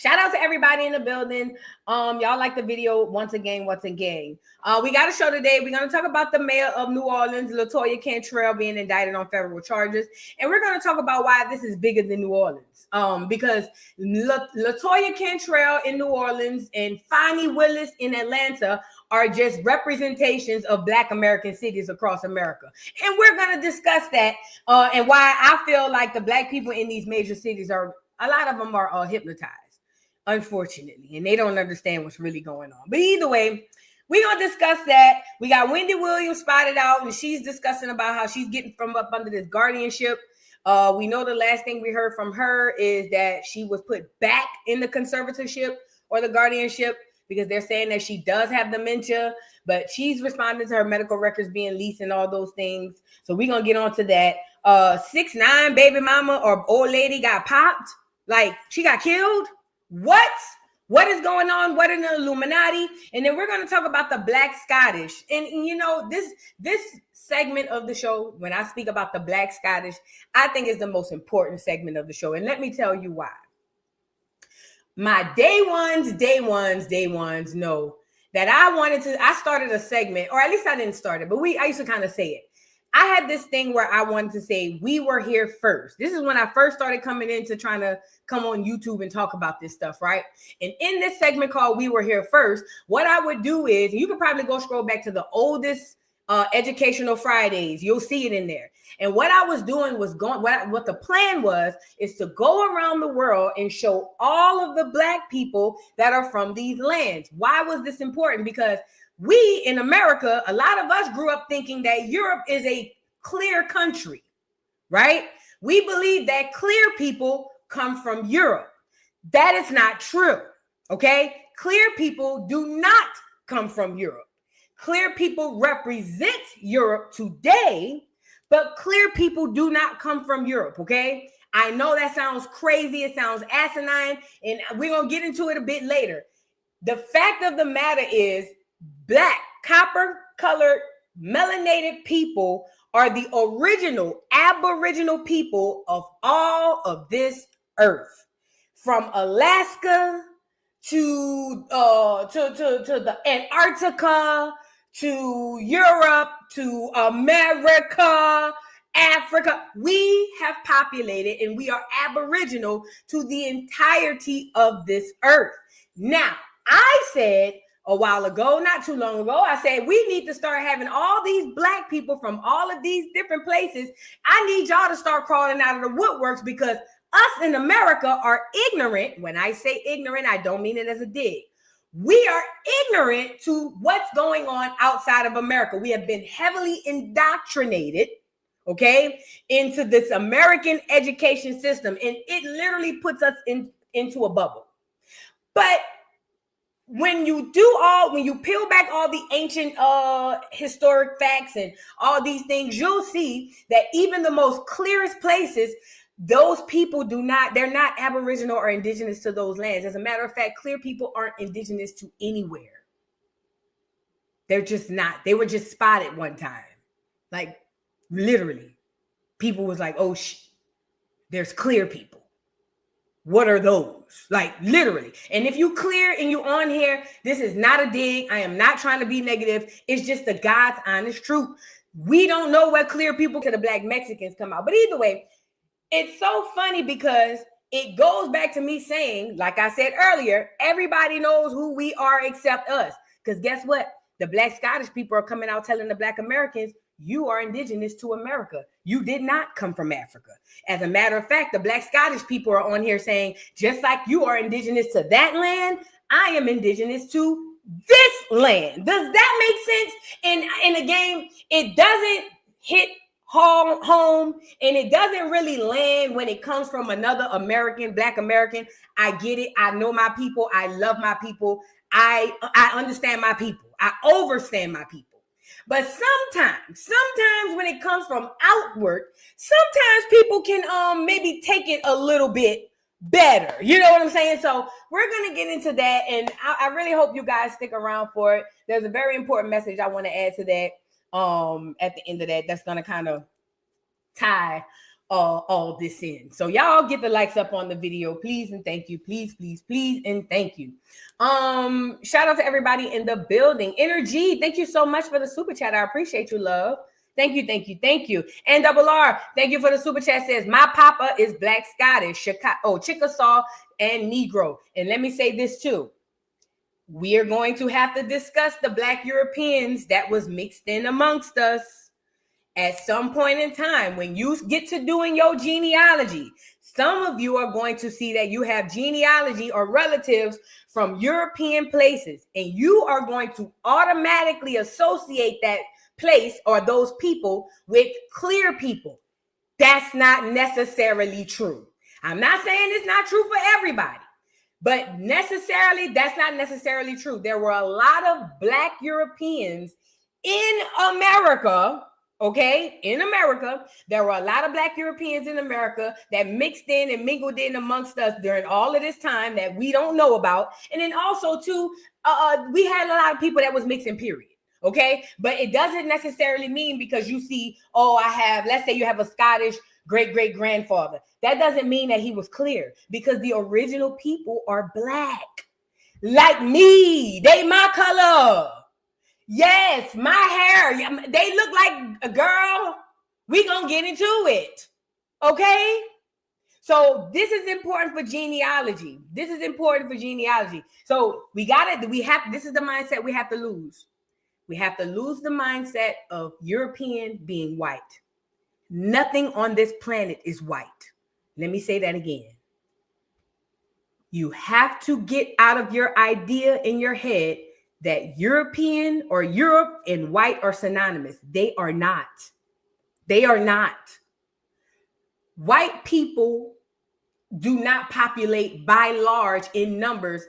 Shout out to everybody in the building. Y'all like the video once again. We got a show today. We're going to talk about the mayor of New Orleans, Latoya Cantrell, being indicted on federal charges. And we're going to talk about why this is bigger than New Orleans. Because Latoya Cantrell in New Orleans and Fannie Willis in Atlanta are just representations of Black American cities across America. And we're going to discuss that and why I feel like the Black people in these major cities a lot of them are hypnotized. Unfortunately, and they don't understand what's really going on. But either way, we're going to discuss that. We got Wendy Williams spotted out, and she's discussing about how she's getting from up under this guardianship. We know the last thing we heard from her is that she was put back in the conservatorship or the guardianship because they're saying that she does have dementia, but she's responding to her medical records being leased and all those things. So we're going to get on to that. 6'9" baby mama or old lady got popped. Like, she got killed. What is going on? What in the Illuminati? And then we're going to talk about the Black Scottish. And you know, this segment of the show, when I speak about the Black Scottish, I think is the most important segment of the show. And let me tell you why. My day ones know that I started a segment, or at least I didn't start it, but I used to kind of say it. I had this thing where I wanted to say, we were here first. This is when I first started coming into trying to come on YouTube and talk about this stuff, right? And in this segment called We Were Here First, what I would do is, you could probably go scroll back to the oldest Educational Fridays. You'll see it in there. And what I was doing was what the plan was is to go around the world and show all of the Black people that are from these lands. Why was this important? Because we in America, a lot of us grew up thinking that Europe is a clear country, right? We believe that clear people come from Europe. That is not true, okay? Clear people do not come from Europe. Clear people represent Europe today, but clear people do not come from Europe, okay? I know that sounds crazy. It sounds asinine, and we're going to get into it a bit later. The fact of the matter is, Black, copper-colored, melanated people are the original aboriginal people of all of this earth. From Alaska to the Antarctica, to Europe, to America, Africa. We have populated and we are aboriginal to the entirety of this earth. Now, I said a while ago, not too long ago, I said we need to start having all these Black people from all of these different places. I need y'all to start crawling out of the woodworks because us in America are ignorant. When I say ignorant, I don't mean it as a dig. We are ignorant to what's going on outside of America. We have been heavily indoctrinated, okay, into this American education system, and it literally puts us into a bubble. But when you peel back all the ancient historic facts and all these things, you'll see that even the most clearest places, those people they're not aboriginal or indigenous to those lands. As a matter of fact, clear people aren't indigenous to anywhere. They're just not. They were just spotted one time. Like, literally. People was like, oh, there's clear people. What are those? Like, literally. And if you clear and you on here, this is not a dig. I am not trying to be negative. It's just the God's honest truth. We don't know what clear people to the Black Mexicans come out. But either way, it's so funny because it goes back to me saying, like I said earlier, everybody knows who we are except us. Because guess what? The Black Scottish people are coming out telling the Black Americans, you are indigenous to America. You did not come from Africa. As a matter of fact, the Black Scottish people are on here saying, just like you are indigenous to that land, I am indigenous to this land. Does that make sense? And in the game, it doesn't hit home, and it doesn't really land when it comes from another American, Black American. I get it. I know my people. I love my people. I understand my people. I overstand my people. But sometimes when it comes from outward, sometimes people can maybe take it a little bit better. You know what I'm saying? So we're going to get into that. And I really hope you guys stick around for it. There's a very important message I want to add to that at the end of that. That's going to kind of tie all this in. So y'all get the likes up on the video, please and thank you. Please, please, please, and thank you. Shout out to everybody in the building. Energy, thank you so much for the super chat. I appreciate you, love. Thank you, thank you, thank you. And Double R, thank you for the super chat. Says my papa is Black Scottish, Chickasaw, and Negro. And let me say this too. We are going to have to discuss the Black Europeans that was mixed in amongst us at some point in time. When you get to doing your genealogy, some of you are going to see that you have genealogy or relatives from European places, and you are going to automatically associate that place or those people with clear people. That's not necessarily true. I'm not saying it's not true for everybody, but necessarily that's not necessarily true. There were a lot of Black Europeans in America. Okay, in America, there were a lot of Black Europeans in America that mixed in and mingled in amongst us during all of this time that we don't know about. And then also too, we had a lot of people that was mixing, period. Okay, but it doesn't necessarily mean because you see, let's say you have a Scottish great-great-grandfather. That doesn't mean that he was clear, because the original people are Black. Like me, they my color. Yes, my hair. They look like a girl. We gonna get into it. Okay? So this is important for genealogy. This is important for genealogy. So this is the mindset we have to lose. We have to lose the mindset of European being white. Nothing on this planet is white. Let me say that again. You have to get out of your idea in your head that European or Europe and white are synonymous. They are not. They are not. White people do not populate by large in numbers.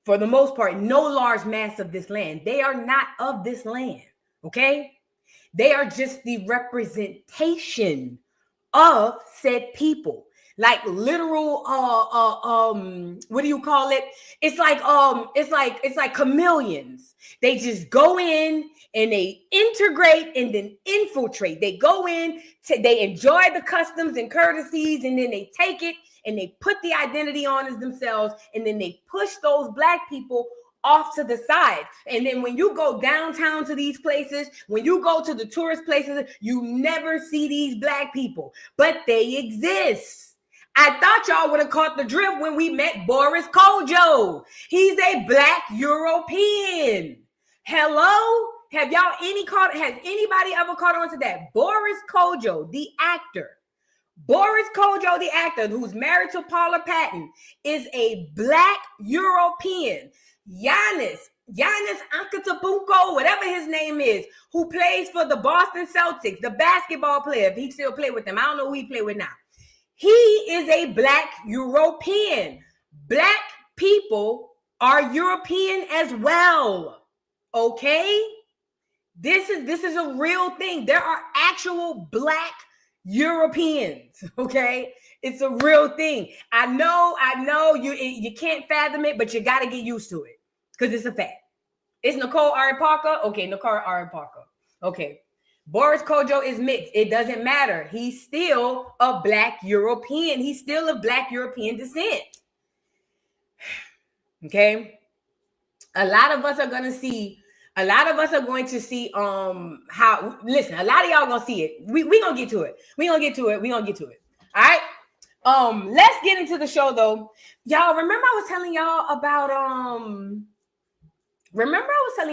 For the most part, no large mass of this land. They are not of this land, okay? They are just the representation of said people. Like literal, what do you call it? It's like chameleons. They just go in and they integrate and then infiltrate. They go in, they enjoy the customs and courtesies, and then they take it and they put the identity on as themselves, and then they push those Black people off to the side. And then when you go downtown to these places, when you go to the tourist places, you never see these Black people, but they exist. I thought y'all would have caught the drift when we met Boris Kojo. He's a Black European. Hello? Has anybody ever caught on to that? Boris Kojo, the actor. Boris Kojo, the actor who's married to Paula Patton, is a Black European. Giannis Antetokounmpo, whatever his name is, who plays for the Boston Celtics, the basketball player. If he still play with them, I don't know who he play with now. He is a Black European. Black people are European as well. Okay? This is a real thing. There are actual Black Europeans, okay? It's a real thing. I know you can't fathom it, but you got to get used to it because it's a fact. It's Nicole Ari Parker. Okay, Nicole Ari Parker. Okay. Boris Kojo is mixed. It doesn't matter. He's still a Black European. He's still of Black European descent. Okay. A lot of us are going to see how, listen, a lot of y'all gonna see it. We gonna get to it. We gonna get to it. All right. Let's get into the show though. Y'all remember I was telling y'all about,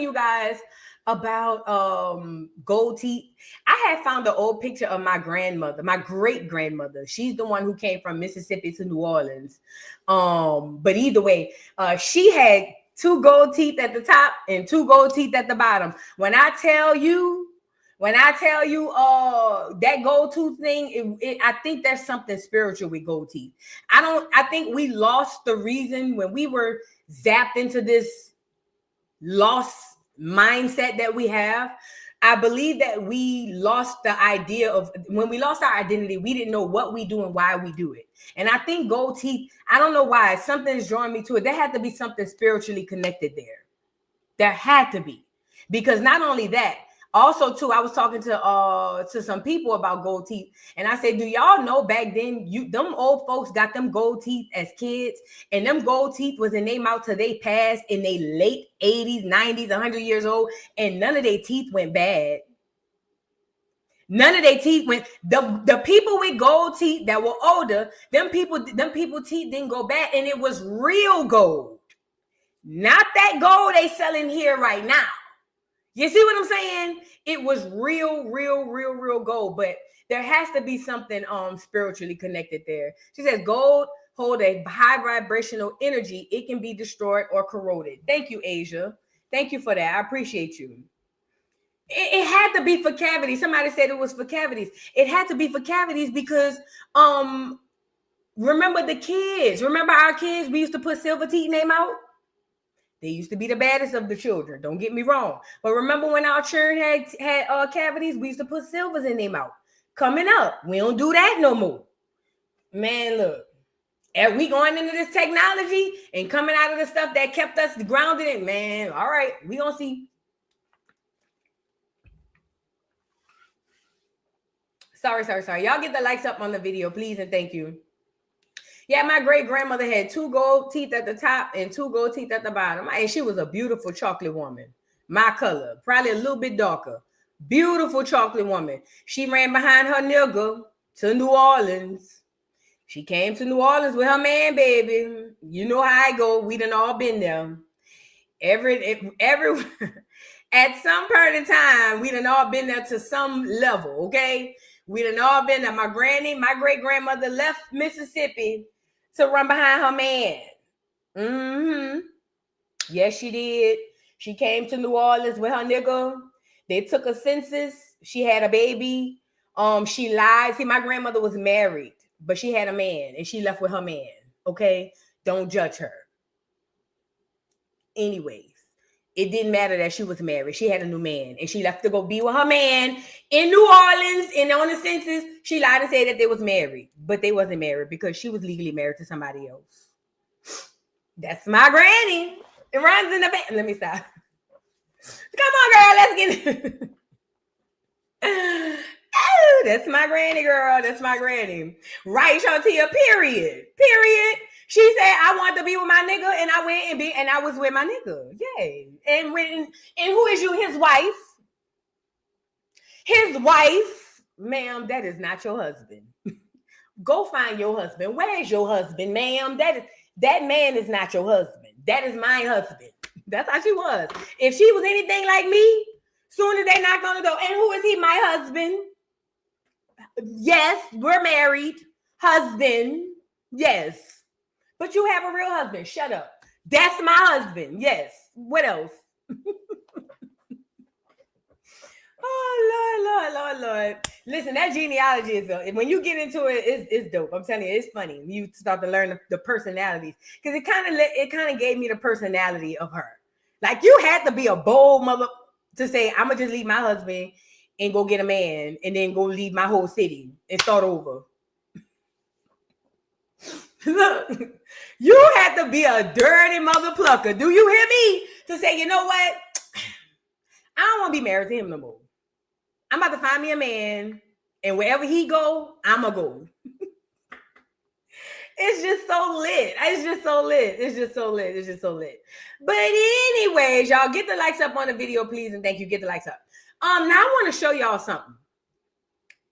you guys about gold teeth. I had found an old picture of my grandmother, my great grandmother. She's the one who came from Mississippi to New Orleans. But either way, she had 2 gold teeth at the top and 2 gold teeth at the bottom. When I tell you that gold tooth thing, I think there's something spiritual with gold teeth. I think we lost the reason when we were zapped into this lost mindset that we have. I believe that we lost the idea of, when we lost our identity, we didn't know what we do and why we do it. And I think gold teeth, I don't know why, something is drawing me to it. There had to be something spiritually connected there. There had to be. Because not only that, Also, too, I was talking to some people about gold teeth, and I said, "Do y'all know back then, them old folks got them gold teeth as kids, and them gold teeth was in their mouth till they passed in their late 80s, 90s, 100 years old, and none of their teeth went bad. None of their teeth went. The people with gold teeth that were older, them people teeth didn't go bad, and it was real gold, not that gold they selling here right now." You see what I'm saying? It was real gold, but there has to be something spiritually connected there. She says gold hold a high vibrational energy. It can be destroyed or corroded. Thank you, Asia. Thank you for that. I appreciate you. It had to be for cavities. Somebody said it was for cavities. It had to be for cavities because remember the kids. Remember our kids? We used to put silver teeth in their mouth. They used to be the baddest of the children. Don't get me wrong. But remember when our children had cavities, we used to put silvers in their mouth. Coming up, we don't do that no more. Man, look. And we going into this technology and coming out of the stuff that kept us grounded in, man. All right, we gonna see. Sorry. Y'all get the likes up on the video, please, and thank you. Yeah, my great-grandmother had 2 gold teeth at the top and 2 gold teeth at the bottom. And she was a beautiful chocolate woman. My color, probably a little bit darker. Beautiful chocolate woman. She ran behind her nigga to New Orleans. She came to New Orleans with her man, baby. You know how I go. We done all been there. Every at some point in time, we done all been there to some level, okay? We done all been there. My great-grandmother left Mississippi to run behind her man. Mm-hmm. Yes, she did. She came to New Orleans with her nigga. They took a census. She had a baby. She lied. See, my grandmother was married, but she had a man, and she left with her man. Okay? Don't judge her. Anyways, it didn't matter that she was married. She had a new man, and she left to go be with her man in New Orleans. And on the census, she lied and said that they was married, but they wasn't married because she was legally married to somebody else. That's my granny. It runs in the back. Let me stop. Come on, girl. Let's get it. Oh, that's my granny, girl. That's my granny. Right, Shantia, period. She said, I wanted to be with my nigga, and I went and I was with my nigga. Yay. And who is you? His wife. His wife. Ma'am, that is not your husband. Go find your husband. Where is your husband, ma'am? That man is not your husband. That is my husband. That's how she was. If she was anything like me, soon as they knocked on the door, and who is he? My husband. Yes, we're married. Husband. Yes. But you have a real husband. Shut up. That's my husband. Yes. What else? Oh, Lord. Listen, that genealogy is, when you get into it, it's dope. I'm telling you, it's funny. You start to learn the personalities. Because it kind of gave me the personality of her. Like, you had to be a bold mother to say, I'm going to just leave my husband and go get a man and then go leave my whole city and start over. Look, you had to be a dirty mother plucker. Do you hear me? To say, you know what? I don't want to be married to him no more. I'm about to find me a man, and wherever he go, I'ma go. It's just so lit. But anyways, y'all, get the likes up on the video, please, and thank you. Get the likes up. Now I want to show y'all something.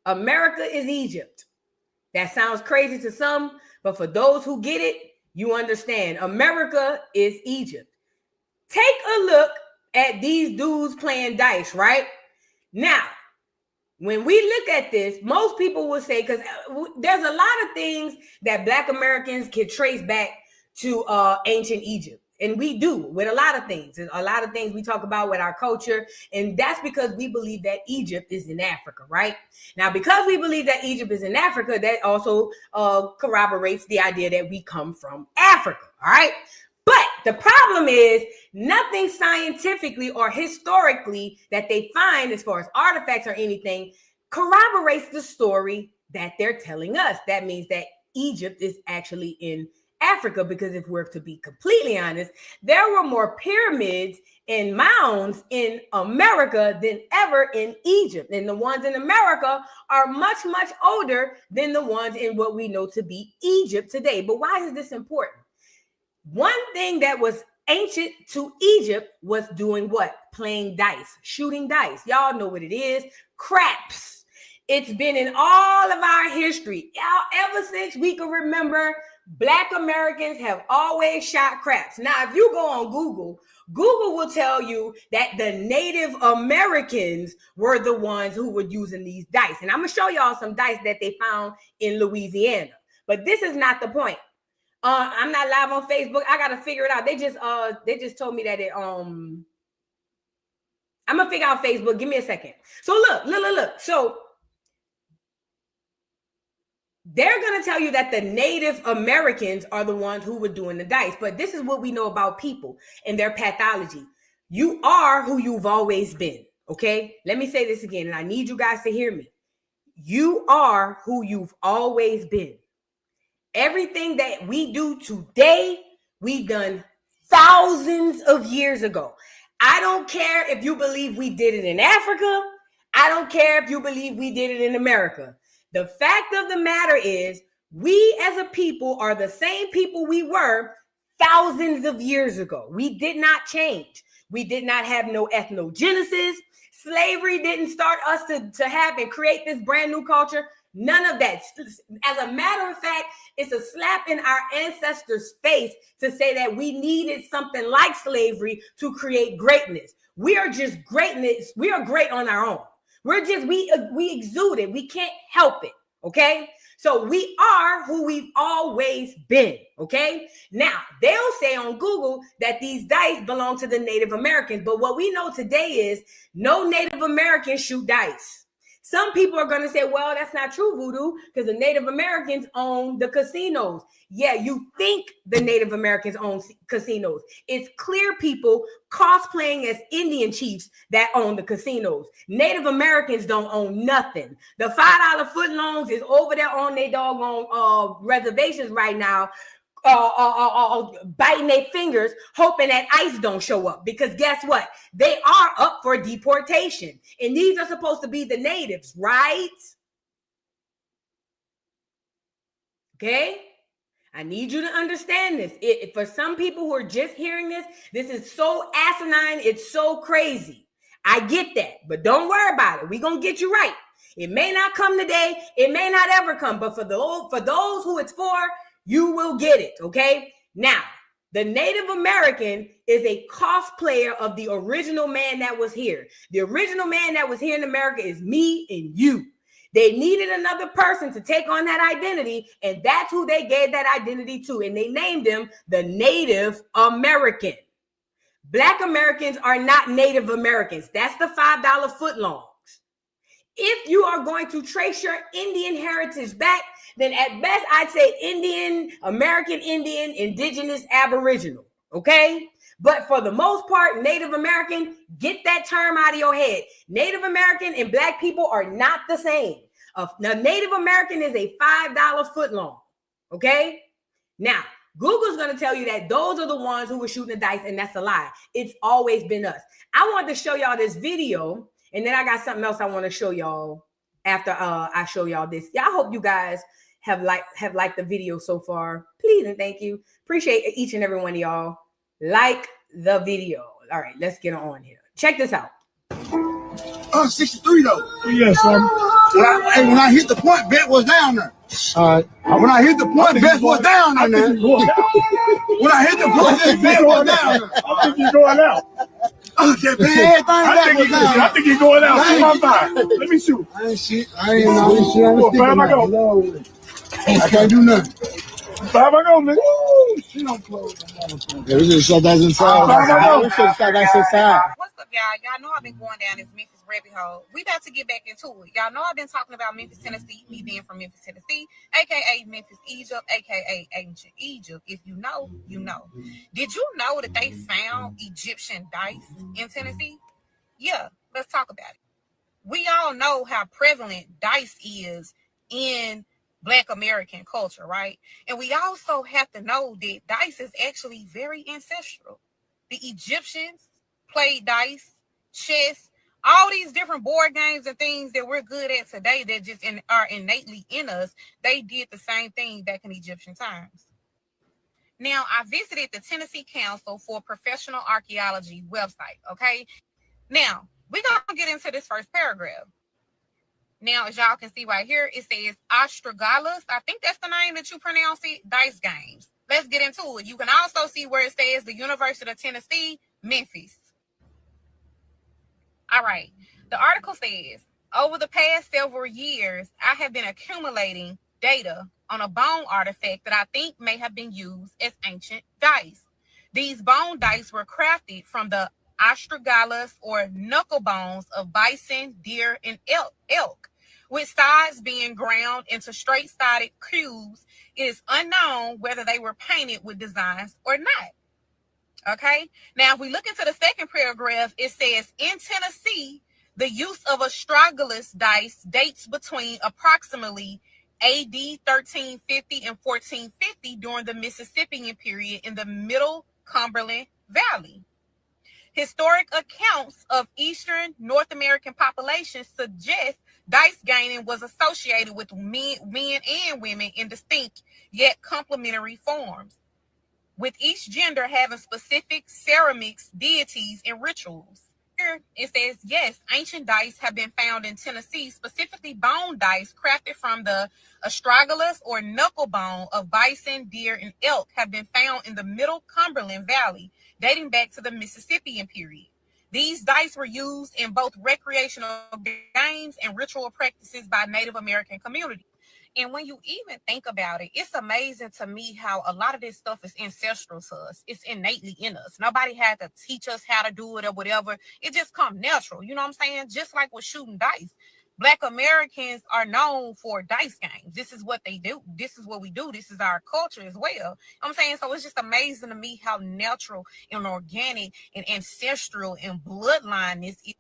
America is Egypt. That sounds crazy to some, but for those who get it, you understand. America is Egypt. Take a look at these dudes playing dice, right? Now, when we look at this, most people will say, because there's a lot of things that Black Americans can trace back to ancient Egypt. And we do with a lot of things. There's a lot of things we talk about with our culture. And that's because we believe that Egypt is in Africa, right? Now, because we believe that Egypt is in Africa, that also corroborates the idea that we come from Africa, all right? But the problem is nothing scientifically or historically that they find as far as artifacts or anything corroborates the story that they're telling us. That means that Egypt is actually in Africa, because if we're to be completely honest, there were more pyramids and mounds in America than ever in Egypt. And the ones in America are much, much older than the ones in what we know to be Egypt today. But why is this important? One thing that was ancient to Egypt was doing what? Playing dice, shooting dice. Y'all know what it is. Craps. It's been in all of our history. Ever since we can remember, Black Americans have always shot craps. Now, if you go on Google, Google will tell you that the Native Americans were the ones who were using these dice. And I'm going to show y'all some dice that they found in Louisiana. But this is not the point. I'm not live on Facebook. I got to figure it out. They just told me that I'm going to figure out Facebook. Give me a second. So look. So they're going to tell you that the Native Americans are the ones who were doing the dice. But this is what we know about people and their pathology. You are who you've always been. Okay. Let me say this again. And I need you guys to hear me. You are who you've always been. Everything that we do today, we done thousands of years ago. I don't care if you believe we did it in Africa. I don't care if you believe we did it in America. The fact of the matter is, we as a people are the same people we were thousands of years ago. We did not change. We did not have no ethnogenesis. Slavery didn't start us to have and create this brand new culture. None of that. As a matter of fact, it's a slap in our ancestors' face to say that we needed something like slavery to create greatness. We are just greatness. We are great on our own. We exude it. We can't help it. Okay. So we are who we've always been. Okay. Now they'll say on Google that these dice belong to the Native Americans. But what we know today is no Native Americans shoot dice. Some people are going to say, well, that's not true, Voodoo, because the Native Americans own the casinos. Yeah, you think the Native Americans own casinos. It's clear people cosplaying as Indian chiefs that own the casinos. Native Americans don't own nothing. The $5 footlongs is over there on their doggone reservations right now, biting their fingers, hoping that ICE don't show up. Because guess what? They are up for deportation. And these are supposed to be the natives, right? Okay? I need you to understand this. For some people who are just hearing this, this is so asinine. It's so crazy. I get that. But don't worry about it. We're going to get you right. It may not come today. It may not ever come. But for those who it's for, you will get it, okay? Now, the Native American is a cosplayer of the original man that was here. The original man that was here in America is me and you. They needed another person to take on that identity, and that's who they gave that identity to, and they named him the Native American. Black Americans are not Native Americans. That's the $5 footlongs. If you are going to trace your Indian heritage back, then at best I'd say Indian, American Indian, Indigenous, Aboriginal, okay? But for the most part, Native American, get that term out of your head. Native American and Black people are not the same. Now, Native American is a $5 footlong, okay? Now, Google's going to tell you that those are the ones who were shooting the dice, and that's a lie. It's always been us. I wanted to show y'all this video, and then I got something else I want to show y'all after I show y'all this. Yeah, I hope you guys have liked the video so far. Please and thank you. Appreciate each and every one of y'all. Like the video. All right, let's get on here. Check this out. 63 though. Yes, son. When I hit the point, bet was down there. When I hit the point, bet was down there. When I hit the point, this bet was down there. I think you're going out. Okay, man, I think you're going out. Shoot my five. Let me shoot. I ain't shit. I ain't no shit. I'm Five I go. I can't do nothing. Five I go, man. She don't close. Yeah, we just shut that inside. We should shut that inside. What's up, y'all? Y'all know I've been going down this Memphis rabbit hole. We about to get back into it. Y'all know I've been talking about Memphis, Tennessee, me being from Memphis, Tennessee, aka Memphis, Egypt, aka ancient Egypt. If you know, you know. Did you know that they found Egyptian dice in Tennessee? Yeah, let's talk about it. We all know how prevalent dice is in Black American culture, right? And we also have to know that dice is actually very ancestral. The Egyptians played dice, chess, all these different board games and things that we're good at today that just are innately in us. They did the same thing back in Egyptian times. Now, I visited the Tennessee Council for Professional Archaeology website, okay? Now, we're going to get into this first paragraph. Now, as y'all can see right here, it says Astragalus. I think that's the name that you pronounce it. Dice games. Let's get into it. You can also see where it says the University of Tennessee, Memphis. All right. The article says, over the past several years, I have been accumulating data on a bone artifact that I think may have been used as ancient dice. These bone dice were crafted from the astragalus or knuckle bones of bison, deer, and elk, with sides being ground into straight-sided cubes. It is unknown whether they were painted with designs or not. Okay, now if we look into the second paragraph, it says in Tennessee, the use of astragalus dice dates between approximately AD 1350 and 1450 during the Mississippian period in the Middle Cumberland Valley. Historic accounts of Eastern North American populations suggest dice gaming was associated with men and women in distinct yet complementary forms, with each gender having specific ceramics, deities, and rituals. Here it says, yes, ancient dice have been found in Tennessee, specifically bone dice crafted from the astragalus or knuckle bone of bison, deer, and elk have been found in the Middle Cumberland Valley, dating back to the Mississippian period. These dice were used in both recreational games and ritual practices by Native American communities. And when you even think about it, it's amazing to me how a lot of this stuff is ancestral to us. It's innately in us. Nobody had to teach us how to do it or whatever. It just comes natural. You know what I'm saying? Just like with shooting dice. Black Americans are known for dice games. This is what they do. This is what we do. This is our culture as well. You know what I'm saying? So it's just amazing to me how natural and organic and ancestral and bloodline this is.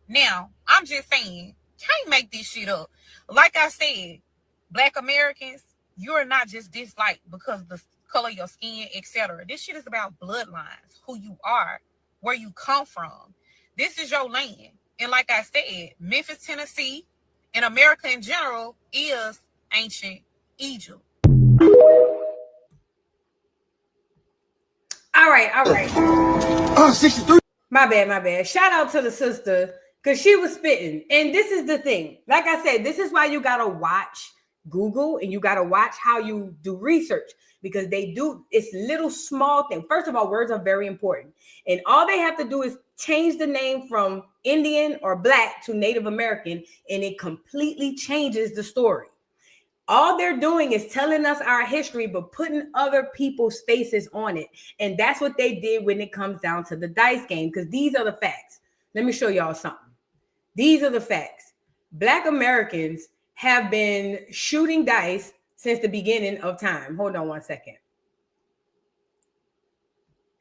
Now, I'm just saying, can't make this shit up. Like I said, Black Americans, you're not just disliked because of the color of your skin, etc. This shit is about bloodlines, who you are, where you come from. This is your land. And like I said, Memphis, Tennessee, and America in general is ancient Egypt. All right. 63. My bad. Shout out to the sister, because she was spitting. And this is the thing. Like I said, this is why you got to watch Google and you got to watch how you do research, because they do, it's little small things. First of all, words are very important. And all they have to do is change the name from Indian or Black to Native American, and it completely changes the story. All they're doing is telling us our history, but putting other people's faces on it. And that's what they did when it comes down to the dice game, because these are the facts. Let me show y'all something. These are the facts. Black Americans have been shooting dice since the beginning of time. Hold on one second.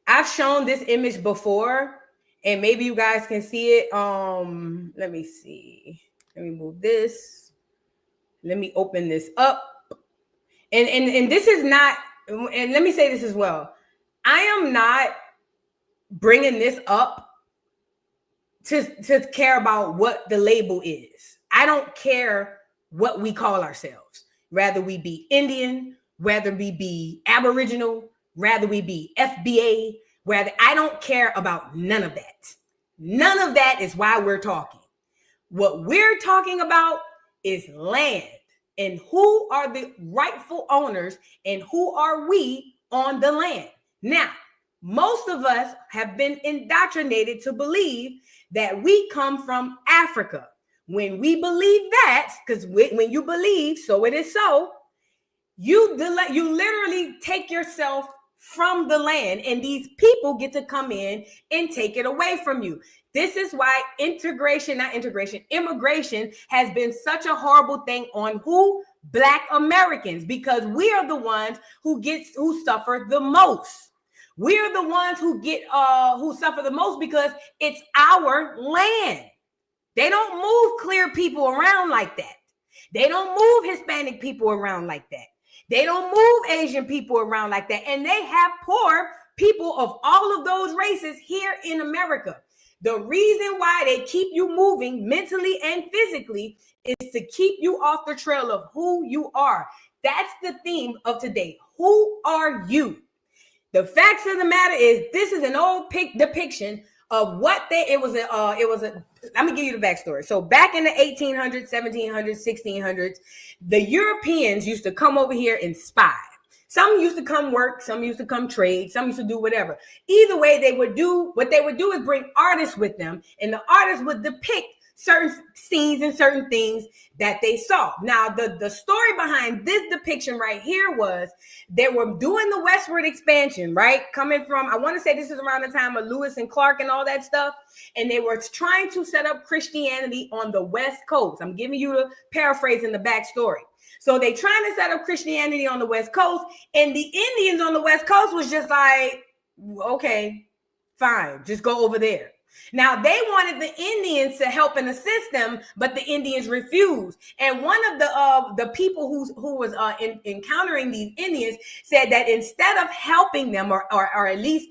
I've shown this image before, and maybe you guys can see it. Let me see. Let me move this. Let me open this up. And this is not, and let me say this as well. I am not bringing this up to care about what the label is. I don't care what we call ourselves. Rather we be Indian, whether we be aboriginal, rather we be FBA, whether I don't care about none of that. None of that is why we're talking. What we're talking about is land and who are the rightful owners and who are we on the land. Now, most of us have been indoctrinated to believe that we come from Africa. When we believe that, because when you believe, so it is so, you literally take yourself from the land, and these people get to come in and take it away from you. This is why immigration has been such a horrible thing on who? Black Americans, because we are the ones who suffer the most. We are the ones who suffer the most because it's our land. They don't move clear people around like that. They don't move Hispanic people around like that. They don't move Asian people around like that. And they have poor people of all of those races here in America. The reason why they keep you moving mentally and physically is to keep you off the trail of who you are. That's the theme of today. Who are you? The facts of the matter is, this is an old depiction of what it was let me give you the backstory. So back in the 1800s, 1700s, 1600s, the Europeans used to come over here and spy. Some used to come work, some used to come trade, some used to do whatever. Either way, what they would do is bring artists with them, and the artists would depict certain scenes and certain things that they saw. Now, the story behind this depiction right here was they were doing the westward expansion, right? Coming from, I want to say this is around the time of Lewis and Clark and all that stuff. And they were trying to set up Christianity on the West Coast. I'm giving you the paraphrase in the backstory. So they trying to set up Christianity on the West Coast, and the Indians on the West Coast was just like, okay, fine, just go over there. Now, they wanted the Indians to help and assist them, but the Indians refused. And one of the people who was encountering these Indians said that instead of helping them or at least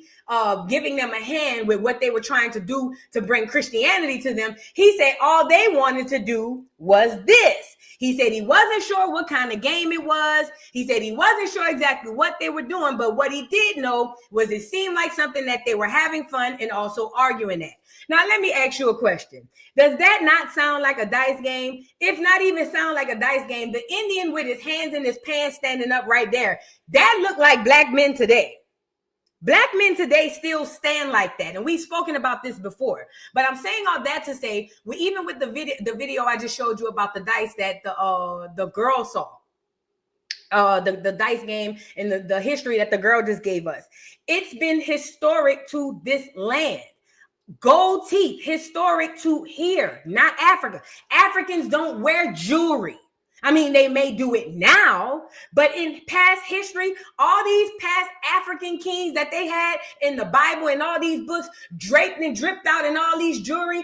giving them a hand with what they were trying to do to bring Christianity to them, he said all they wanted to do was this. He said he wasn't sure what kind of game it was. He said he wasn't sure exactly what they were doing, but what he did know was it seemed like something that they were having fun and also arguing at. Now, let me ask you a question. Does that not sound like a dice game? If not even sound like a dice game, the Indian with his hands in his pants standing up right there, that looked like black men today. Black men today still stand like that. And we've spoken about this before. But I'm saying all that to say, even with the video I just showed you about the dice that the girl saw, the dice game and the history that the girl just gave us. It's been historic to this land. Gold teeth, historic to here, not Africa. Africans don't wear jewelry. I mean, they may do it now, but in past history, all these past African kings that they had in the Bible and all these books draped and dripped out in all this jewelry,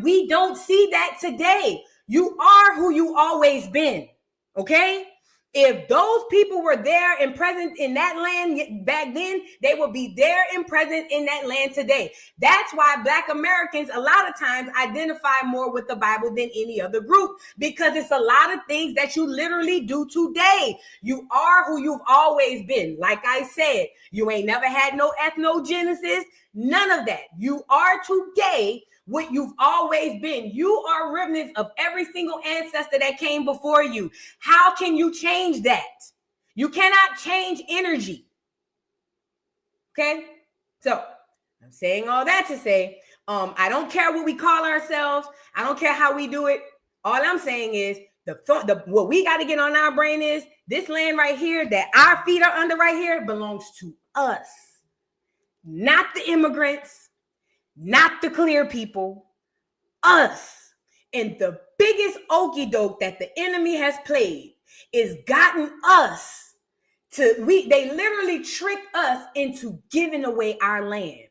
we don't see that today. You are who you always been, okay? If those people were there and present in that land back then, they will be there and present in that land today. That's why Black Americans a lot of times identify more with the Bible than any other group, because it's a lot of things that you literally do today. You are who you've always been. Like I said, you ain't never had no ethnogenesis, none of that. You are today what you've always been. You are remnants of every single ancestor that came before you. How can you change that? You cannot change energy. Okay? So I'm saying all that to say, I don't care what we call ourselves. I don't care how we do it. All I'm saying is what we got to get on our brain is this land right here that our feet are under right here belongs to us, not the immigrants, not the clear people, us. And the biggest okie doke that the enemy has played is gotten us they literally tricked us into giving away our land.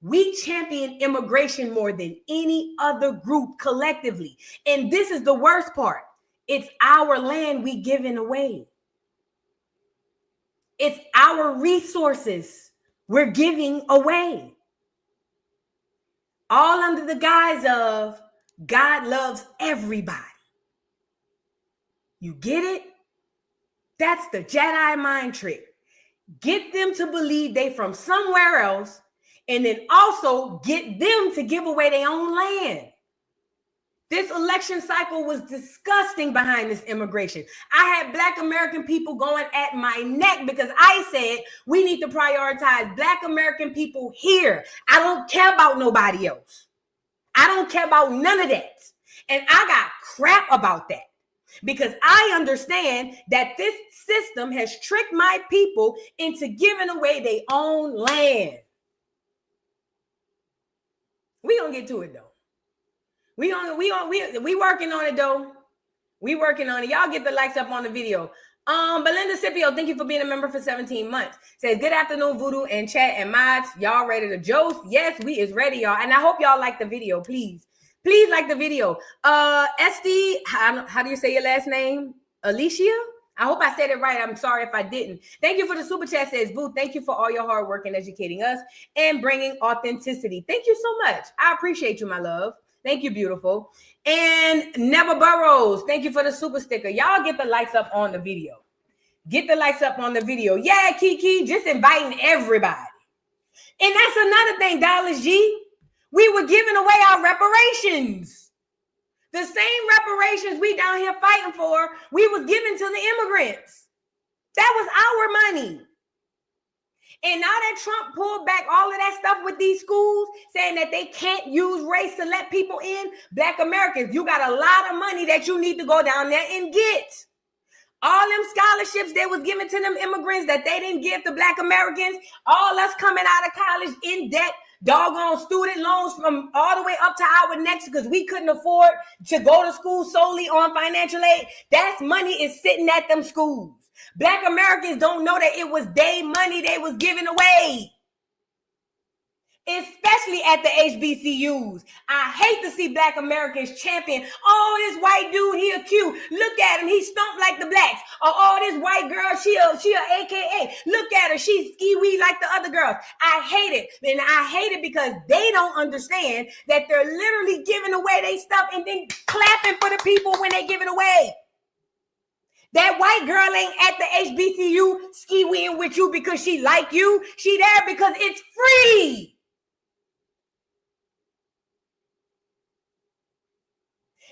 We champion immigration more than any other group collectively. And this is the worst part. It's our land we giving away. It's our resources we're giving away. All under the guise of God loves everybody. You get it? That's the Jedi mind trick. Get them to believe they from somewhere else, and then also get them to give away their own land. This election cycle was disgusting behind this immigration. I had Black American people going at my neck because I said we need to prioritize Black American people here. I don't care about nobody else. I don't care about none of that. And I got crap about that because I understand that this system has tricked my people into giving away their own land. We gonna get to it though. We working on it though. We working on it. Y'all get the likes up on the video. Belinda Scipio, thank you for being a member for 17 months. Says, good afternoon, Voodoo and chat and mods. Y'all ready to Joce? Yes, we is ready, y'all. And I hope y'all like the video. Please Please like the video. SD, how do you say your last name? Alicia? I hope I said it right. I'm sorry if I didn't. Thank you for the super chat, says Boo. Thank you for all your hard work in educating us and bringing authenticity. Thank you so much. I appreciate you, my love. Thank you, beautiful. And Never Burrows, thank you for the super sticker. Y'all get the likes up on the video. Get the likes up on the video. Yeah, Kiki, just inviting everybody. And that's another thing, Dallas G. We were giving away our reparations. The same reparations we down here fighting for, we was giving to the immigrants. That was our money. And now that Trump pulled back all of that stuff with these schools, saying that they can't use race to let people in, Black Americans, you got a lot of money that you need to go down there and get. All them scholarships they was giving to them immigrants that they didn't give to Black Americans, all us coming out of college in debt, doggone student loans from all the way up to our necks because we couldn't afford to go to school solely on financial aid. That money is sitting at them schools. Black Americans don't know that it was their money they was giving away. Especially at the HBCUs. I hate to see Black Americans champion, oh, this white dude, he a cute. Look at him, he stumped like the blacks. Or, oh, this white girl, she a AKA. Look at her, she's ski-wee like the other girls. I hate it. And I hate it because they don't understand that they're literally giving away their stuff and then clapping for the people when they give it away. That white girl ain't at the HBCU ski-weeing with you because she like you. She there because it's free.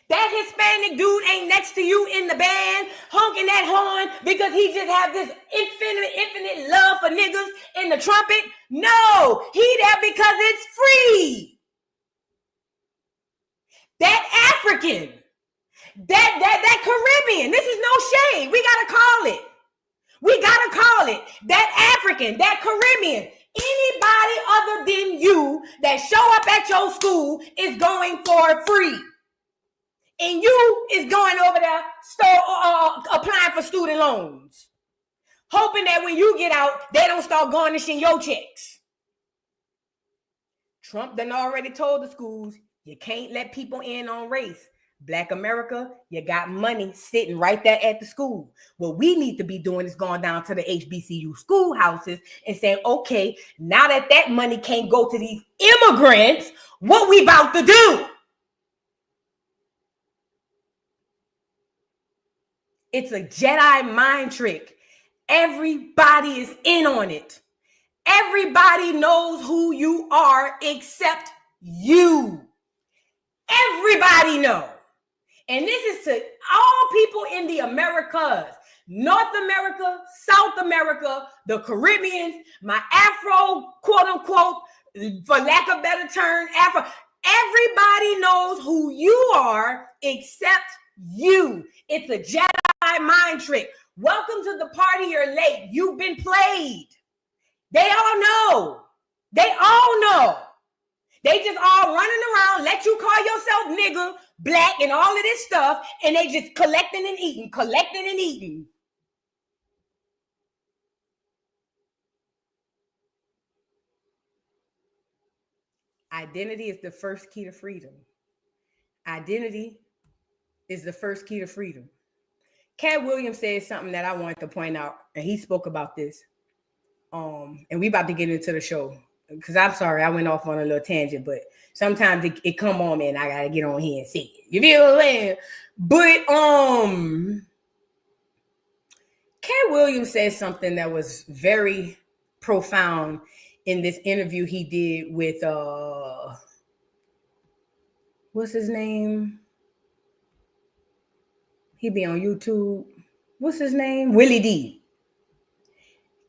That Hispanic dude ain't next to you in the band, honking that horn because he just have this infinite love for niggas in the trumpet. No, he there because it's free. That African, that Caribbean, this is no shade. We gotta call it. We gotta call it. That African, that Caribbean, anybody other than you that show up at your school is going for free. And you is going over there applying for student loans, hoping that when you get out, they don't start garnishing your checks. Trump done already told the schools, you can't let people in on race. Black America, you got money sitting right there at the school. What we need to be doing is going down to the HBCU schoolhouses and saying, okay, now that money can't go to these immigrants, what we about to do? It's a Jedi mind trick. Everybody is in on it. Everybody knows who you are except you. Everybody knows. And this is to all people in the Americas, North America, South America, the Caribbeans, my Afro, quote unquote, for lack of better term, Afro. Everybody knows who you are except you. It's a Jedi mind trick. Welcome to the party, you're late. You've been played. They all know. They all know. They just all running around, let you call yourself nigga, black, and all of this stuff, and they just collecting and eating. Identity is the first key to freedom. Identity is the first key to freedom. Cat Williams said something that I wanted to point out, and he spoke about this. And we about to get into the show. Because I'm sorry, I went off on a little tangent, but sometimes it come on me and I gotta get on here and see it. You feel what I'm saying? But Cat Williams said something that was very profound in this interview he did with what's his name? He be on YouTube. What's his name? Willie D.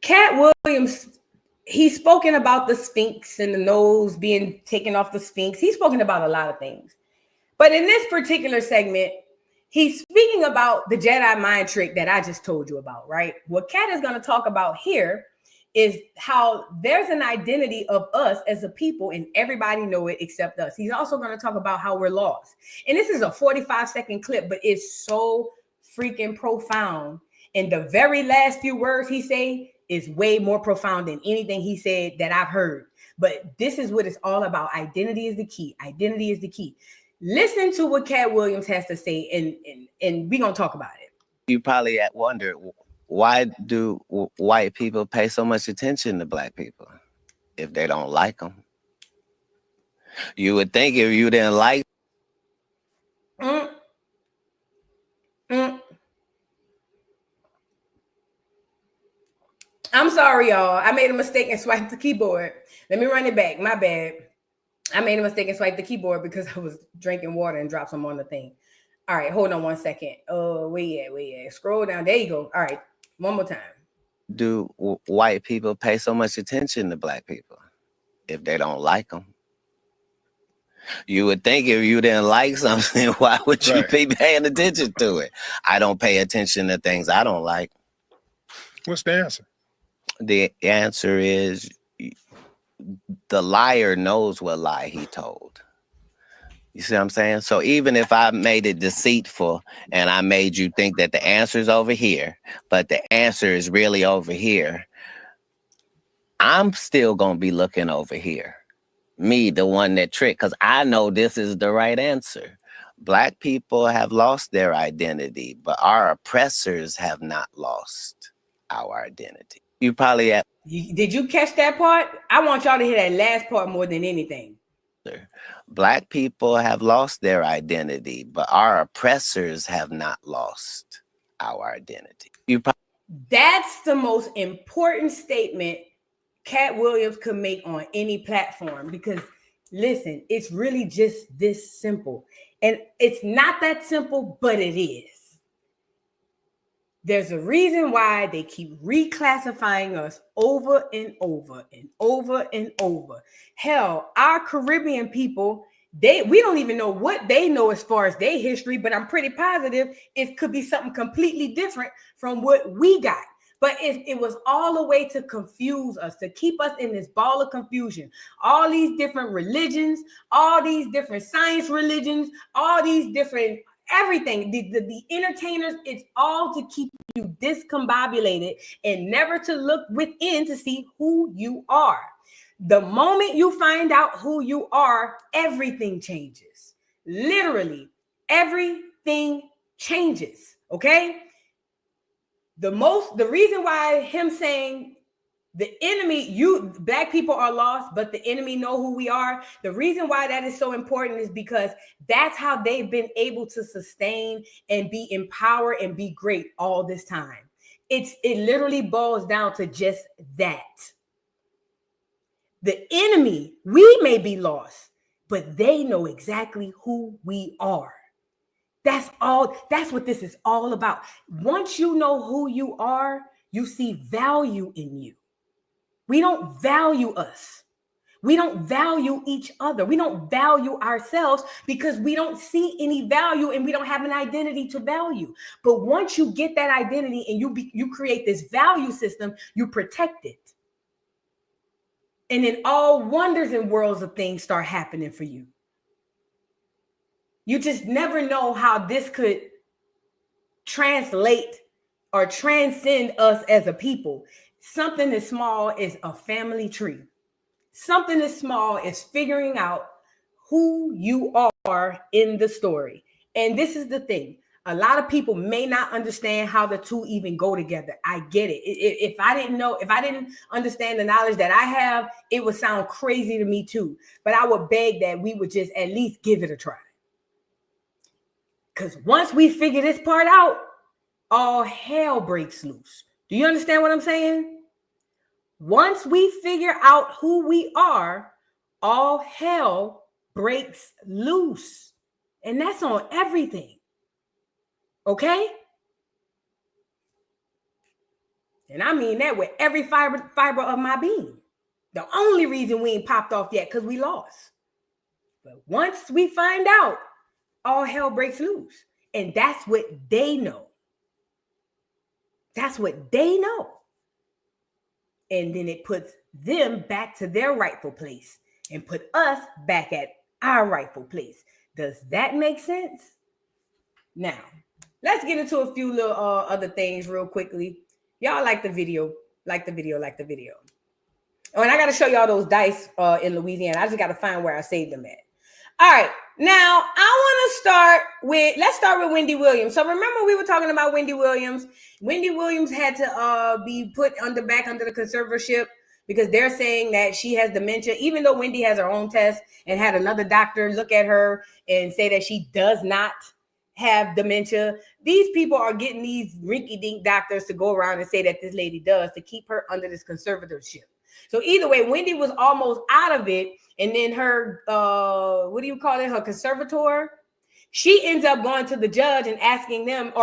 Cat Williams, he's spoken about the Sphinx and the nose being taken off the Sphinx. He's spoken about a lot of things. But in this particular segment, he's speaking about the Jedi mind trick that I just told you about, right? What Cat is going to talk about here is how there's an identity of us as a people and everybody know it except us. He's also going to talk about how we're lost. And this is a 45-second clip, but it's so freaking profound. And the very last few words he say is way more profound than anything he said that I've heard. But this is what it's all about. Identity is the key. Identity is the key. Listen to what Cat Williams has to say, and we're gonna talk about it. You probably wonder, why do white people pay so much attention to black people if they don't like them? You would think if you didn't like. I'm sorry, y'all. I made a mistake and swiped the keyboard. Let me run it back. My bad. I made a mistake and swiped the keyboard because I was drinking water and dropped some on the thing. All right, hold on 1 second. Where you at? Scroll down. There you go. All right, one more time. Do white people pay so much attention to black people if they don't like them? You would think if you didn't like something, why would you be paying attention to it? I don't pay attention to things I don't like. What's the answer? The answer is the liar knows what lie he told. You see what I'm saying? So even if I made it deceitful and I made you think that the answer is over here, but the answer is really over here, I'm still going to be looking over here. Me, the one that tricked, because I know this is the right answer. Black people have lost their identity, but our oppressors have not lost our identity. You probably have. Did you catch that part? I want y'all to hear that last part more than anything. Black people have lost their identity, but our oppressors have not lost our identity. That's the most important statement Cat Williams could make on any platform, because listen, it's really just this simple. And it's not that simple, but it is. There's a reason why they keep reclassifying us over and over and over and over. Hell, our Caribbean people, we don't even know what they know as far as their history, but I'm pretty positive it could be something completely different from what we got. But it was all a way to confuse us, to keep us in this ball of confusion. All these different religions, all these different science religions, all these different everything, the entertainers, it's all to keep you discombobulated and never to look within to see who you are. The moment you find out who you are, everything changes. Literally, everything changes, okay? The reason why him saying the enemy, black people are lost, but the enemy know who we are. The reason why that is so important is because that's how they've been able to sustain and be empowered and be great all this time. It literally boils down to just that. The enemy, we may be lost, but they know exactly who we are. That's all. That's what this is all about. Once you know who you are, you see value in you. We don't value us. We don't value each other. We don't value ourselves because we don't see any value and we don't have an identity to value. But once you get that identity and you create this value system, you protect it. And then all wonders and worlds of things start happening for you. You just never know how this could translate or transcend us as a people. Something as small as a family tree. Something as small as figuring out who you are in the story. And this is the thing. A lot of people may not understand how the two even go together. I get it. If I didn't understand the knowledge that I have, it would sound crazy to me too. But I would beg that we would just at least give it a try. Because once we figure this part out, all hell breaks loose. Do you understand what I'm saying? Once we figure out who we are, all hell breaks loose. And that's on everything. Okay? And I mean that with every fiber of my being. The only reason we ain't popped off yet because we lost. But once we find out, all hell breaks loose. And that's what they know. That's what they know. And then it puts them back to their rightful place and put us back at our rightful place. Does that make sense? Now, let's get into a few little other things real quickly. Y'all like the video. Like the video. Oh, and I got to show y'all those dice in Louisiana. I just got to find where I saved them at. All right. Now let's start with Wendy Williams. So remember we were talking about Wendy Williams. Wendy Williams had to be put back under the conservatorship because they're saying that she has dementia, even though Wendy has her own test and had another doctor look at her and say that she does not have dementia. These people are getting these rinky-dink doctors to go around and say that this lady does to keep her under this conservatorship. So either way, Wendy was almost out of it. And then her, what do you call it? Her conservator, she ends up going to the judge and asking them,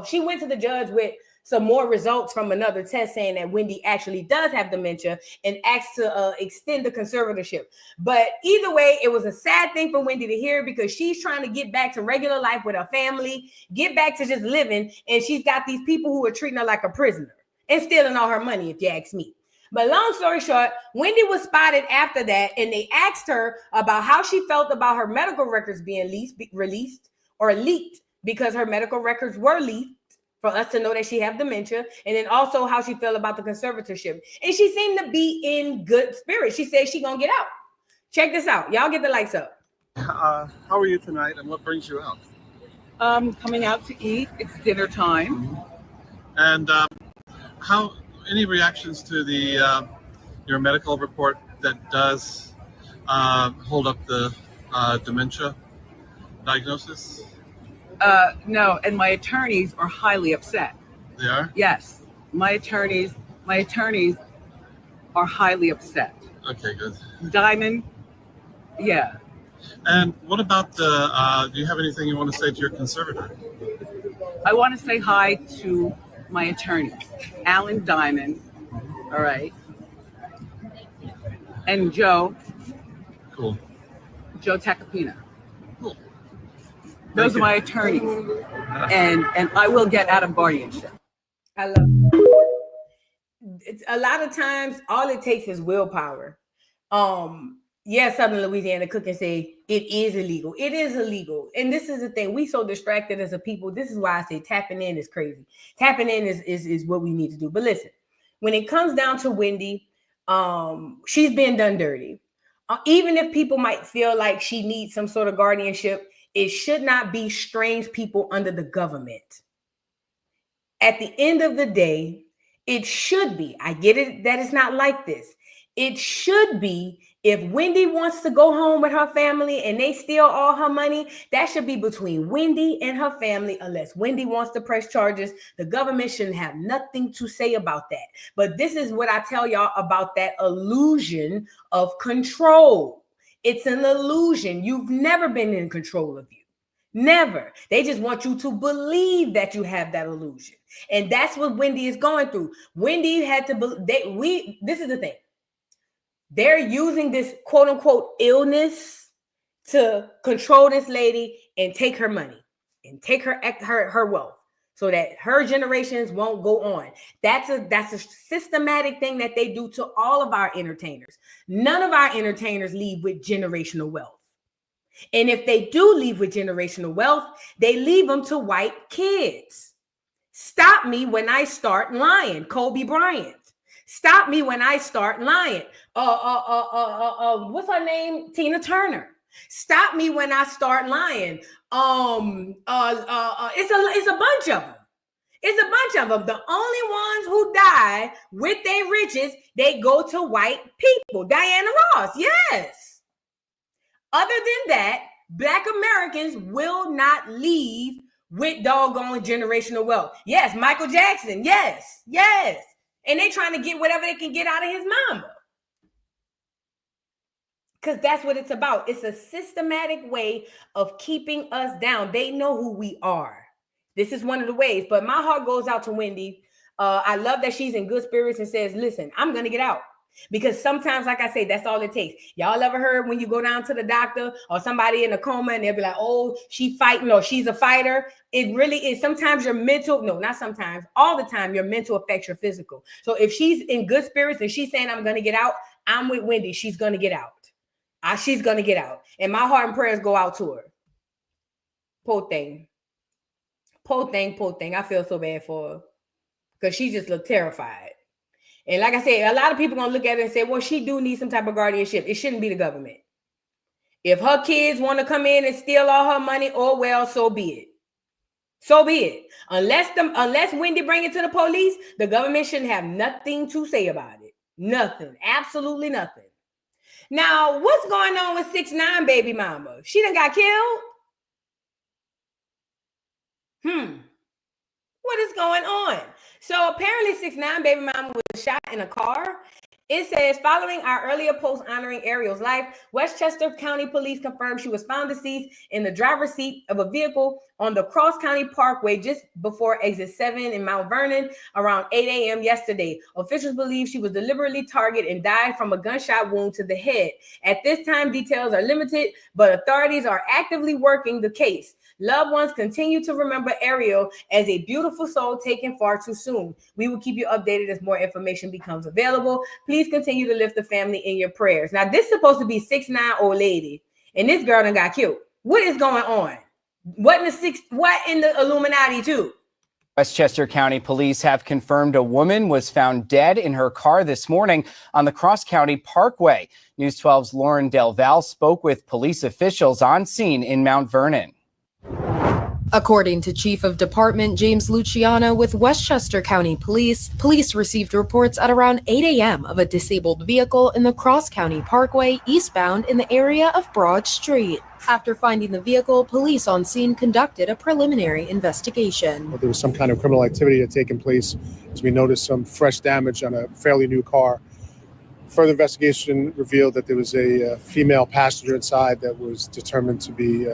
she went to the judge with some more results from another test saying that Wendy actually does have dementia and asked to extend the conservatorship. But either way, it was a sad thing for Wendy to hear because she's trying to get back to regular life with her family, get back to just living. And she's got these people who are treating her like a prisoner and stealing all her money, if you ask me. But long story short, Wendy was spotted after that, and they asked her about how she felt about her medical records being released or leaked because her medical records were leaked for us to know that she have dementia, and then also how she felt about the conservatorship. And she seemed to be in good spirits. She said she gonna get out. Check this out. Y'all get the lights up. How are you tonight, and what brings you out? Coming out to eat. It's dinner time. And any reactions to the your medical report that does hold up the dementia diagnosis? No, and my attorneys are highly upset. They are? Yes, my attorneys are highly upset. Okay, good. Diamond, yeah. And what about do you have anything you want to say to your conservator? I want to say hi to my attorneys, Alan Diamond, all right, and Joe. Cool. Joe Tacopina. Cool. Those are my attorneys, and I will get out of guardianship. I love it. It's a lot of times all it takes is willpower. Southern Louisiana cook and say it is illegal. It is illegal. And this is the thing. We so distracted as a people. This is why I say tapping in is crazy. Tapping in is what we need to do. But listen, when it comes down to Wendy, she's been done dirty. Even if people might feel like she needs some sort of guardianship, it should not be strange people under the government. At the end of the day, it should be. I get it that it's not like this. It should be if Wendy wants to go home with her family and they steal all her money, that should be between Wendy and her family. Unless Wendy wants to press charges, the government shouldn't have nothing to say about that. But this is what I tell y'all about that illusion of control. It's an illusion. You've never been in control of you. Never. They just want you to believe that you have that illusion. And that's what Wendy is going through. Wendy had to this is the thing. They're using this quote unquote illness to control this lady and take her money and take her wealth so that her generations won't go on. That's a systematic thing that they do to all of our entertainers. None of our entertainers leave with generational wealth. And if they do leave with generational wealth, they leave them to white kids. Stop me when I start lying. Kobe Bryant. Stop me when I start lying. What's her name? Tina Turner. Stop me when I start lying. It's a bunch of them. It's a bunch of them. The only ones who die with their riches, they go to white people. Diana Ross, yes. Other than that, Black Americans will not leave with doggone generational wealth. Yes, Michael Jackson, yes. And they trying to get whatever they can get out of his mama. Because that's what it's about. It's a systematic way of keeping us down. They know who we are. This is one of the ways. But my heart goes out to Wendy. I love that she's in good spirits and says, listen, I'm going to get out. Because sometimes, like I say, that's all it takes. Y'all ever heard when you go down to the doctor or somebody in a coma and they'll be like, oh, she's fighting or she's a fighter? It really is. Sometimes your mental, no, not sometimes, all the time, your mental affects your physical. So if she's in good spirits and she's saying, I'm going to get out, I'm with Wendy. She's going to get out. She's going to get out. And my heart and prayers go out to her. Poor thing. I feel so bad for her because she just looked terrified. And like I said, a lot of people going to look at it and say, well, she do need some type of guardianship. It shouldn't be the government. If her kids want to come in and steal all her money, oh well, so be it. So be it. Unless Wendy bring it to the police, the government shouldn't have nothing to say about it. Nothing. Absolutely nothing. Now, what's going on with 6ix9ine baby mama? She done got killed? What is going on? So apparently 6ix9ine baby mama was shot in a car. It says, following our earlier post honoring Ariel's life, Westchester County Police confirmed she was found deceased in the driver's seat of a vehicle on the Cross County Parkway just before exit 7 in Mount Vernon around 8 a.m. yesterday. Officials believe she was deliberately targeted and died from a gunshot wound to the head. At this time, details are limited, but authorities are actively working the case. Loved ones continue to remember Ariel as a beautiful soul taken far too soon. We will keep you updated as more information becomes available. Please continue to lift the family in your prayers. Now, this is supposed to be 6ix9ine old lady, and this girl done got killed. What is going on? What in the Illuminati too? Westchester County Police have confirmed a woman was found dead in her car this morning on the Cross County Parkway. News 12's Lauren Del Val spoke with police officials on scene in Mount Vernon. According to Chief of Department James Luciano with Westchester County Police, police received reports at around 8 a.m. of a disabled vehicle in the Cross County Parkway eastbound in the area of Broad Street. After finding the vehicle, police on scene conducted a preliminary investigation. There was some kind of criminal activity that had taken place as we noticed some fresh damage on a fairly new car. Further investigation revealed that there was a female passenger inside that was determined to be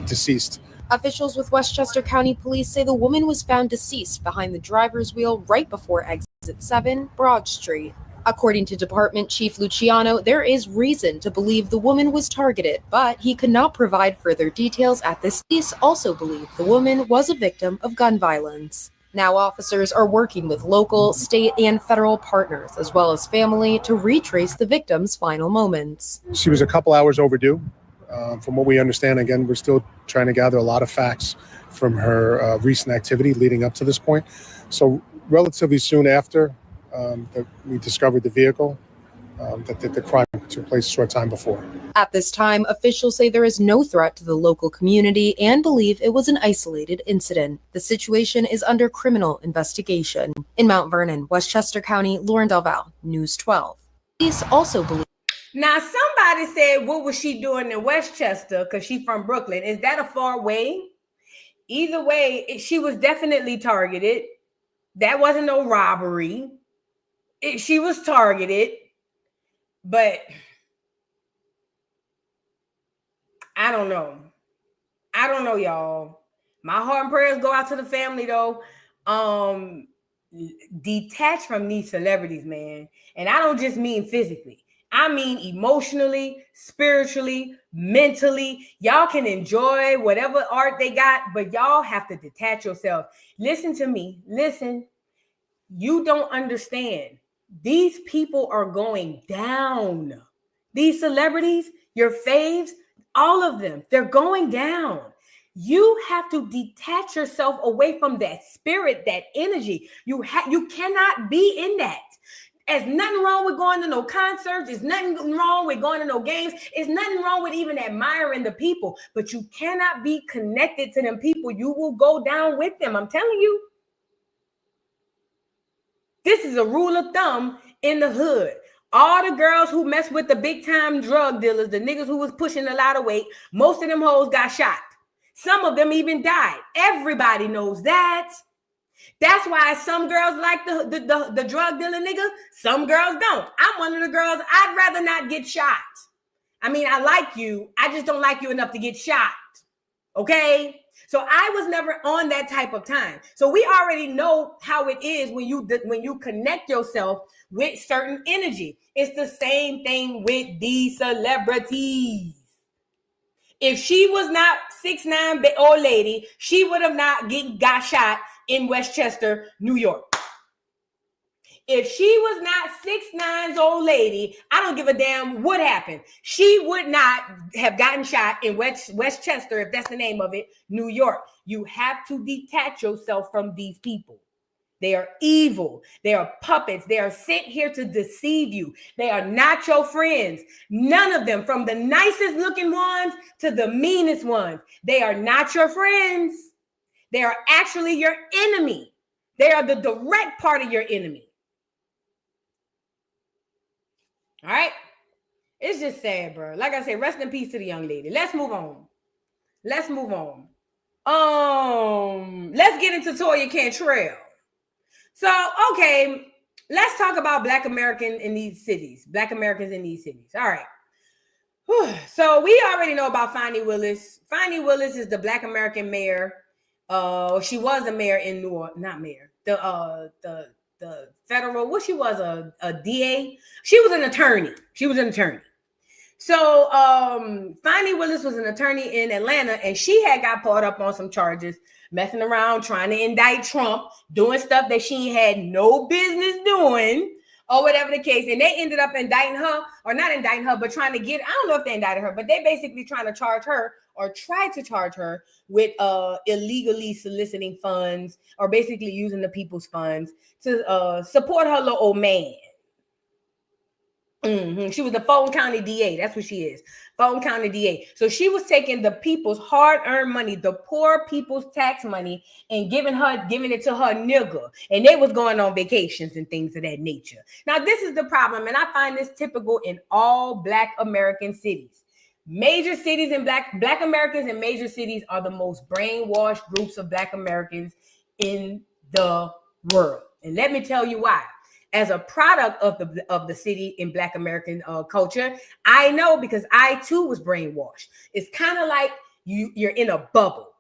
deceased. Officials with Westchester County Police say the woman was found deceased behind the driver's wheel right before exit 7, Broad Street. According to Department Chief Luciano, there is reason to believe the woman was targeted, but he could not provide further details at this. Police also believe the woman was a victim of gun violence. Now officers are working with local, state, and federal partners, as well as family, to retrace the victim's final moments. She was a couple hours overdue. From what we understand, again, we're still trying to gather a lot of facts from her recent activity leading up to this point. So relatively soon after that we discovered the vehicle, that the crime took place a short time before. At this time, officials say there is no threat to the local community and believe it was an isolated incident. The situation is under criminal investigation. In Mount Vernon, Westchester County, Lauren Del Val, News 12. Police also believe. Now, somebody said, what was she doing in Westchester? Because she's from Brooklyn. Is that a far way? Either way, she was definitely targeted. That wasn't no robbery. She was targeted. But I don't know. I don't know, y'all. My heart and prayers go out to the family, though. Detach from these celebrities, man. And I don't just mean physically. I mean emotionally, spiritually, mentally. Y'all can enjoy whatever art they got, but y'all have to detach yourself. Listen to me. Listen. You don't understand. These people are going down. These celebrities, your faves, all of them, they're going down. You have to detach yourself away from that spirit, that energy. You cannot be in that. There's nothing wrong with going to no concerts. There's nothing wrong with going to no games. There's nothing wrong with even admiring the people. But you cannot be connected to them people. You will go down with them. I'm telling you. This is a rule of thumb in the hood. All the girls who mess with the big time drug dealers, the niggas who was pushing a lot of weight, most of them hoes got shot. Some of them even died. Everybody knows that. That's why some girls like the drug dealer nigga. Some girls don't. I'm one of the girls. I'd rather not get shot. I mean, I like you. I just don't like you enough to get shot. Okay? So I was never on that type of time. So we already know how it is when you connect yourself with certain energy. It's the same thing with these celebrities. If she was not 6ix9ine old lady, she would have not got shot in Westchester, New York. If she was not 6ix9ine's old lady, I don't give a damn what happened. She would not have gotten shot in Westchester, if that's the name of it, New York. You have to detach yourself from these people. They are evil. They are puppets. They are sent here to deceive you. They are not your friends. None of them, from the nicest looking ones to the meanest ones. They are not your friends. They are actually your enemy. They are the direct part of your enemy. All right? It's just sad, bro. Like I said, rest in peace to the young lady. Let's move on. Let's move on. Let's get into Latoya Cantrell. So, okay, let's talk about Black Americans in these cities. Black Americans in these cities. All right. Whew. So we already know about Fani Willis. Fani Willis is the Black American mayor. She was the mayor in New Orleans, not mayor. The federal. What she was a DA. She was an attorney. So Fani Willis was an attorney in Atlanta, and she had got caught up on some charges, messing around, trying to indict Trump, doing stuff that she had no business doing, or whatever the case. And they ended up indicting her, or not indicting her, but trying to get, I don't know if they indicted her, but they basically trying to charge her, or tried to charge her with illegally soliciting funds, or basically using the people's funds to support her little old man. She was the Fulton County DA. That's what she is. Fulton County DA. So she was taking the people's hard-earned money, the poor people's tax money, and giving it to her nigga. And they was going on vacations and things of that nature. Now, this is the problem, and I find this typical in all Black American cities. Major cities and Black Americans in major cities are the most brainwashed groups of Black Americans in the world. And let me tell you why. As a product of the city in Black American culture, I know, because I too was brainwashed. It's kind of like you're in a bubble,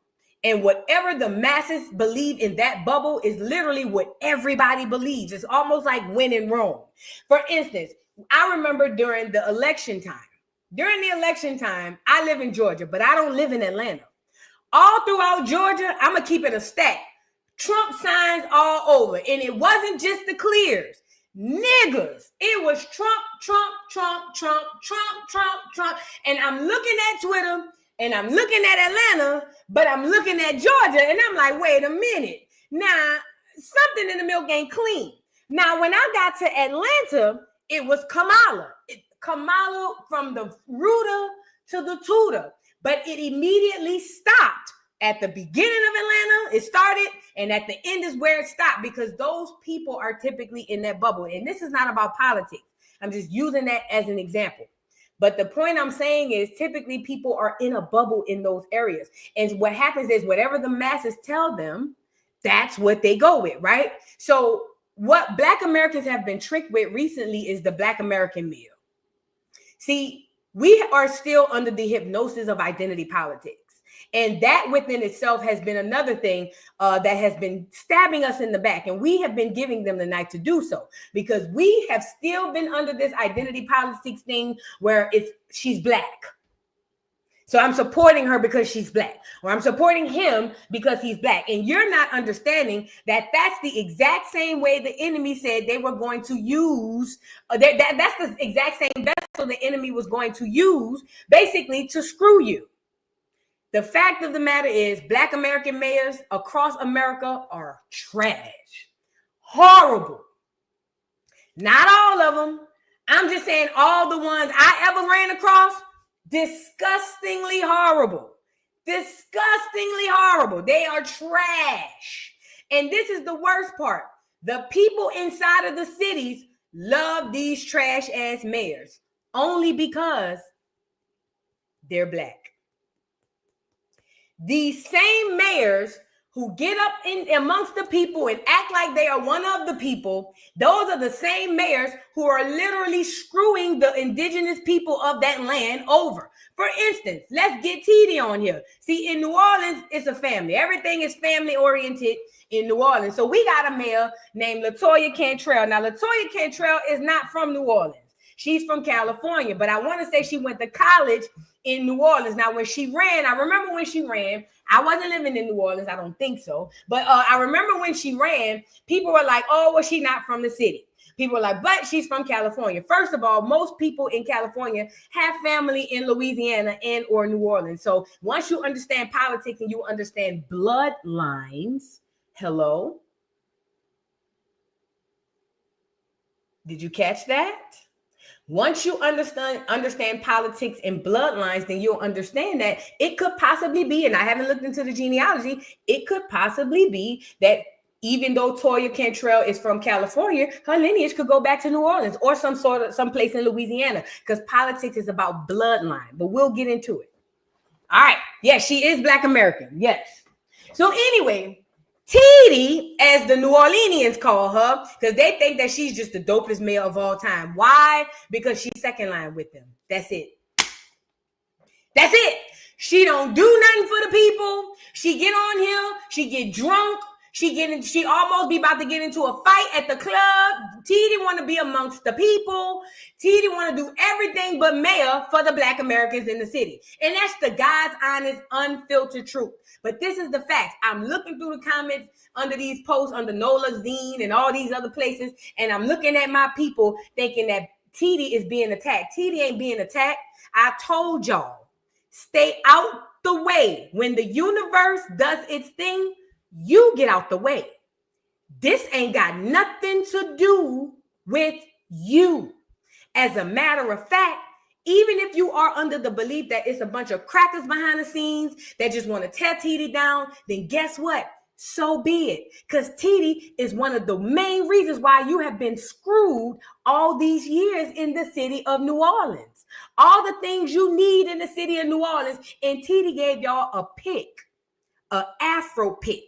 and whatever the masses believe in that bubble is literally what everybody believes. It's almost like when in Rome. For instance, I remember during the election time, I live in Georgia, but I don't live in Atlanta. All throughout Georgia, I'm gonna keep it a stack. Trump signs all over, and it wasn't just the clears. Niggas. It was Trump, Trump, Trump, Trump, Trump, Trump, Trump. And I'm looking at Twitter, and I'm looking at Atlanta, but I'm looking at Georgia, and I'm like, wait a minute. Now, something in the milk ain't clean. Now, when I got to Atlanta, it was Kamala. Kamala from the rooter to the tutor. But it immediately stopped. At the beginning of Atlanta, it started, and at the end is where it stopped, because those people are typically in that bubble. And this is not about politics. I'm just using that as an example. But the point I'm saying is typically people are in a bubble in those areas. And what happens is whatever the masses tell them, that's what they go with, right? So what Black Americans have been tricked with recently is the Black American meal. See, we are still under the hypnosis of identity politics. And that within itself has been another thing that has been stabbing us in the back. And we have been giving them the knife to do so, because we have still been under this identity politics thing where she's Black. So I'm supporting her because she's Black, or I'm supporting him because he's Black. And you're not understanding that that's the exact same way the enemy said they were going to use. That's the exact same vessel the enemy was going to use basically to screw you. The fact of the matter is Black American mayors across America are trash. Horrible. Not all of them. I'm just saying all the ones I ever ran across, disgustingly horrible. Disgustingly horrible. They are trash. And this is the worst part. The people inside of the cities love these trash ass mayors only because they're Black. These same mayors who get up in amongst the people and act like they are one of the people, those are the same mayors who are literally screwing the indigenous people of that land over. For instance, let's get TD on here. See, in New Orleans, it's a family. Everything is family oriented in New Orleans. So we got a mayor named Latoya Cantrell. Now, Latoya Cantrell is not from New Orleans. She's from California, but I want to say she went to college in New Orleans. Now, when she ran, I remember when she ran, I wasn't living in New Orleans. I don't think so. But I remember when she ran, people were like, oh, well, she's not from the city. People were like, but she's from California. First of all, most people in California have family in Louisiana and or New Orleans. So once you understand politics and you understand bloodlines, hello, Did you catch that? Once you understand politics and bloodlines, then you'll understand that it could possibly be, and I haven't looked into the genealogy, it could possibly be that even though Latoya Cantrell is from California, her lineage could go back to New Orleans or some place in Louisiana, because politics is about bloodline. But we'll get into it. All right. Yes, she is Black American. Yes. So anyway, TD, as the New Orleanians call her, because they think that she's just the dopest male of all time. Why? Because she's second line with them. That's it. That's it. She don't do nothing for the people. She get on here. She get drunk. She almost be about to get into a fight at the club. TD want to be amongst the people. TD want to do everything but mayor for the Black Americans in the city. And that's the God's honest, unfiltered truth. But this is the facts. I'm looking through the comments under these posts, under Nola Zine and all these other places, and I'm looking at my people thinking that TD is being attacked. TD ain't being attacked. I told y'all, stay out the way. When the universe does its thing, you get out the way. This ain't got nothing to do with you. As a matter of fact, even if you are under the belief that it's a bunch of crackers behind the scenes that just want to tear TD down, then guess what? So be it. Because TD is one of the main reasons why you have been screwed all these years in the city of New Orleans. All the things you need in the city of New Orleans, and TD gave y'all a pick, an Afro pick.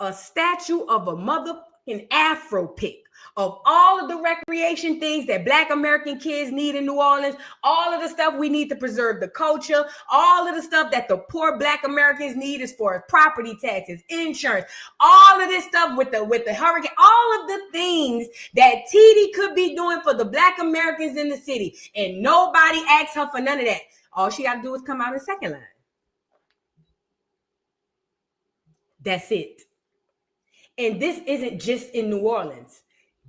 A statue of a motherfucking Afro pick of all of the recreation things that Black American kids need in New Orleans, all of the stuff we need to preserve the culture, all of the stuff that the poor Black Americans need as far as property taxes, insurance, all of this stuff with the hurricane, all of the things that TD could be doing for the Black Americans in the city, and nobody asks her for none of that. All she got to do is come out in second line. That's it. And this isn't just in New Orleans.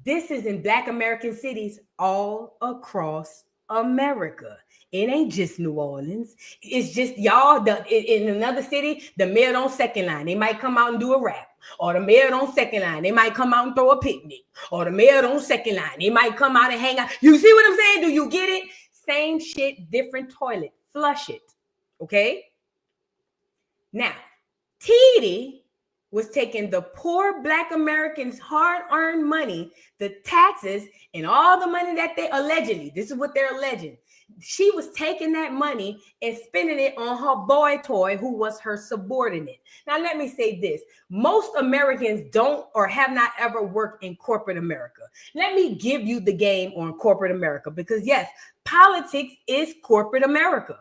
This is in Black American cities all across America. It ain't just New Orleans. It's just y'all, in another city, the mayor on second line. They might come out and do a rap. Or the mayor on second line. They might come out and throw a picnic. Or the mayor on second line. They might come out and hang out. You see what I'm saying? Do you get it? Same shit, different toilet. Flush it. Okay? Now, TD was taking the poor Black Americans' hard-earned money, the taxes, and all the money that they allegedly, this is what they're alleging. She was taking that money and spending it on her boy toy, who was her subordinate. Now, let me say this. Most Americans don't or have not ever worked in corporate America. Let me give you the game on corporate America, because yes, politics is corporate America.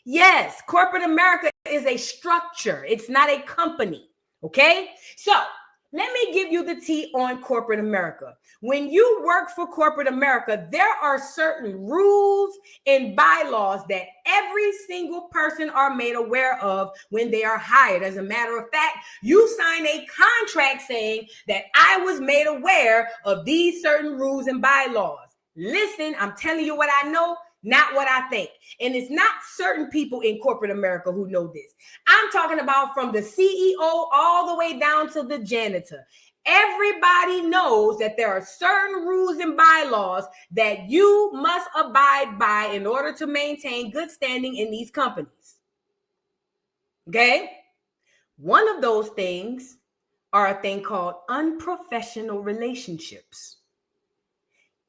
Yes, corporate America is a structure. It's not a company. Okay? So let me give you the tea on corporate America. When you work for corporate America, there are certain rules and bylaws that every single person are made aware of when they are hired. As a matter of fact, you sign a contract saying that I was made aware of these certain rules and bylaws. Listen, I'm telling you what I know, not what I think. And it's not certain people in corporate America who know this. I'm talking about from the CEO all the way down to the janitor. Everybody knows that there are certain rules and bylaws that you must abide by in order to maintain good standing in these companies. Okay? One of those things are a thing called unprofessional relationships.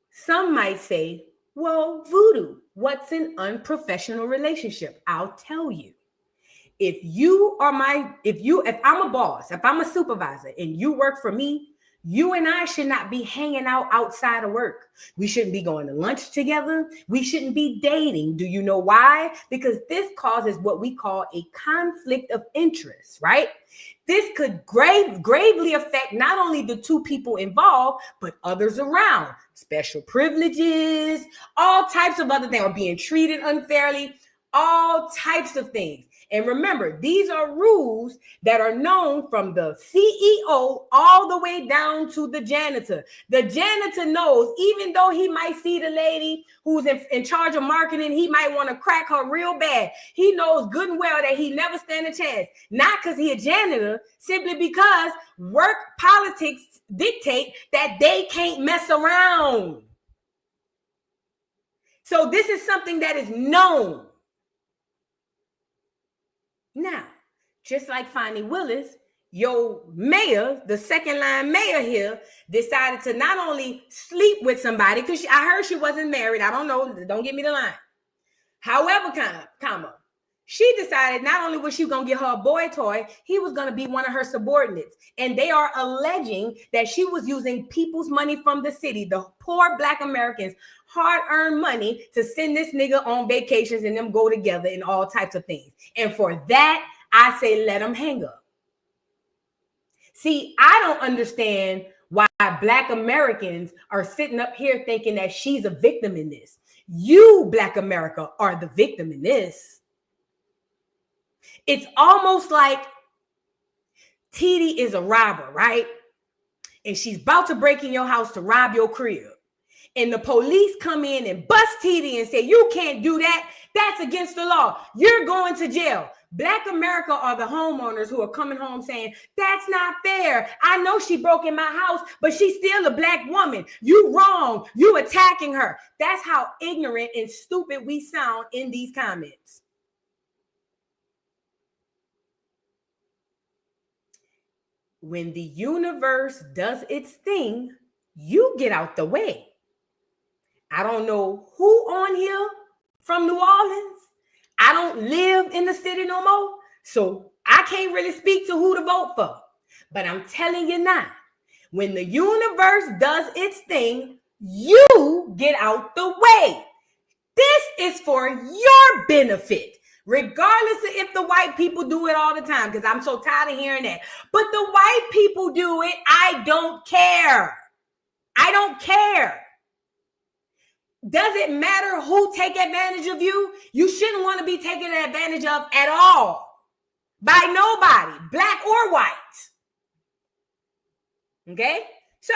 Some might say, well, Voodoo, what's an unprofessional relationship? I'll tell you. If I'm a boss, if I'm a supervisor and you work for me, you and I should not be hanging out outside of work. We shouldn't be going to lunch together. We shouldn't be dating. Do you know why? Because this causes what we call a conflict of interest, right? This could gravely affect not only the two people involved, but others around. Special privileges, all types of other things, or being treated unfairly, all types of things. And remember, these are rules that are known from the CEO all the way down to the janitor. The janitor knows, even though he might see the lady who's in charge of marketing, he might want to crack her real bad. He knows good and well that he never stand a chance. Not because he a janitor, simply because work politics dictate that they can't mess around. So this is something that is known. Now, just like Fonnie Willis, your mayor, the second line mayor here, decided to not only sleep with somebody, because I heard she wasn't married. I don't know. Don't give me the line. However, she decided not only was she going to get her a boy toy, he was going to be one of her subordinates. And they are alleging that she was using people's money from the city, the poor Black Americans, hard-earned money to send this nigga on vacations and them go together and all types of things. And for that, I say let them hang up. See, I don't understand why Black Americans are sitting up here thinking that she's a victim in this. You, Black America, are the victim in this. It's almost like TD is a robber, right? And she's about to break in your house to rob your crib. And the police come in and bust TD and say, you can't do that. That's against the law. You're going to jail. Black America are the homeowners who are coming home saying, that's not fair. I know she broke in my house, but she's still a Black woman. You wrong. You attacking her. That's how ignorant and stupid we sound in these comments. When the universe does its thing, you get out the way. I don't know who on here from New Orleans. I don't live in the city no more, so I can't really speak to who to vote for. But I'm telling you now, when the universe does its thing, you get out the way. This is for your benefit. Regardless of if the white people do it all the time, because I'm so tired of hearing that. But the white people do it, I don't care. I don't care. Does it matter who take advantage of you? You shouldn't want to be taken advantage of at all. By nobody, Black or white. Okay? So,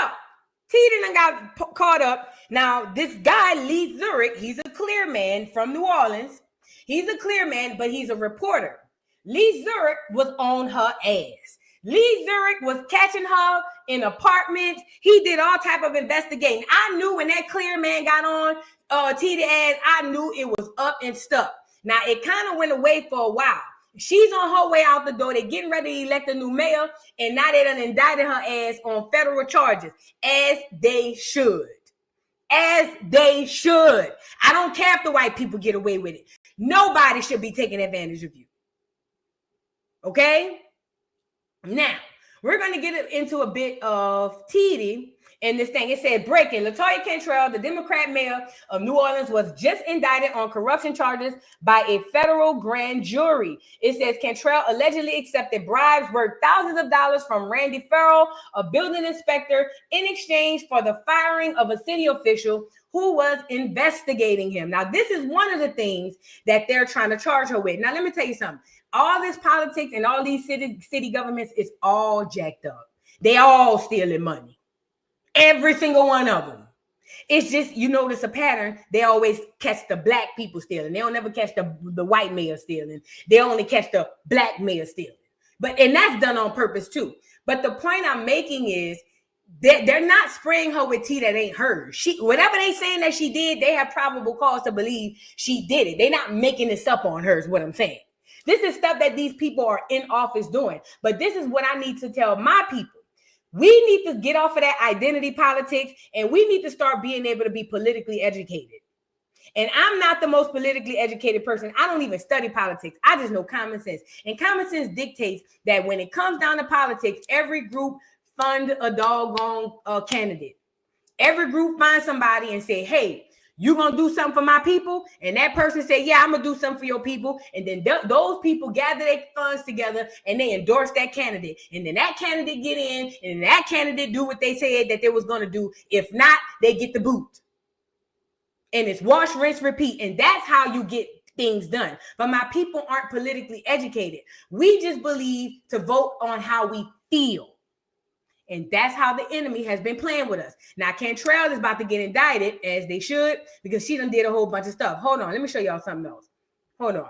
T done got caught up. Now, this guy, Lee Zurich, he's a clear man from New Orleans. He's a clear man, but he's a reporter. Lee Zurich was on her ass. Lee Zurich was catching her in apartments. He did all type of investigating. I knew when that clear man got on T ass, I knew it was up and stuck. Now, it kind of went away for a while. She's on her way out the door. They're getting ready to elect a new mayor, and now they done indicted her ass on federal charges, as they should. As they should. I don't care if the white people get away with it. Nobody should be taking advantage of you. Okay? Now, we're going to get into a bit of TD in this thing. It said, breaking, Latoya Cantrell, the Democrat mayor of New Orleans, was just indicted on corruption charges by a federal grand jury. It says Cantrell allegedly accepted bribes worth thousands of dollars from Randy Farrell, a building inspector, in exchange for the firing of a city official who was investigating him. Now, this is one of the things that they're trying to charge her with. Now, let me tell you something. All this politics and all these city governments is all jacked up. They all stealing money. Every single one of them. It's just, you notice a pattern. They always catch the Black people stealing. They don't ever catch the white mayor stealing. They only catch the Black mayor stealing. And that's done on purpose too. But the point I'm making is they're not spraying her with tea that ain't hers. Whatever they saying that she did, they have probable cause to believe she did it. They're not making this up on her, is what I'm saying. This is stuff that these people are in office doing. But this is what I need to tell my people. We need to get off of that identity politics, and we need to start being able to be politically educated. And I'm not the most politically educated person. I don't even study politics. I just know common sense. And common sense dictates that when it comes down to politics, every group fund a doggone candidate. Every group find somebody and say, hey, you gonna do something for my people? And that person say, yeah, I'm gonna do something for your people. And then those people gather their funds together and they endorse that candidate. And then that candidate get in, and that candidate do what they said that they was gonna do. If not, they get the boot. And it's wash, rinse, repeat. And that's how you get things done. But my people aren't politically educated. We just believe to vote on how we feel. And that's how the enemy has been playing with us. Now, Cantrell is about to get indicted, as they should, because she done did a whole bunch of stuff. Hold on. Let me show y'all something else. Hold on.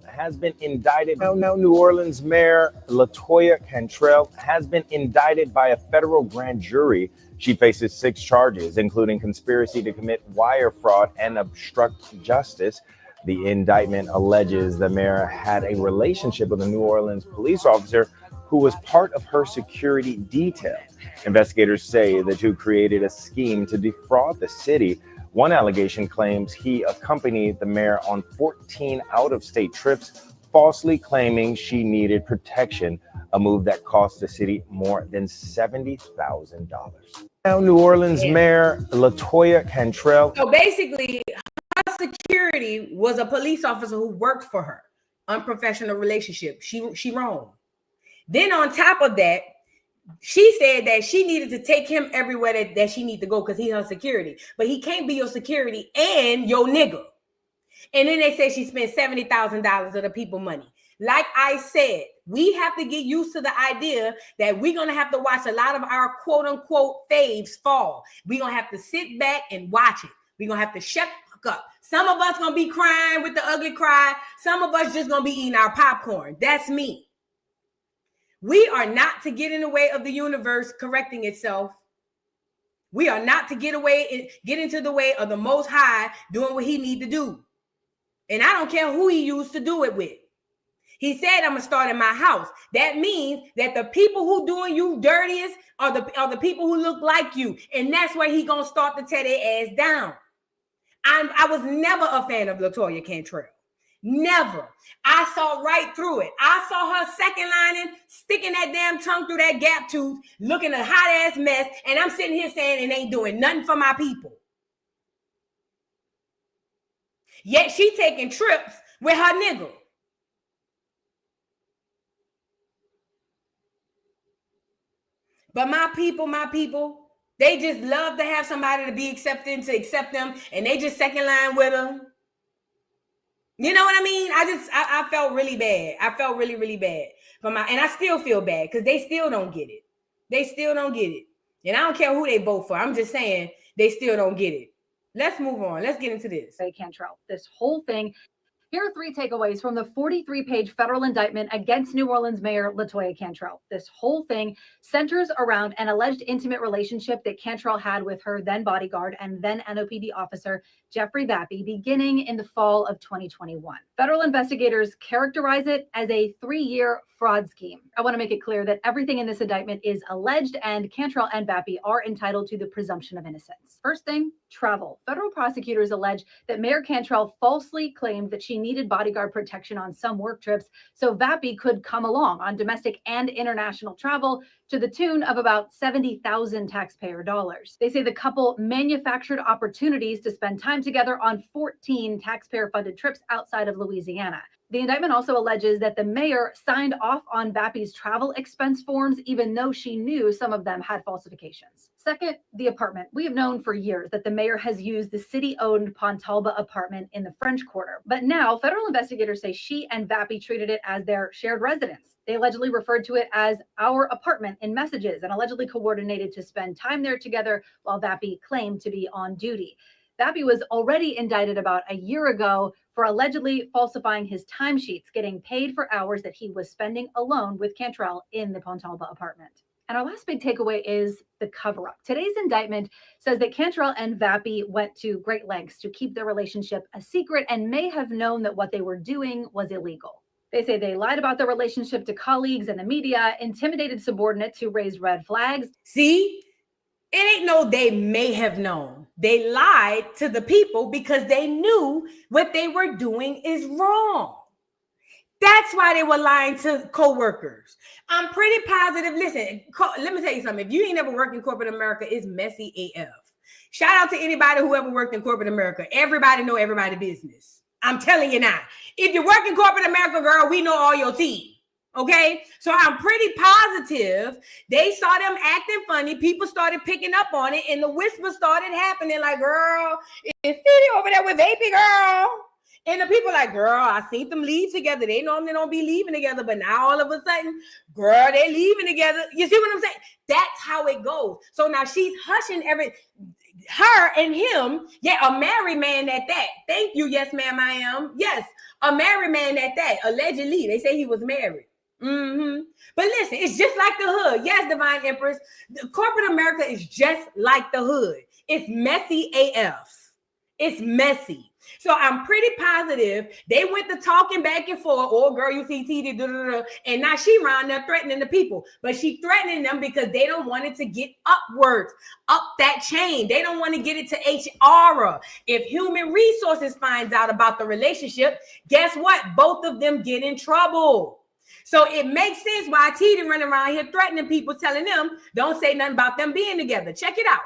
Has been indicted. Now, New Orleans Mayor Latoya Cantrell has been indicted by a federal grand jury. She faces 6 charges, including conspiracy to commit wire fraud and obstruct justice. The indictment alleges the mayor had a relationship with a New Orleans police officer who was part of her security detail. Investigators say the two created a scheme to defraud the city. One allegation claims he accompanied the mayor on 14 out-of-state trips, falsely claiming she needed protection, a move that cost the city more than $70,000. Now, New Orleans Mayor Latoya Cantrell. So basically, her security was a police officer who worked for her. Unprofessional relationship. She wrong. Then on top of that, she said that she needed to take him everywhere that she needed to go because he's her security. But he can't be your security and your nigga. And then they said she spent $70,000 of the people money. Like I said, we have to get used to the idea that we're going to have to watch a lot of our quote unquote faves fall. We're going to have to sit back and watch it. We're going to have to shut the fuck up. Some of us going to be crying with the ugly cry. Some of us just going to be eating our popcorn. That's me. We are not to get in the way of the universe correcting itself. We are not to get into the way of the Most High doing what he need to do. And I don't care who he used to do it with. He said, I'm going to start in my house. That means that the people who doing you dirtiest are the people who look like you. And that's where he going to start to tear their ass down. I was never a fan of Latoya Cantrell. Never. I saw right through it. I saw her second lining, sticking that damn tongue through that gap tooth, looking a hot ass mess. And I'm sitting here saying it ain't doing nothing for my people. Yet she taking trips with her nigga. But my people, they just love to have somebody to be accepting, to accept them. And they just second line with them. You know what I mean? I felt really bad. I felt really, really bad. And I still feel bad because they still don't get it. They still don't get it. And I don't care who they vote for. I'm just saying they still don't get it. Let's move on. Let's get into this. Cantrell, this whole thing. Here are 3 takeaways from the 43-page federal indictment against New Orleans Mayor Latoya Cantrell. This whole thing centers around an alleged intimate relationship that Cantrell had with her then bodyguard and then NOPD officer, Jeffrey Vappy, beginning in the fall of 2021. Federal investigators characterize it as a 3-year fraud scheme. I want to make it clear that everything in this indictment is alleged, and Cantrell and Vappy are entitled to the presumption of innocence. First thing, travel. Federal prosecutors allege that Mayor Cantrell falsely claimed that she needed bodyguard protection on some work trips so Vappy could come along on domestic and international travel to the tune of about $70,000 taxpayer dollars. They say the couple manufactured opportunities to spend time together on 14 taxpayer-funded trips outside of Louisiana. The indictment also alleges that the mayor signed off on Vappy's travel expense forms, even though she knew some of them had falsifications. Second, the apartment. We have known for years that the mayor has used the city-owned Pontalba apartment in the French Quarter. But now, federal investigators say she and Vappy treated it as their shared residence. They allegedly referred to it as our apartment in messages and allegedly coordinated to spend time there together while Vappy claimed to be on duty. Vappy was already indicted about a year ago for allegedly falsifying his timesheets, getting paid for hours that he was spending alone with Cantrell in the Pontalba apartment. And our last big takeaway is the cover-up. Today's indictment says that Cantrell and Vappy went to great lengths to keep their relationship a secret and may have known that what they were doing was illegal. They say they lied about their relationship to colleagues and the media, intimidated subordinates who raised red flags. See? It ain't no they may have known. They lied to the people because they knew what they were doing is wrong. That's why they were lying to co-workers. I'm pretty positive. Listen, let me tell you something. If you ain't never worked in corporate America, it's messy AF. Shout out to anybody who ever worked in corporate America. Everybody know everybody's business. I'm telling you now. If you work in corporate America, girl, we know all your team. Okay, so I'm pretty positive they saw them acting funny. People started picking up on it, and the whispers started happening like, girl, it's Titi over there with Vapey, girl. And the people like, girl, I seen them leave together. They normally don't be leaving together, but now all of a sudden, girl, they leaving together. You see what I'm saying? That's how it goes. So now she's hushing her and him. Yeah, a married man at that. Thank you. Yes, ma'am, I am. Yes, a married man at that. Allegedly, they say he was married. But listen, it's just like the hood. Yes, Divine Empress. Corporate America is just like the hood. It's messy AF. It's messy. So I'm pretty positive they went to talking back and forth. Oh, girl, you see TD, and now she around there threatening the people. But she threatening them because they don't want it to get upwards, up that chain. They don't want to get it to HR. If Human Resources finds out about the relationship, guess what? Both of them get in trouble. So it makes sense why TD running around here threatening people, telling them don't say nothing about them being together. Check it out.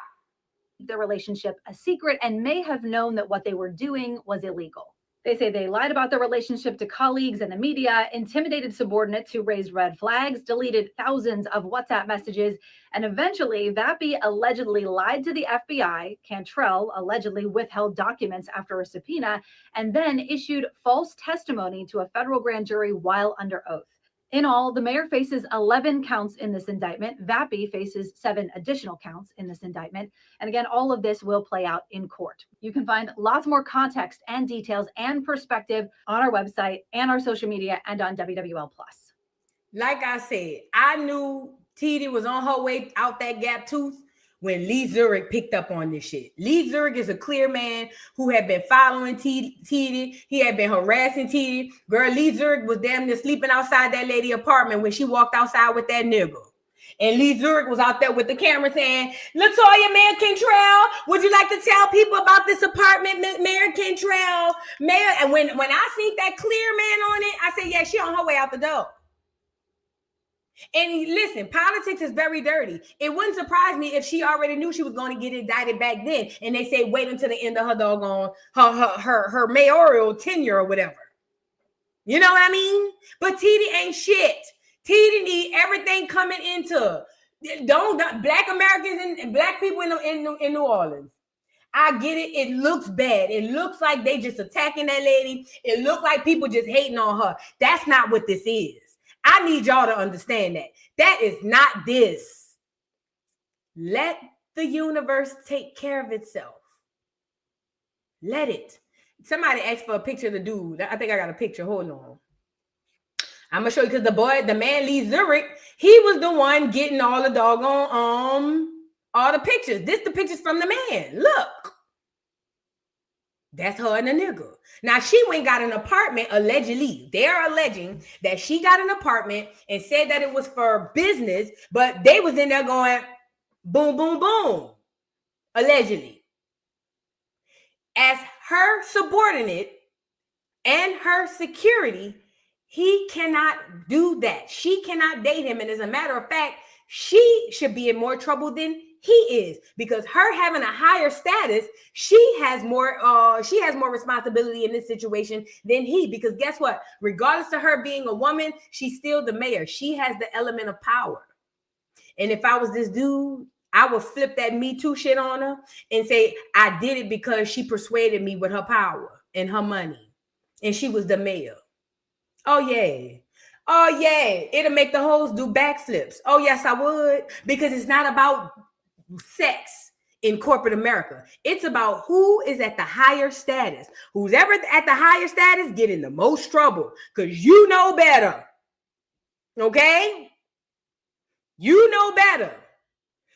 The relationship a secret and may have known that what they were doing was illegal. They say they lied about the relationship to colleagues and the media, intimidated subordinates who raised red flags, deleted thousands of WhatsApp messages, and eventually Vappy allegedly lied to the FBI. Cantrell allegedly withheld documents after a subpoena and then issued false testimony to a federal grand jury while under oath. In all, the mayor faces 11 counts in this indictment. Vappy faces 7 additional counts in this indictment. And again, all of this will play out in court. You can find lots more context and details and perspective on our website and our social media and on WWL+. Like I said, I knew TD was on her way out that gap tooth when Lee Zurich picked up on this shit. Lee Zurich is a clear man who had been following TD. He had been harassing TD. Girl, Lee Zurich was damn near sleeping outside that lady apartment when she walked outside with that nigga. And Lee Zurich was out there with the camera saying, Latoya, Mayor Cantrell, would you like to tell people about this apartment, Mayor Cantrell? Mayor, and when I seen that clear man on it, I said, yeah, she on her way out the door. And listen, politics is very dirty. It wouldn't surprise me if she already knew she was going to get indicted back then. And they say, wait until the end of her doggone, her mayoral tenure or whatever. You know what I mean? But TD ain't shit. TD need everything coming into. Black Americans and black people in New Orleans. I get it. It looks bad. It looks like they just attacking that lady. It looked like people just hating on her. That's not what this is. I need y'all to understand that. That is not this. Let the universe take care of itself. Let it. Somebody asked for a picture of the dude. I think I got a picture. Hold on. I'm going to show you because the man Lee Zurich, he was the one getting all the doggone, all the pictures. This the pictures from the man. Look. That's her and the nigga. Now, she went got an apartment, allegedly. They're alleging that she got an apartment and said that it was for business, but they was in there going boom, boom, boom, allegedly. As her subordinate and her security, he cannot do that. She cannot date him. And as a matter of fact, she should be in more trouble than he is, because her having a higher status, she has more responsibility in this situation than he, because guess what? Regardless of her being a woman, she's still the mayor. She has the element of power. And if I was this dude, I would flip that Me Too shit on her and say, I did it because she persuaded me with her power and her money. And she was the mayor. Oh, yeah. Oh, yeah. It'll make the hoes do backflips. Oh, yes, I would. Because it's not about sex in corporate America. It's about who is at the higher status. Who's ever at the higher status get in the most trouble, because you know better. Okay? You know better.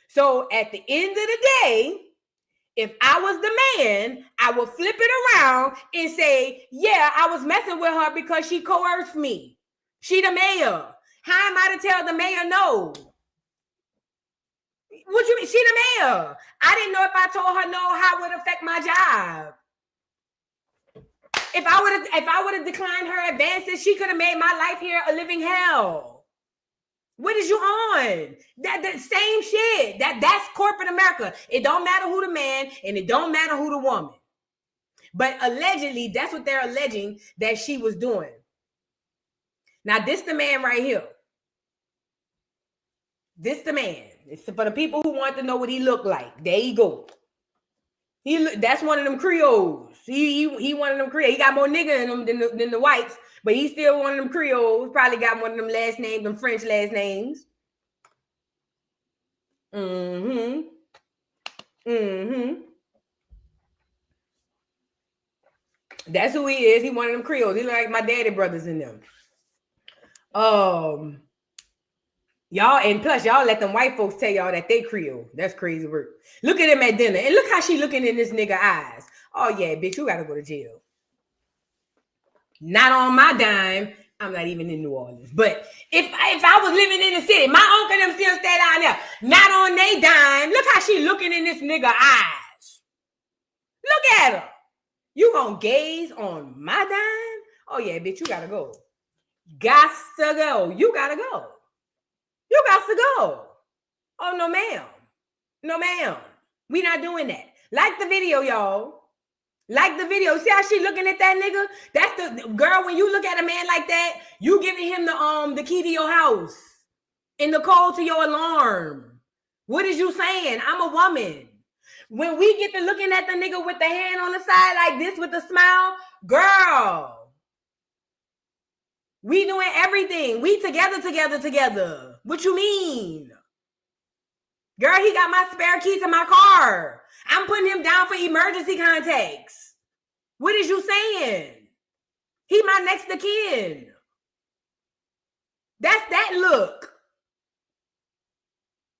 So at the end of the day, if I was the man, I would flip it around and say, yeah, I was messing with her because she coerced me. She the mayor. How am I to tell the mayor no? What you mean? She the mayor. I didn't know if I told her no, how it would affect my job. If I would have declined her advances, she could have made my life here a living hell. What is you on? That same shit. That's corporate America. It don't matter who the man and it don't matter who the woman. But allegedly, that's what they're alleging that she was doing. Now, this the man right here. This the man. It's for the people who want to know what he looked like. There you go. That's one of them Creoles. He one of them Creoles. He got more nigga in him than the whites, but he's still one of them Creoles. Probably got one of them last names, them French last names. That's who he is. He one of them Creoles. He look like my daddy brothers in them. Y'all, and plus y'all let them white folks tell y'all that they Creole. That's crazy work. Look at him at dinner, and look how she looking in this nigga eyes. Oh yeah, bitch, you gotta go to jail. Not on my dime. I'm not even in New Orleans. But if I was living in the city, my uncle them still stay down there. Not on they dime. Look how she looking in this nigga eyes. Look at her. You gonna gaze on my dime? Oh yeah, bitch, you gotta go. Got to go. You gotta go. You got to go. Oh, no, ma'am. No, ma'am. We not doing that. Like the video, y'all. Like the video. See how she looking at that nigga? That's the girl, when you look at a man like that, you giving him the key to your house and the code to your alarm. What is you saying? I'm a woman. When we get to looking at the nigga with the hand on the side like this with a smile, girl, we doing everything. We together. What you mean? Girl, he got my spare keys in my car. I'm putting him down for emergency contacts. What is you saying? He my next of kin. That's that look.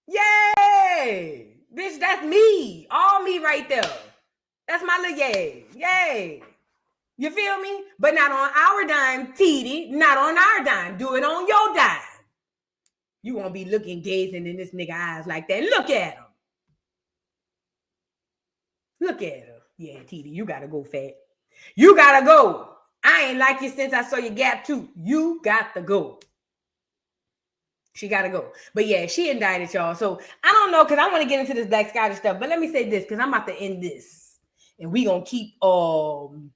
Yay! Bitch, that's me. All me right there. That's my little yay. Yay. You feel me? But not on our dime, TD. Not on our dime. Do it on your dime. You won't be gazing in this nigga eyes like that. Look at him. Look at her. Yeah, TD, you gotta go, fat. You gotta go. I ain't like you since I saw your gap tooth. You got to go. She gotta go. But yeah, she indicted, y'all. So I don't know, because I want to get into this Black Scottish stuff. But let me say this, because I'm about to end this. And we gonna keep this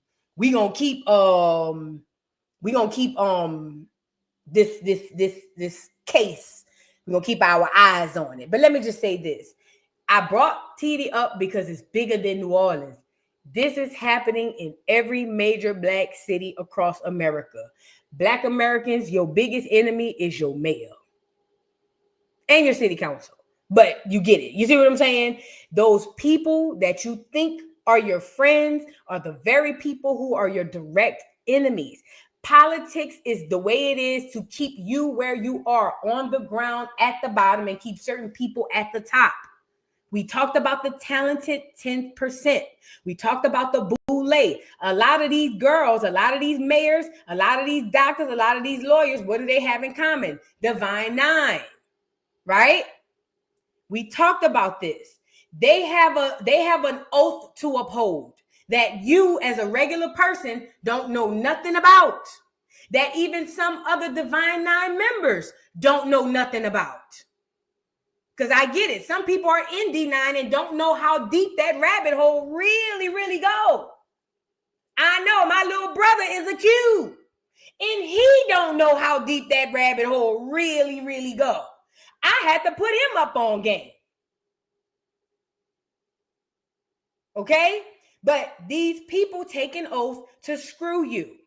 case. We're gonna keep our eyes on it. But let me just say this. I brought TD up because it's bigger than New Orleans. This is happening in every major Black city across America. Black Americans, your biggest enemy is your mayor and your city council. But you get it. You see what I'm saying? Those people that you think are your friends are the very people who are your direct enemies. Politics is the way it is to keep you where you are on the ground at the bottom and keep certain people at the top. We talked about the talented 10%. We talked about the boule. A lot of these girls, a lot of these mayors, a lot of these doctors, a lot of these lawyers, what do they have in common? Divine 9, right? We talked about this. They have an oath to uphold that you as a regular person don't know nothing about, that even some other Divine 9 members don't know nothing about. Because I get it. Some people are in D9 and don't know how deep that rabbit hole really, really go. I know my little brother is a Q, and he don't know how deep that rabbit hole really, really go. I had to put him up on game. Okay? But these people take an oath to screw you.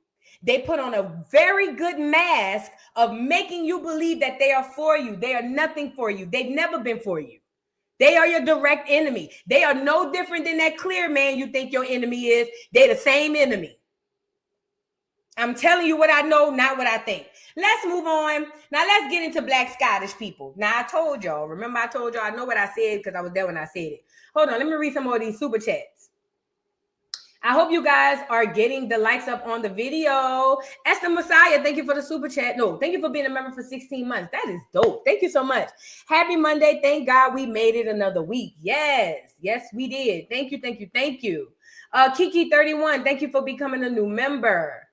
They put on a very good mask of making you believe that they are for you. They are nothing for you. They've never been for you. They are your direct enemy. They are no different than that clear man you think your enemy is. They're the same enemy. I'm telling you what I know, not what I think. Let's move on. Now let's get into Black Scottish people. Now I told y'all, remember I told y'all, I know what I said because I was there when I said it. Hold on, let me read some more of these super chats. I hope you guys are getting the likes up on the video. Esther Messiah, thank you for the super chat. No, thank you for being a member for 16 months. That is dope. Thank you so much. Happy Monday. Thank God we made it another week. Yes, we did. Thank you. Kiki31, thank you for becoming a new member.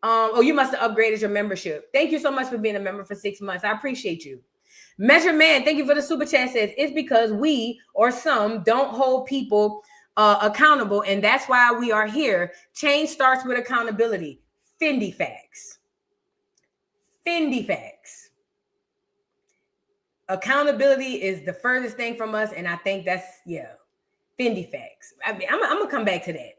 You must have upgraded your membership. Thank you so much for being a member for 6 months. I appreciate you. Measure Man, thank you for the super chat. Says it's because we or some don't hold people accountable, and that's why we are here. Change starts with accountability. Fendi facts. Fendi facts. Accountability is the furthest thing from us, and I think that's, yeah, Fendi facts. I mean, I'm gonna come back to that.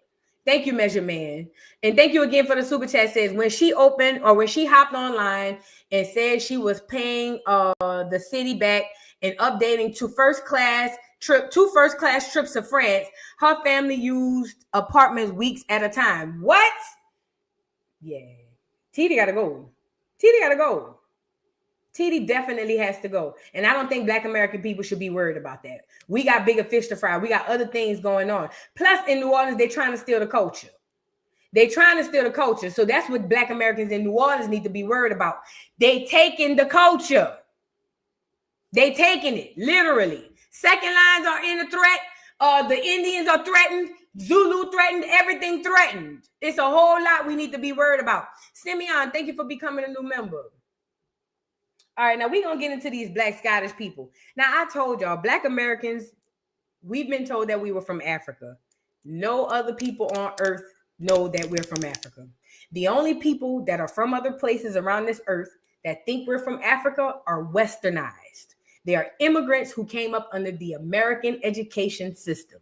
Thank you, Measure Man. And thank you again for the super chat. Says when she hopped online and said she was paying the city back and updating to first class trips to France, her family used apartments weeks at a time. What? Yeah. TD gotta go. TD definitely has to go. And I don't think Black American people should be worried about that. We got bigger fish to fry. We got other things going on. Plus, in New Orleans, they're trying to steal the culture. So that's what Black Americans in New Orleans need to be worried about. They taking the culture. They taking it, literally. Second lines are in a threat. The Indians are threatened. Zulu threatened. Everything threatened. It's a whole lot we need to be worried about. Simeon, thank you for becoming a new member. All right, now we're going to get into these Black Scottish people. Now, I told y'all, Black Americans, we've been told that we were from Africa. No other people on earth know that we're from Africa. The only people that are from other places around this earth that think we're from Africa are westernized. They are immigrants who came up under the American education system.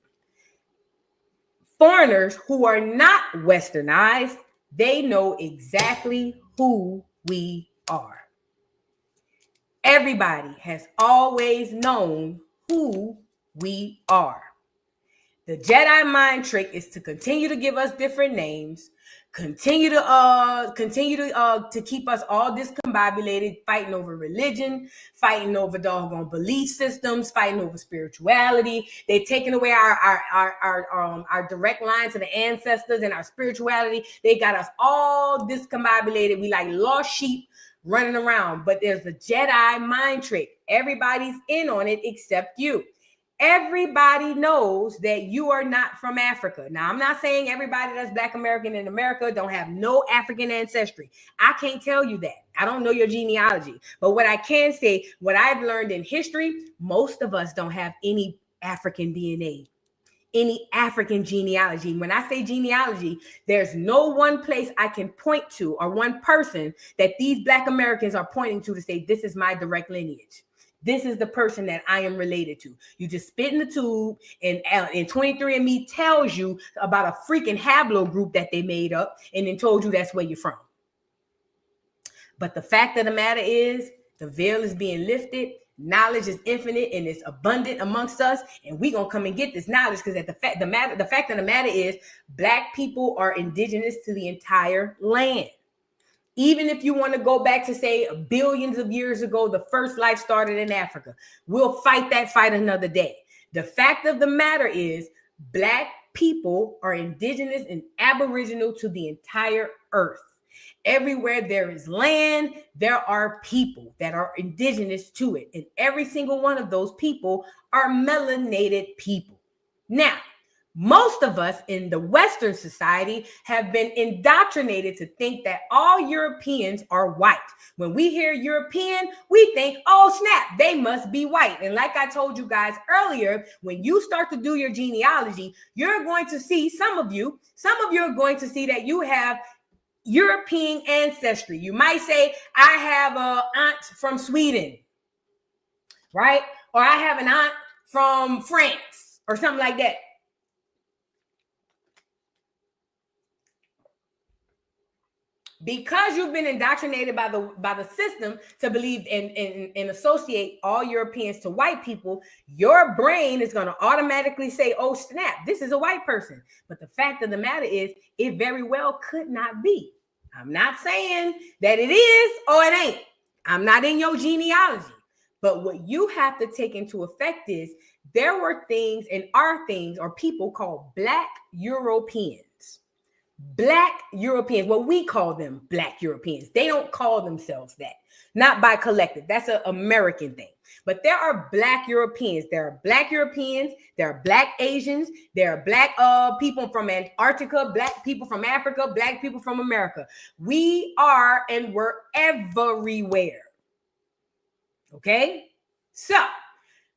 Foreigners who are not westernized, they know exactly who we are. Everybody has always known who we are. The Jedi mind trick is to continue to give us different names, continue to keep us all discombobulated, fighting over religion, fighting over doggone belief systems, fighting over spirituality. They're taking away our direct line to the ancestors and our spirituality. They got us all discombobulated. We like lost sheep running around. But there's a Jedi mind trick. Everybody's in on it except you. Everybody knows that you are not from Africa. Now, I'm not saying everybody that's Black American in America don't have no African ancestry. I can't tell you that. I don't know your genealogy. But what I can say, what I've learned in history, most of us don't have any African DNA, any African genealogy. When I say genealogy, there's no one place I can point to or one person that these Black Americans are pointing to say, this is my direct lineage. This is the person that I am related to. You just spit in the tube, and 23andMe tells you about a freaking haplogroup that they made up and then told you that's where you're from. But the fact of the matter is, the veil is being lifted. Knowledge is infinite and it's abundant amongst us, and we're gonna come and get this knowledge because the fact of the matter is, Black people are indigenous to the entire land. Even if you want to go back to say billions of years ago, the first life started in Africa. We'll fight that fight another day. The fact of the matter is, Black people are indigenous and aboriginal to the entire earth. Everywhere there is land, there are people that are indigenous to it. And every single one of those people are melanated people. Now, most of us in the Western society have been indoctrinated to think that all Europeans are white. When we hear European, we think, oh snap, they must be white. And like I told you guys earlier, when you start to do your genealogy, you're going to see, some of you are going to see that you have European ancestry. You might say, I have an aunt from Sweden, right? Or I have an aunt from France or something like that. Because you've been indoctrinated by the system to believe and associate all Europeans to white people, your brain is going to automatically say, oh snap, this is a white person. But the fact of the matter is, it very well could not be. I'm not saying that it is or it ain't. I'm not in your genealogy. But what you have to take into effect is, there were things and are things or people called Black Europeans. Black Europeans, what we call them, Black Europeans. They don't call themselves that, not by collective. That's an American thing. But there are Black Europeans. There are Black Europeans. There are Black Asians. There are Black people from Antarctica, Black people from Africa, Black people from America. We are and we're everywhere. Okay? So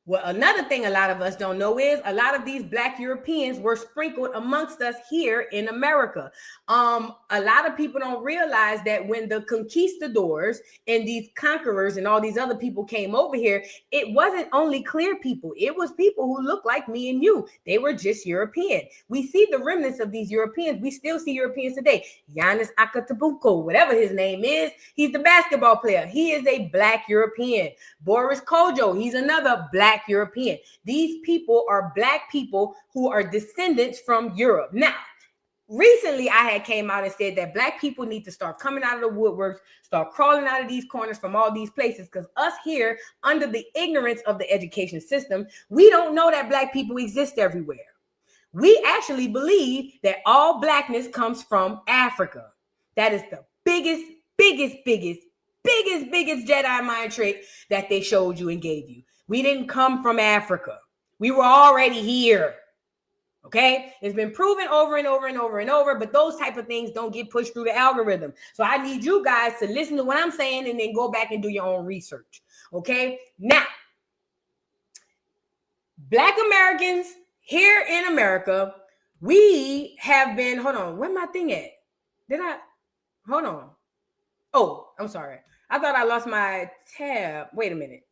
Well, another thing a lot of us don't know is a lot of these Black Europeans were sprinkled amongst us here in America. A lot of people don't realize that when the conquistadors and these conquerors and all these other people came over here, it wasn't only clear people. It was people who looked like me and you. They were just European. We see the remnants of these Europeans. We still see Europeans today. Giannis Akatabuko, whatever his name is, he's the basketball player. He is a Black European. Boris Kojo, he's another Black European. These people are Black people who are descendants from Europe. Now, recently I had came out and said that Black people need to start coming out of the woodworks, start crawling out of these corners from all these places, because us here, under the ignorance of the education system, we don't know that Black people exist everywhere. We actually believe that all Blackness comes from Africa. That is the biggest Jedi mind trick that they showed you and gave you. We didn't come from Africa. We were already here. Okay? It's been proven over and over, but those type of things don't get pushed through the algorithm. So I need you guys to listen to what I'm saying and then go back and do your own research. Okay? Now, Black Americans here in America, we have been, hold on, where my thing at? Hold on. Oh, I'm sorry. I thought I lost my tab. Wait a minute.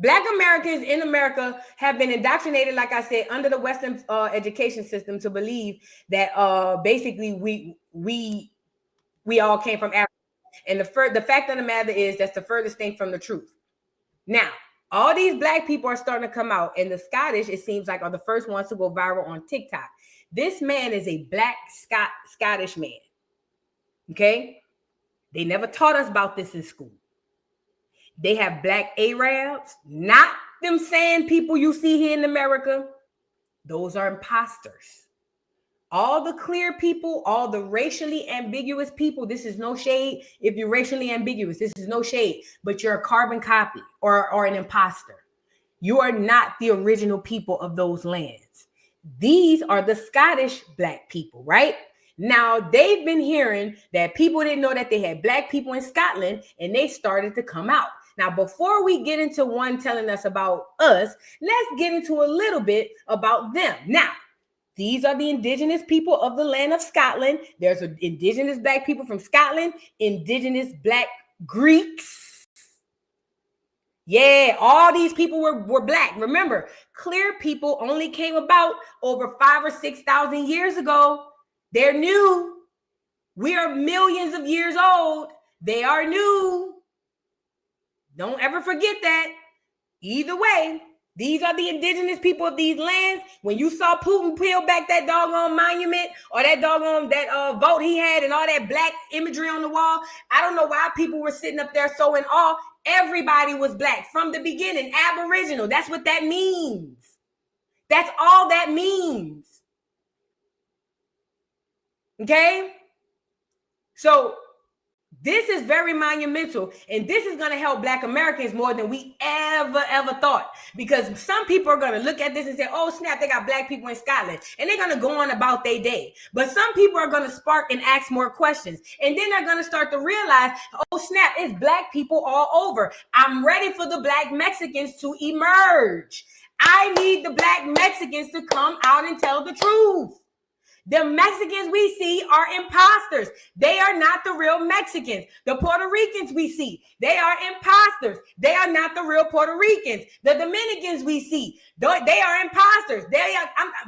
Black Americans in America have been indoctrinated, like I said, under the Western education system to believe that basically we all came from Africa. And the fact of the matter is that's the furthest thing from the truth. Now, all these Black people are starting to come out, and the Scottish, it seems like, are the first ones to go viral on TikTok. This man is a Black Scottish man. Okay? They never taught us about this in school. They have Black Arabs, not them sand people you see here in America. Those are imposters. All the clear people, all the racially ambiguous people, this is no shade. If you're racially ambiguous, this is no shade, but you're a carbon copy or an imposter. You are not the original people of those lands. These are the Scottish Black people, right? Now, they've been hearing that people didn't know that they had Black people in Scotland, and they started to come out. Now, before we get into one telling us about us, let's get into a little bit about them. Now, these are the indigenous people of the land of Scotland. There's indigenous Black people from Scotland, indigenous Black Greeks. Yeah, all these people were Black. Remember, clear people only came about over 5,000 or 6,000 years ago. They're new. We are millions of years old. They are new. Don't ever forget that. Either way, these are the indigenous people of these lands. When you saw Putin peel back that doggone monument or that doggone vote he had and all that Black imagery on the wall, I don't know why people were sitting up there so in awe. Everybody was Black from the beginning, aboriginal. That's what that means. That's all that means. Okay? So this is very monumental, and this is going to help Black Americans more than we ever thought, because some people are going to look at this and say, oh snap, they got Black people in Scotland, and they're going to go on about their day. But some people are going to spark and ask more questions, and then they're going to start to realize, oh snap, it's Black people all over. I'm ready for the Black Mexicans to emerge. I need the Black Mexicans to come out and tell the truth. The Mexicans we see are imposters. They are not the real Mexicans. The Puerto Ricans we see, they are imposters. They are not the real Puerto Ricans. The Dominicans we see, they are imposters.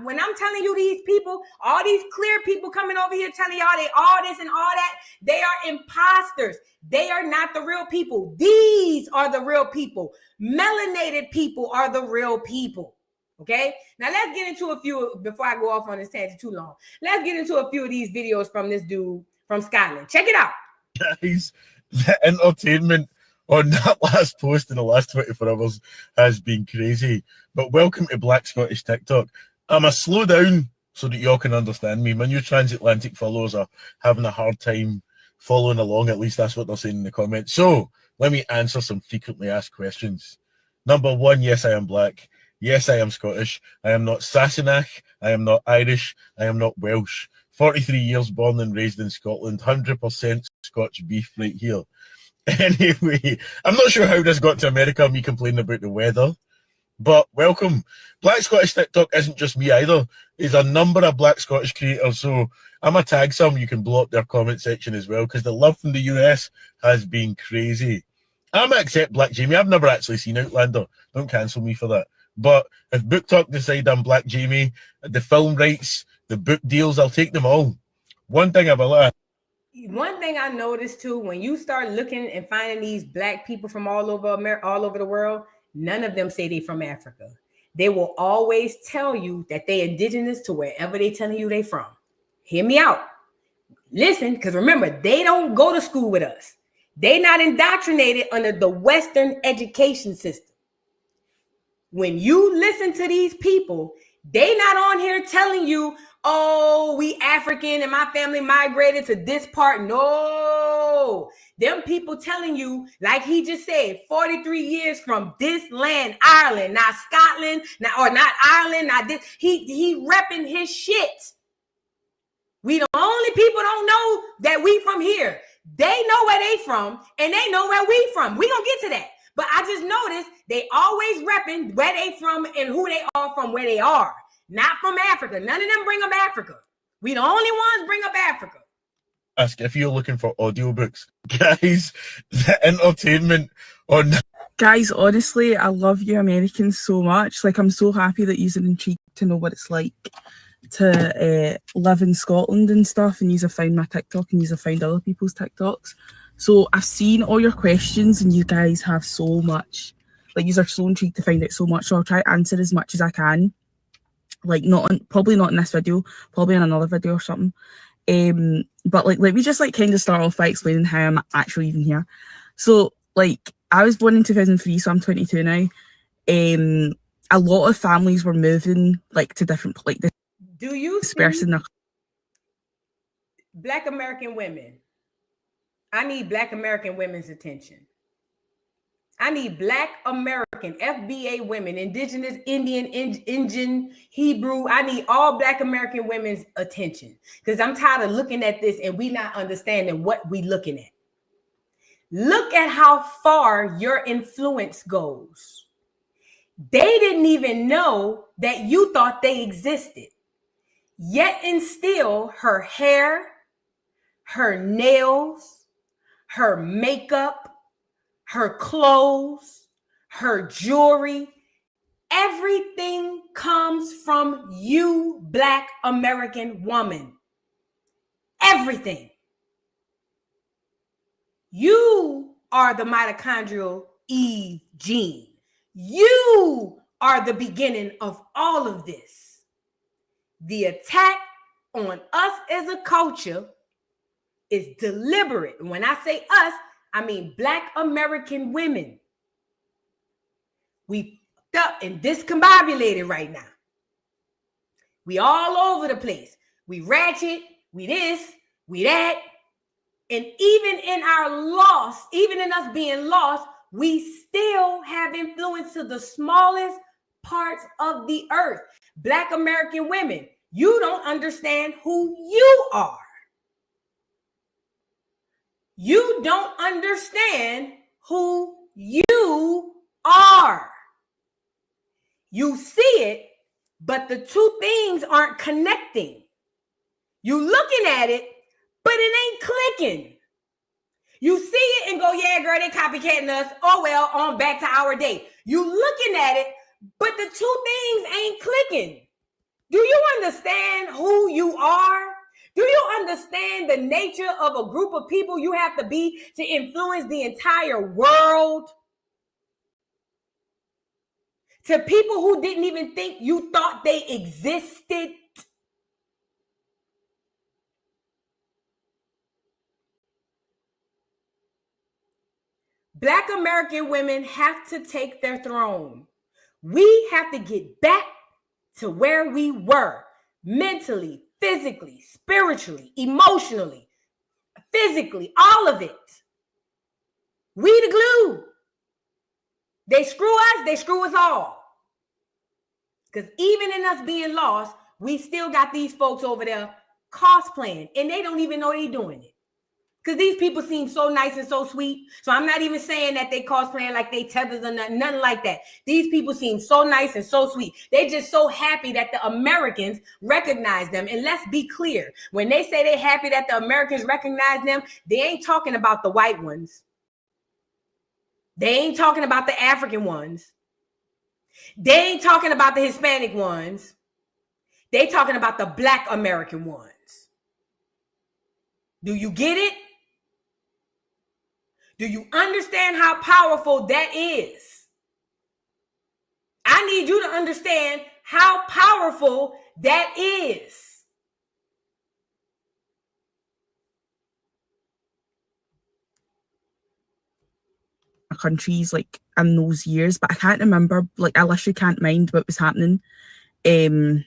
When I'm telling you these people, all these clear people coming over here telling y'all they all this and all that, they are imposters. They are not the real people. These are the real people. Melanated people are the real people. Okay, now let's get into a few, before I go off on this tangent too long, let's get into a few of these videos from this dude from Scotland. Check it out. Guys, the entertainment on that last post in the last 24 hours has been crazy. But welcome to Black Scottish TikTok. I'm a slow down so that y'all can understand me. My new transatlantic followers are having a hard time following along. At least that's what they're saying in the comments. So let me answer some frequently asked questions. Number one, yes, I am Black. Yes, I am Scottish. I am not Sassenach. I am not Irish. I am not Welsh. 43 years born and raised in Scotland. 100% Scotch beef right here. Anyway, I'm not sure how this got to America, me complaining about the weather. But welcome. Black Scottish TikTok isn't just me either. There's a number of Black Scottish creators. So I'm going to tag some. You can blow up their comment section as well, because the love from the US has been crazy. I'm going to accept Black Jamie. I've never actually seen Outlander. Don't cancel me for that. But if Book Talk decide I'm Black Jamie, the film rights, the book deals, I'll take them all. One thing I noticed too, when you start looking and finding these Black people from all over America, all over the world, none of them say they from Africa. They will always tell you that they indigenous to wherever they telling you they from. Hear me out. Listen, because remember, they don't go to school with us. They not indoctrinated under the Western education system. When you listen to these people, they not on here telling you, oh, we African and my family migrated to this part. No, them people telling you, like he just said, 43 years from this land, Ireland, not Scotland, not Ireland, not this. He repping his shit. We the only people don't know that we from here. They know where they from and they know where we from. We gonna get to that. But I just noticed they always repping where they from and who they are from where they are. Not from Africa. None of them bring up Africa. We the only ones bring up Africa. ask if you're looking for audiobooks. Guys, the entertainment on... Guys, honestly, I love you Americans so much. Like, I'm so happy that you're intrigued to know what it's like to live in Scotland and stuff, and you've found my TikTok and you've found other people's TikToks. So I've seen all your questions and you guys have so much, like, you are so intrigued to find out so much, so I'll try to answer as much as I can. Like, probably not in this video, probably in another video or something. But like, let me just like kind of start off by explaining how I'm actually even here. So like, I was born in 2003, so I'm 22 now. A lot of families were moving like to different, like, do you dispersing their... Black American women? I need Black American women's attention. I need Black American FBA women, Indigenous, Indian, Indian, Hebrew. I need all Black American women's attention, because I'm tired of looking at this and we not understanding what we looking at. Look at how far your influence goes. They didn't even know that you thought they existed. Yet and still, her hair, her nails, her makeup, her clothes, her jewelry, everything comes from you, Black American woman. Everything. You are the mitochondrial Eve gene. You are the beginning of all of this. The attack on us as a culture is deliberate. When I say us, I mean Black American women. We fucked up and discombobulated right now. We all over the place. We ratchet, we this, we that. And even in our loss, even in us being lost, we still have influence to the smallest parts of the earth. Black American women, you don't understand who you are. You don't understand who you are. You see it, but the two things aren't connecting. You looking at it, but it ain't clicking. You see it and go, yeah, girl, they copycatting us. Oh, well, on back to our day. You looking at it, but the two things ain't clicking. Do you understand who you are? Do you understand the nature of a group of people you have to be to influence the entire world? To people who didn't even think you thought they existed? Black American women have to take their throne. We have to get back to where we were, mentally, physically, spiritually, emotionally, physically, all of it. We the glue. They screw us, they screw us all. Because even in us being lost, we still got these folks over there cosplaying, and they don't even know they're doing it. Because these people seem so nice and so sweet. So I'm not even saying that they cosplaying like they tethers or nothing like that. These people seem so nice and so sweet. They just so happy that the Americans recognize them. And let's be clear. When they say they're happy that the Americans recognize them, they ain't talking about the white ones. They ain't talking about the African ones. They ain't talking about the Hispanic ones. They talking about the Black American ones. Do you get it? Do you understand how powerful that is? I need you to understand how powerful that is. Countries like in those years, but I can't remember, like I literally can't mind what was happening during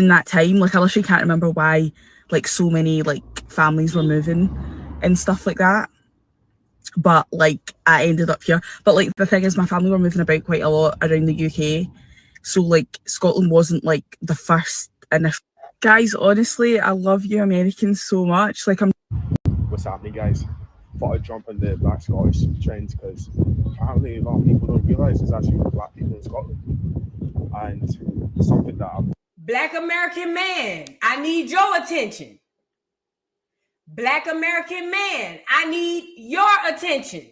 that time. Like I literally can't remember why like so many like families were moving and stuff like that. But like I ended up here. But like the thing is, my family were moving about quite a lot around the UK, so like Scotland wasn't like the first initial. Guys, honestly, I love you Americans so much. Like What's happening, guys? Thought I'd jump on the Black Scottish trends because apparently a lot of people don't realise there's actually Black people in Scotland, and something that Black American man, I need your attention. Black American man, I need your attention.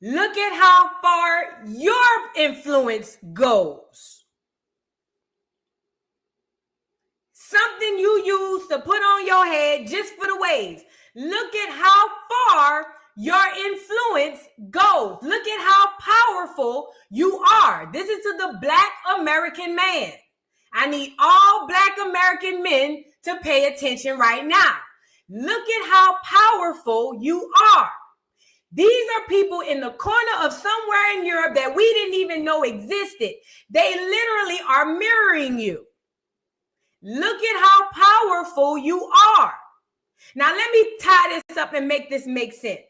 Look at how far your influence goes. Something you use to put on your head just for the waves. Look at how far your influence goes. Look at how powerful you are. This is to the Black American man. I need all Black American men to pay attention right now. Look at how powerful you are. These are people in the corner of somewhere in Europe that we didn't even know existed. They literally are mirroring you. Look at how powerful you are. Now, let me tie this up and make this make sense.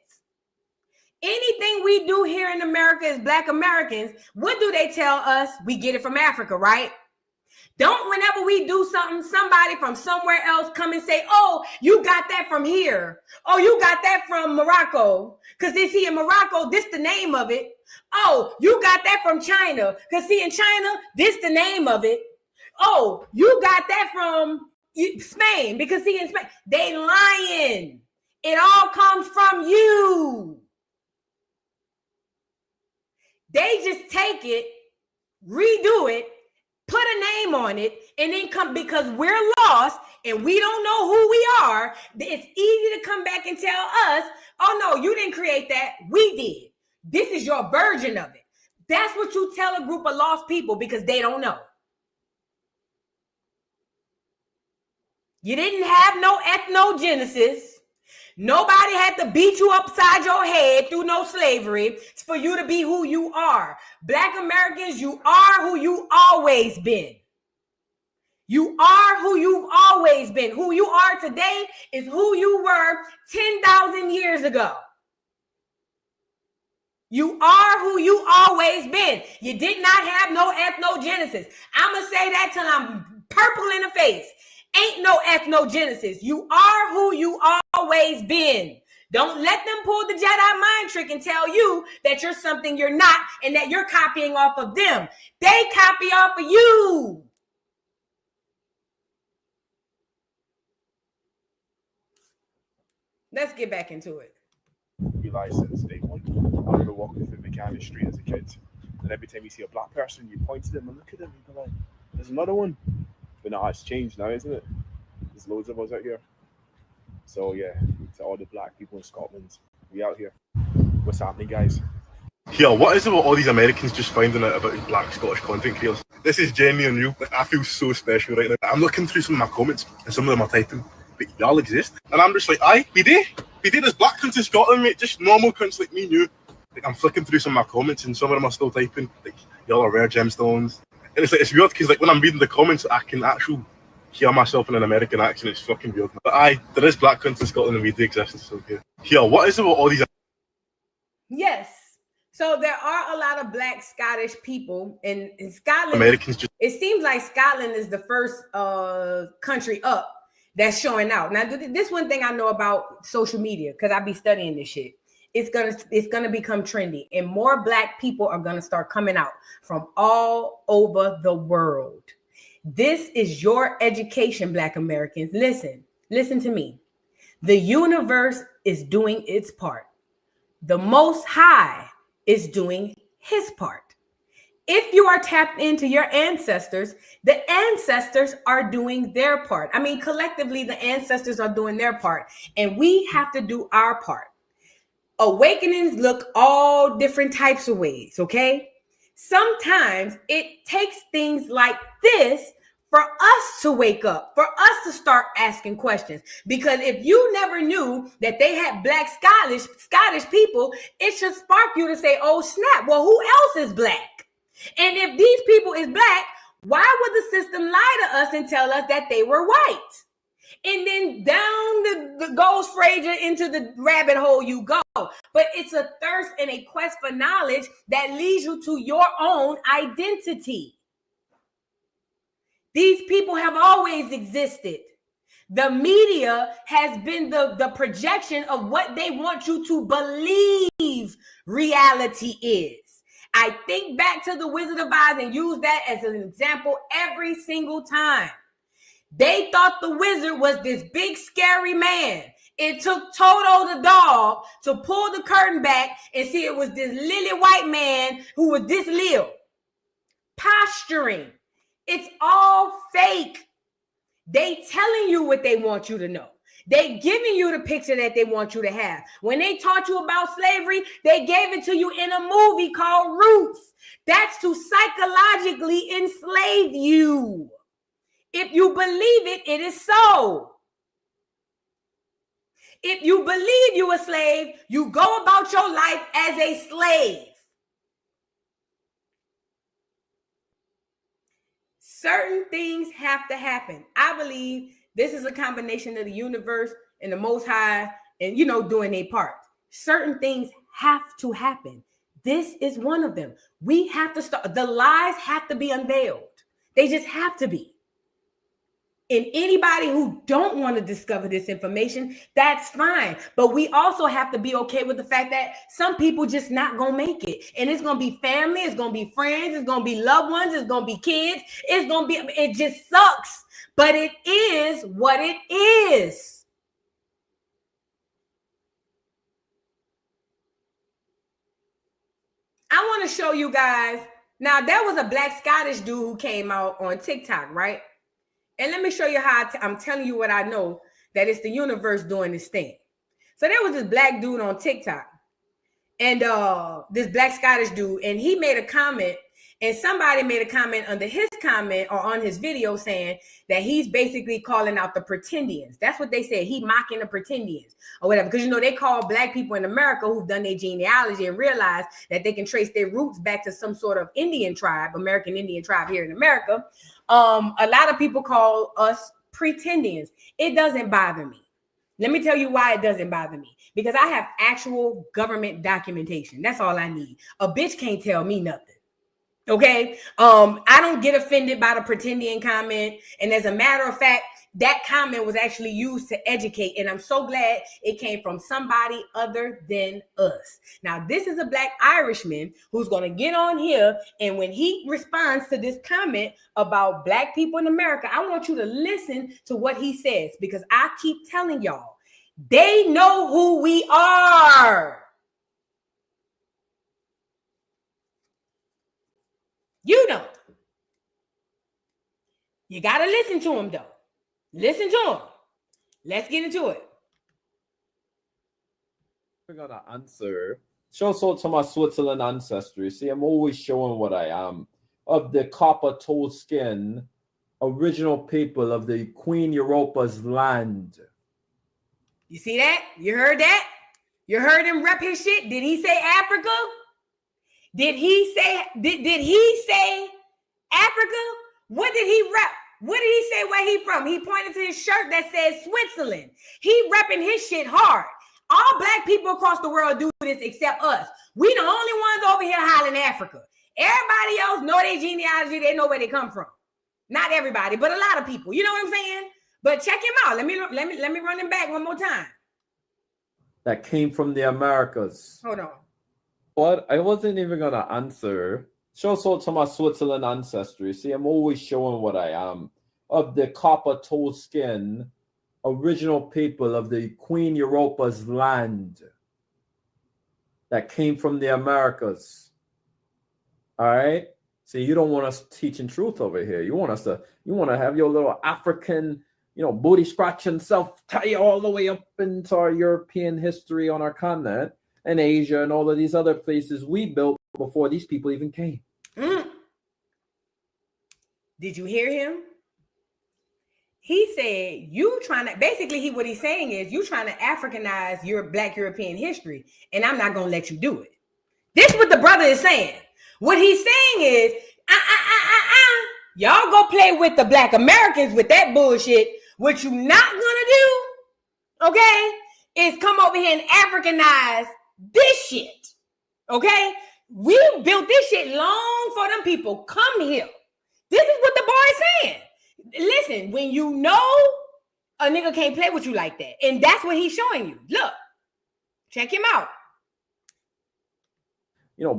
Anything we do here in America as Black Americans, what do they tell us? We get it from Africa, right? Don't whenever we do something, somebody from somewhere else come and say, oh, you got that from here. Oh, you got that from Morocco. Because they see in Morocco, this the name of it. Oh, you got that from China. Because see in China, this the name of it. Oh, you got that from Spain. Because see in Spain, they lying. It all comes from you. They just take it, redo it, put a name on it, and then come, because we're lost and we don't know who we are, it's easy to come back and tell us, oh no, you didn't create that, we did. This is your version of it. That's what you tell a group of lost people because they don't know. You didn't have no ethnogenesis. Nobody had to beat you upside your head through no slavery for you to be who you are. Black Americans, you are who you always been. You are who you've always been. Who you are today is who you were 10,000 years ago. You are who you always been. You did not have no ethnogenesis. I'm going to say that till I'm purple in the face. Ain't no ethnogenesis. You are who you always been. Don't let them pull the Jedi mind trick and tell you that you're something you're not and that you're copying off of them. They copy off of you. Let's get back into it. realised since day one. I remember walking through the Cantrell street as a kid, and every time you see a black person, you point to them and look at them and go like, there's another one. But now it's changed now, isn't it? There's loads of us out here. So yeah, to all the black people in Scotland, we out here. What's happening, guys? Here, what is it with all these Americans just finding out about black Scottish content creators? This is genuine real. Like, I feel so special right now. I'm looking through some of my comments, and some of them are typing, but y'all exist. And I'm just like, aye, we do. We do. There's black cunts in Scotland, mate. Just normal cunts like me and you. Like, I'm flicking through some of my comments, and some of them are still typing, like, y'all are rare gemstones. And it's like, it's weird, because like, when I'm reading the comments, I can actually hear myself in an American accent. It's fucking weird. But aye, there is black cunts in Scotland, and we do exist. It's okay. Here, what is it with all these... Yes. So there are a lot of black Scottish people in Scotland. Americans just... It seems like Scotland is the first country up. that's showing out. Now, this one thing I know about social media, because I be studying this shit. It's gonna become trendy, and more Black people are gonna start coming out from all over the world. This is your education, Black Americans. Listen to me. The universe is doing its part. The Most High is doing his part. If you are tapped into your ancestors, the ancestors are doing their part. I mean, collectively, the ancestors are doing their part, and we have to do our part. Awakenings look all different types of ways, okay? Sometimes it takes things like this for us to wake up, for us to start asking questions. Because if you never knew that they had Black Scottish people, it should spark you to say, oh snap, well, who else is Black? And if these people is Black, why would the system lie to us and tell us that they were white? And then down the Ghost Fraser into the rabbit hole you go. But it's a thirst and a quest for knowledge that leads you to your own identity. These people have always existed. The media has been the projection of what they want you to believe reality is. I think back to the Wizard of Oz and use that as an example every single time. They thought the wizard was this big, scary man. It took Toto the dog to pull the curtain back and see it was this lily white man who was this little. Posturing. It's all fake. They telling you what they want you to know. They giving you the picture that they want you to have. When they taught you about slavery, they gave it to you in a movie called Roots. That's to psychologically enslave you. If you believe it, it is so. If you believe you a slave, you go about your life as a slave. Certain things have to happen. I believe this is a combination of the universe and the Most High and, doing their part. Certain things have to happen. This is one of them. We have to start. The lies have to be unveiled. They just have to be. And anybody who don't want to discover this information, that's fine. But we also have to be okay with the fact that some people just not going to make it. And it's going to be family. It's going to be friends. It's going to be loved ones. It's going to be kids. It just sucks. But it is what it is. I want to show you guys. Now, there was a Black Scottish dude who came out on TikTok, right? And let me show you how I'm telling you what I know, that it's the universe doing this thing. So there was this Black dude on TikTok and this Black Scottish dude, and he made a comment, and somebody made a comment under his comment or on his video saying that he's basically calling out the pretendians. That's what they said. He mocking the pretendians or whatever. Because, they call Black people in America who've done their genealogy and realize that they can trace their roots back to some sort of Indian tribe, American Indian tribe here in America. A lot of people call us pretendians. It doesn't bother me. Let me tell you why it doesn't bother me. Because I have actual government documentation. That's all I need. A bitch can't tell me nothing. Okay? I don't get offended by the pretendian comment. And as a matter of fact, that comment was actually used to educate. And I'm so glad it came from somebody other than us. Now, this is a Black Irishman who's going to get on here. And when he responds to this comment about Black people in America, I want you to listen to what he says, because I keep telling y'all, they know who we are. You don't. You got to listen to him, though. Listen to him. Let's get into it. We're gonna answer. Shouts out to my Switzerland ancestry. See, I'm always showing what I am. Of the copper toe skin, original people of the Queen Europa's land. You see that? You heard that? You heard him rep his shit? Did he say Africa? Did he say Africa? What did he rep? What did he say where he from? He pointed to his shirt that says Switzerland. He repping his shit hard. All Black people across the world do this except us. We the only ones over here hollering Africa. Everybody else know their genealogy. They know where they come from. Not everybody, but a lot of people. You know what I'm saying? But check him out. Let me run him back one more time. That came from the Americas. Hold on. What? I wasn't even gonna answer. Show to my Switzerland ancestry. See, I'm always showing what I am. Of the copper toe skin, original people of the Queen Europa's land that came from the Americas. All right. See, you don't want us teaching truth over here. You want to have your little African, booty scratching self tie you all the way up into our European history on our continent and Asia and all of these other places we built before these people even came. Did you hear him? He said, basically what he's saying is you trying to Africanize your Black European history, and I'm not going to let you do it. This is what the brother is saying. What he's saying is, y'all go play with the Black Americans with that bullshit. What you not going to do, okay, is come over here and Africanize this shit, okay? We built this shit long for them people. Come here. This is what the boy is saying. Listen, when you know a nigga can't play with you like that, and that's what he's showing you. Look, check him out.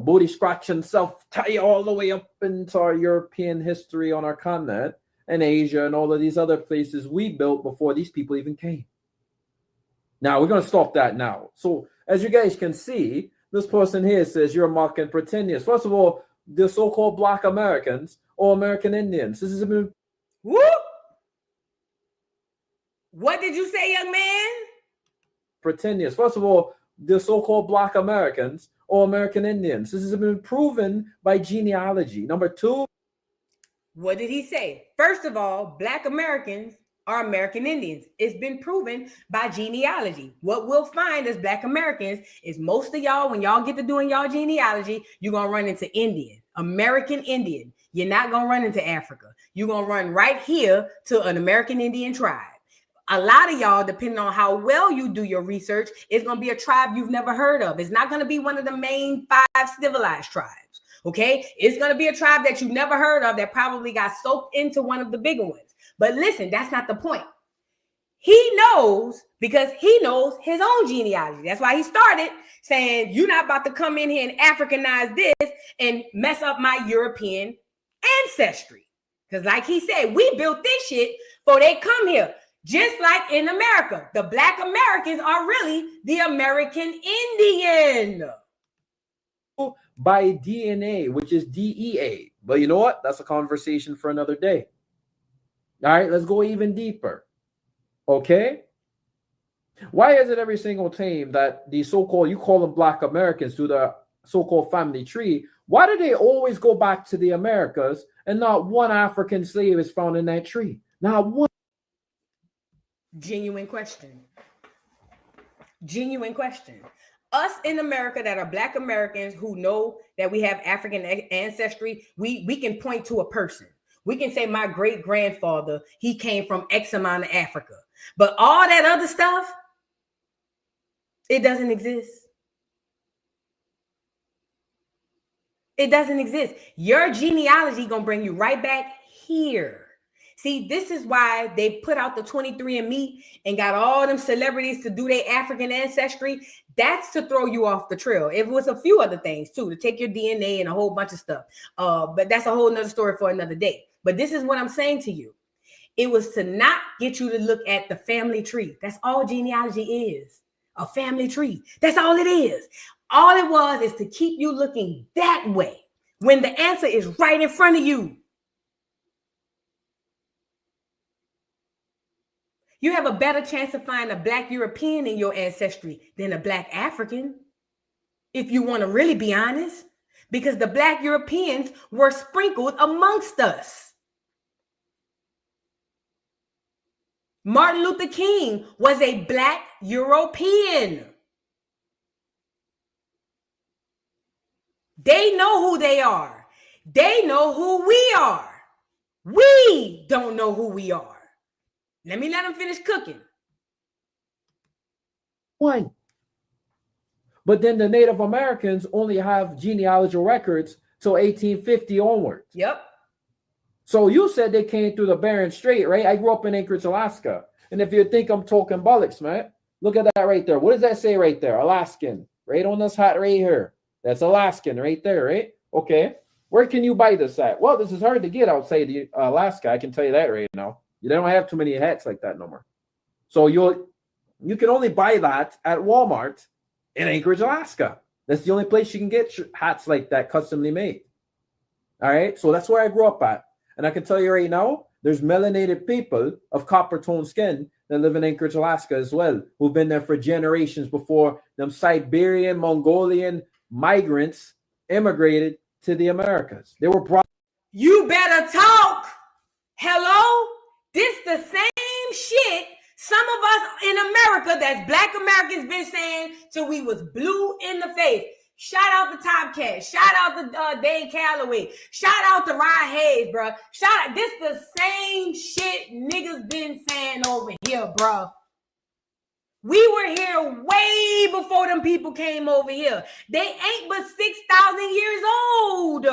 Booty scratching self tie you all the way up into our European history on our continent and Asia and all of these other places we built before these people even came. Now, we're going to stop that now. So, as you guys can see, this person here says you're mocking pretenders. First of all, the so-called Black Americans or American Indians. This is a whoop. What did you say, young man? Pretenders. First of all, the so-called Black Americans or American Indians. This has been proven by genealogy. Number two. What did he say? First of all, Black Americans are American Indians. It's been proven by genealogy. What we'll find as Black Americans is most of y'all, when y'all get to doing y'all genealogy, you're going to run into Indian, American Indian. You're not going to run into Africa. You're going to run right here to an American Indian tribe. A lot of y'all, depending on how well you do your research, it's going to be a tribe you've never heard of. It's not going to be one of the main 5 civilized tribes, okay? It's going to be a tribe that you've never heard of that probably got soaked into one of the bigger ones. But listen, that's not the point. He knows because he knows his own genealogy. That's why he started saying, you're not about to come in here and Africanize this and mess up my European ancestry. Because like he said, we built this shit before they come here. Just like in America, the Black Americans are really the American Indian. By DNA, which is DEA. But you know what? That's a conversation for another day. All right, let's go even deeper. Okay? Why is it every single time that the so-called, you call them Black Americans, do the so-called family tree, why do they always go back to the Americas and not one African slave is found in that tree? Not one. Genuine question. Genuine question. Us in America that are Black Americans who know that we have African ancestry, we can point to a person. We can say my great-grandfather, he came from X amount of Africa. But all that other stuff, it doesn't exist. It doesn't exist. Your genealogy gonna bring you right back here. See, this is why they put out the 23andMe and got all them celebrities to do their African ancestry. That's to throw you off the trail. It was a few other things too, to take your DNA and a whole bunch of stuff. But that's a whole nother story for another day. But this is what I'm saying to you. It was to not get you to look at the family tree. That's all genealogy is. A family tree. That's all it is. All it was is to keep you looking that way when the answer is right in front of you. You have a better chance to find a Black European in your ancestry than a Black African, if you want to really be honest, because the Black Europeans were sprinkled amongst us. Martin Luther King was a Black European. They know who they are. They know who we are. We don't know who we are. Let them finish cooking. One. But then the Native Americans only have genealogical records till 1850 onwards. Yep. So you said they came through the Bering Strait, right? I grew up in Anchorage, Alaska. And if you think I'm talking bollocks, man, look at that right there. What does that say right there? Alaskan, right on this hat right here. That's Alaskan right there, right? Okay. Where can you buy this at? Well, this is hard to get outside the Alaska. I can tell you that right now. You don't have too many hats like that no more. So you can only buy that at Walmart in Anchorage, Alaska. That's the only place you can get hats like that customly made. All right. So that's where I grew up at. And I can tell you right now, there's melanated people of copper tone skin that live in Anchorage, Alaska as well, who've been there for generations before them Siberian, Mongolian migrants immigrated to the Americas. They were brought. You better talk. Hello? This the same shit some of us in America, that's Black Americans, been saying till we was blue in the face. Shout out to Top Cat. Shout out to Dane Calloway. Shout out to Rod Hayes, bro. Shout out. This the same shit niggas been saying over here, bro. We were here way before them people came over here. They ain't but 6,000 years old.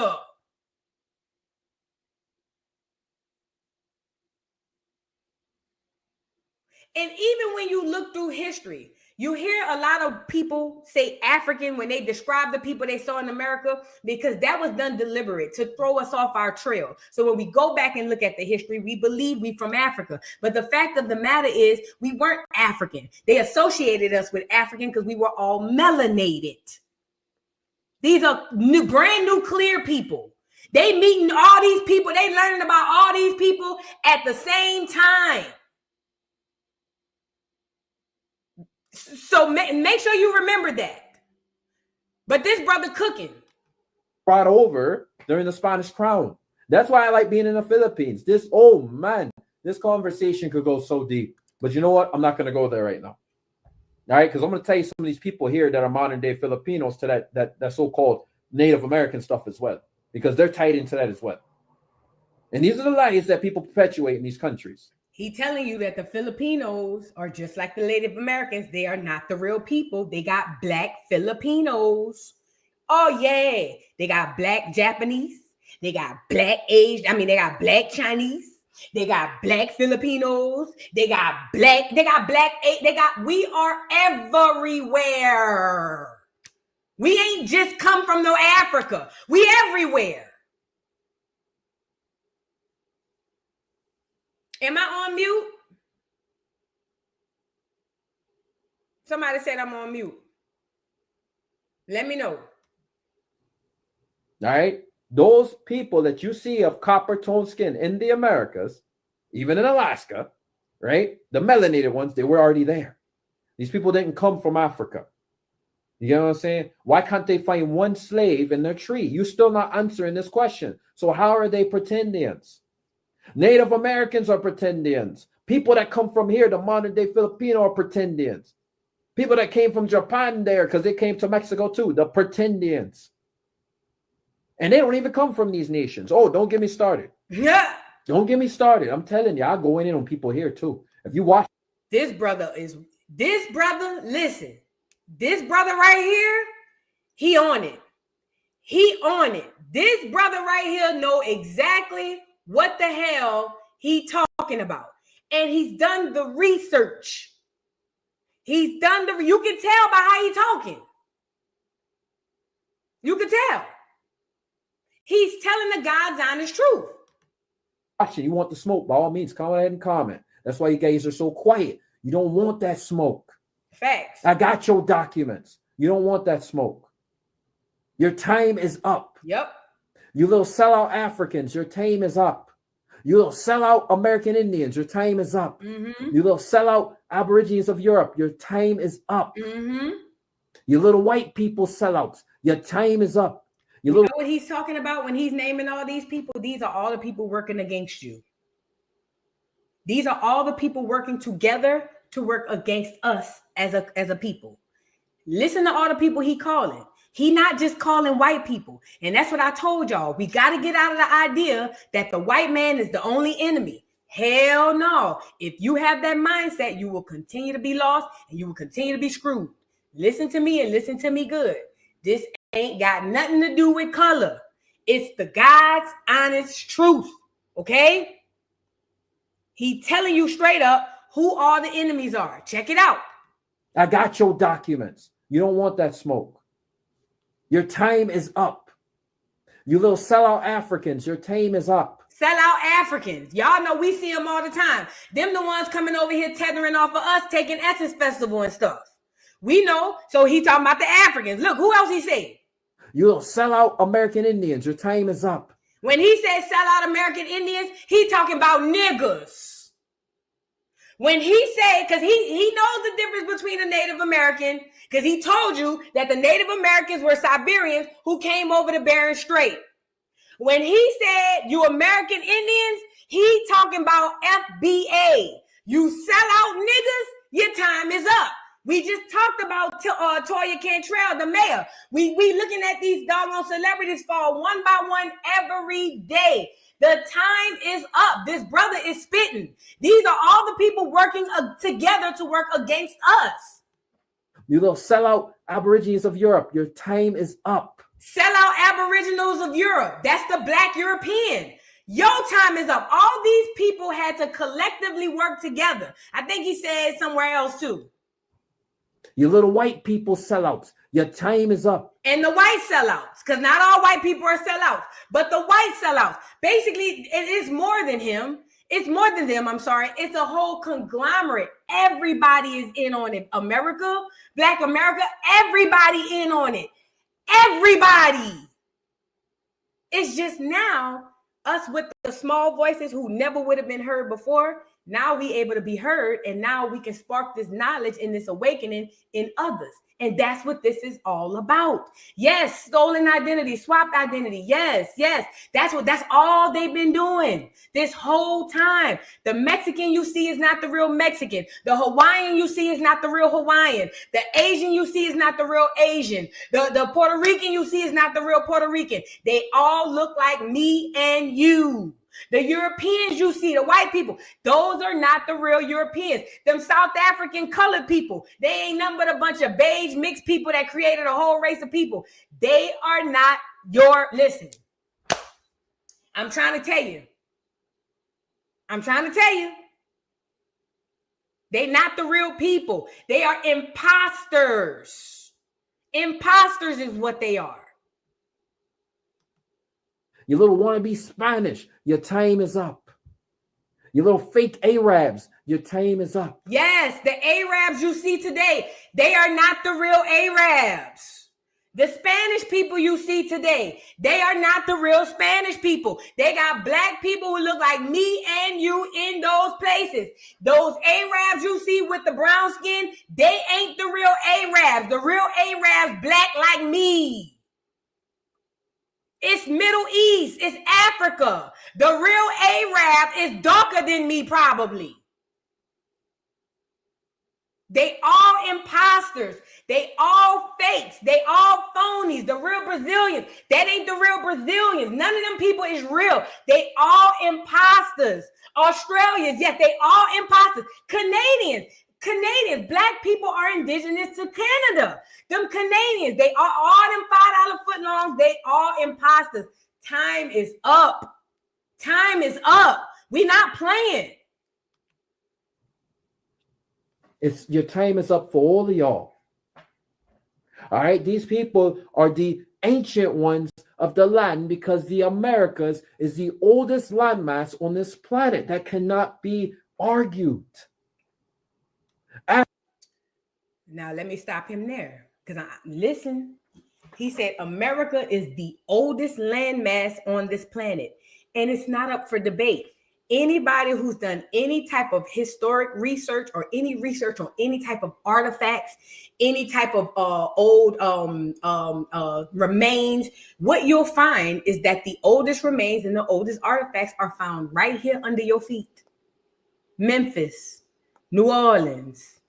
And even when you look through history, you hear a lot of people say African when they describe the people they saw in America, because that was done deliberate to throw us off our trail. So when we go back and look at the history, we believe we from Africa. But the fact of the matter is we weren't African. They associated us with African because we were all melanated. These are brand new clear people. They meeting all these people. They learning about all these people at the same time. So make sure you remember that. But this brother cooking. Brought over during the Spanish crown. That's why I like being in the Philippines. Oh man, this conversation could go so deep. But you know what? I'm not going to go there right now. All right, because I'm going to tell you some of these people here that are modern day Filipinos to that so-called Native American stuff as well, because they're tied into that as well. And these are the lies that people perpetuate in these countries. He telling you that the Filipinos are just like the Native Americans. They are not the real people. They got Black Filipinos. Oh, yeah. They got Black Japanese. They got Black Asian. They got Black Chinese. They got Black Filipinos. We are everywhere. We ain't just come from no Africa. We everywhere. Am I on mute? Somebody said I'm on mute. Let me know. All right. Those people that you see of copper toned skin in the Americas, even in Alaska, right? The melanated ones, they were already there. These people didn't come from Africa. You know what I'm saying? Why can't they find one slave in their tree? You're still not answering this question. So how are they pretendians? Native Americans are pretendians. People that come from here, the modern day Filipino, are pretendians. People that came from Japan there because they came to Mexico too, the pretendians. And they don't even come from these nations. Oh, don't get me started. Yeah. Don't get me started. I'm telling you, I'll go in on people here too. If you watch. This brother, listen. This brother right here, he on it. He on it. This brother right here know exactly what the hell he talking about. And he's done the research. You can tell by how he talking. You can tell. He's telling the God's honest truth. You want the smoke, by all means, come ahead and comment. That's why you guys are so quiet. You don't want that smoke. Facts. I got your documents. You don't want that smoke. Your time is up. Yep. You little sellout Africans, your time is up. You little sellout American Indians, your time is up. Mm-hmm. You little sellout Aborigines of Europe, your time is up. Mm-hmm. You little white people sellouts, your time is up. You know what he's talking about when he's naming all these people? These are all the people working against you. These are all the people working together to work against us as a people. Listen to all the people he calling. He not just calling white people. And that's what I told y'all. We got to get out of the idea that the white man is the only enemy. Hell no. If you have that mindset, you will continue to be lost and you will continue to be screwed. Listen to me and listen to me good. This ain't got nothing to do with color. It's the God's honest truth. Okay? He telling you straight up who all the enemies are. Check it out. I got your documents. You don't want that smoke. Your time is up. You little sellout Africans, your time is up. Sellout Africans. Y'all know we see them all the time. Them the ones coming over here tethering off of us, taking Essence Festival and stuff. We know. So he talking about the Africans. Look, who else he said? You little sellout American Indians, your time is up. When he said sellout American Indians, he talking about niggers. When he said, because he knows the difference between a Native American, because he told you that the Native Americans were Siberians who came over the Bering Strait. When he said you American Indians, he talking about FBA. You sell out niggas, your time is up. We just talked about Latoya Cantrell, the mayor. We looking at these doggone celebrities fall one by one every day. The time is up. This brother is spitting. These are all the people working together to work against us. You little sellout Aborigines of Europe, your time is up. Sell out Aboriginals of Europe. That's the Black European. Your time is up. All these people had to collectively work together. I think he said somewhere else too. You little white people sellouts, your time is up. And the white sellouts, because not all white people are sellouts, but the white sellouts. Basically, it is more than him. It's more than them, I'm sorry. It's a whole conglomerate. Everybody is in on it. America, Black America, everybody in on it. Everybody. It's just now us with the small voices who never would have been heard before. Now we able to be heard, and now we can spark this knowledge and this awakening in others. And that's what this is all about. Yes, stolen identity, swapped identity. Yes. That's all they've been doing this whole time. The Mexican you see is not the real Mexican. The Hawaiian you see is not the real Hawaiian. The Asian you see is not the real Asian. The Puerto Rican you see is not the real Puerto Rican. They all look like me and you. The Europeans you see, the white people, those are not the real Europeans. Them South African colored people, they ain't nothing but a bunch of beige mixed people that created a whole race of people. They are not listen, I'm trying to tell you. They not the real people. They are imposters. Imposters is what they are. You little wannabe Spanish, your time is up. You little fake Arabs, your time is up. Yes, the Arabs you see today, they are not the real Arabs. The Spanish people you see today, they are not the real Spanish people. They got black people who look like me and you in those places. Those Arabs you see with the brown skin, they ain't the real Arabs. The real Arabs black like me. It's Middle East. It's Africa. The real Arab is darker than me, probably. They all imposters. They all fakes. They all phonies. The real Brazilians. That ain't the real Brazilians. None of them people is real. They all imposters. Australians, yes, they all imposters. Canadians, black people are indigenous to Canada. Them Canadians, they are all them $5 footlongs. They all imposters. Time is up. Time is up. We not playing. It's your time is up for all of y'all. All right, these people are the ancient ones of the land because the Americas is the oldest landmass on this planet that cannot be argued. Now, let me stop him there. Because listen, he said America is the oldest landmass on this planet. And it's not up for debate. Anybody who's done any type of historic research or any research on any type of artifacts, any type of old remains, what you'll find is that the oldest remains and the oldest artifacts are found right here under your feet. Memphis, New Orleans.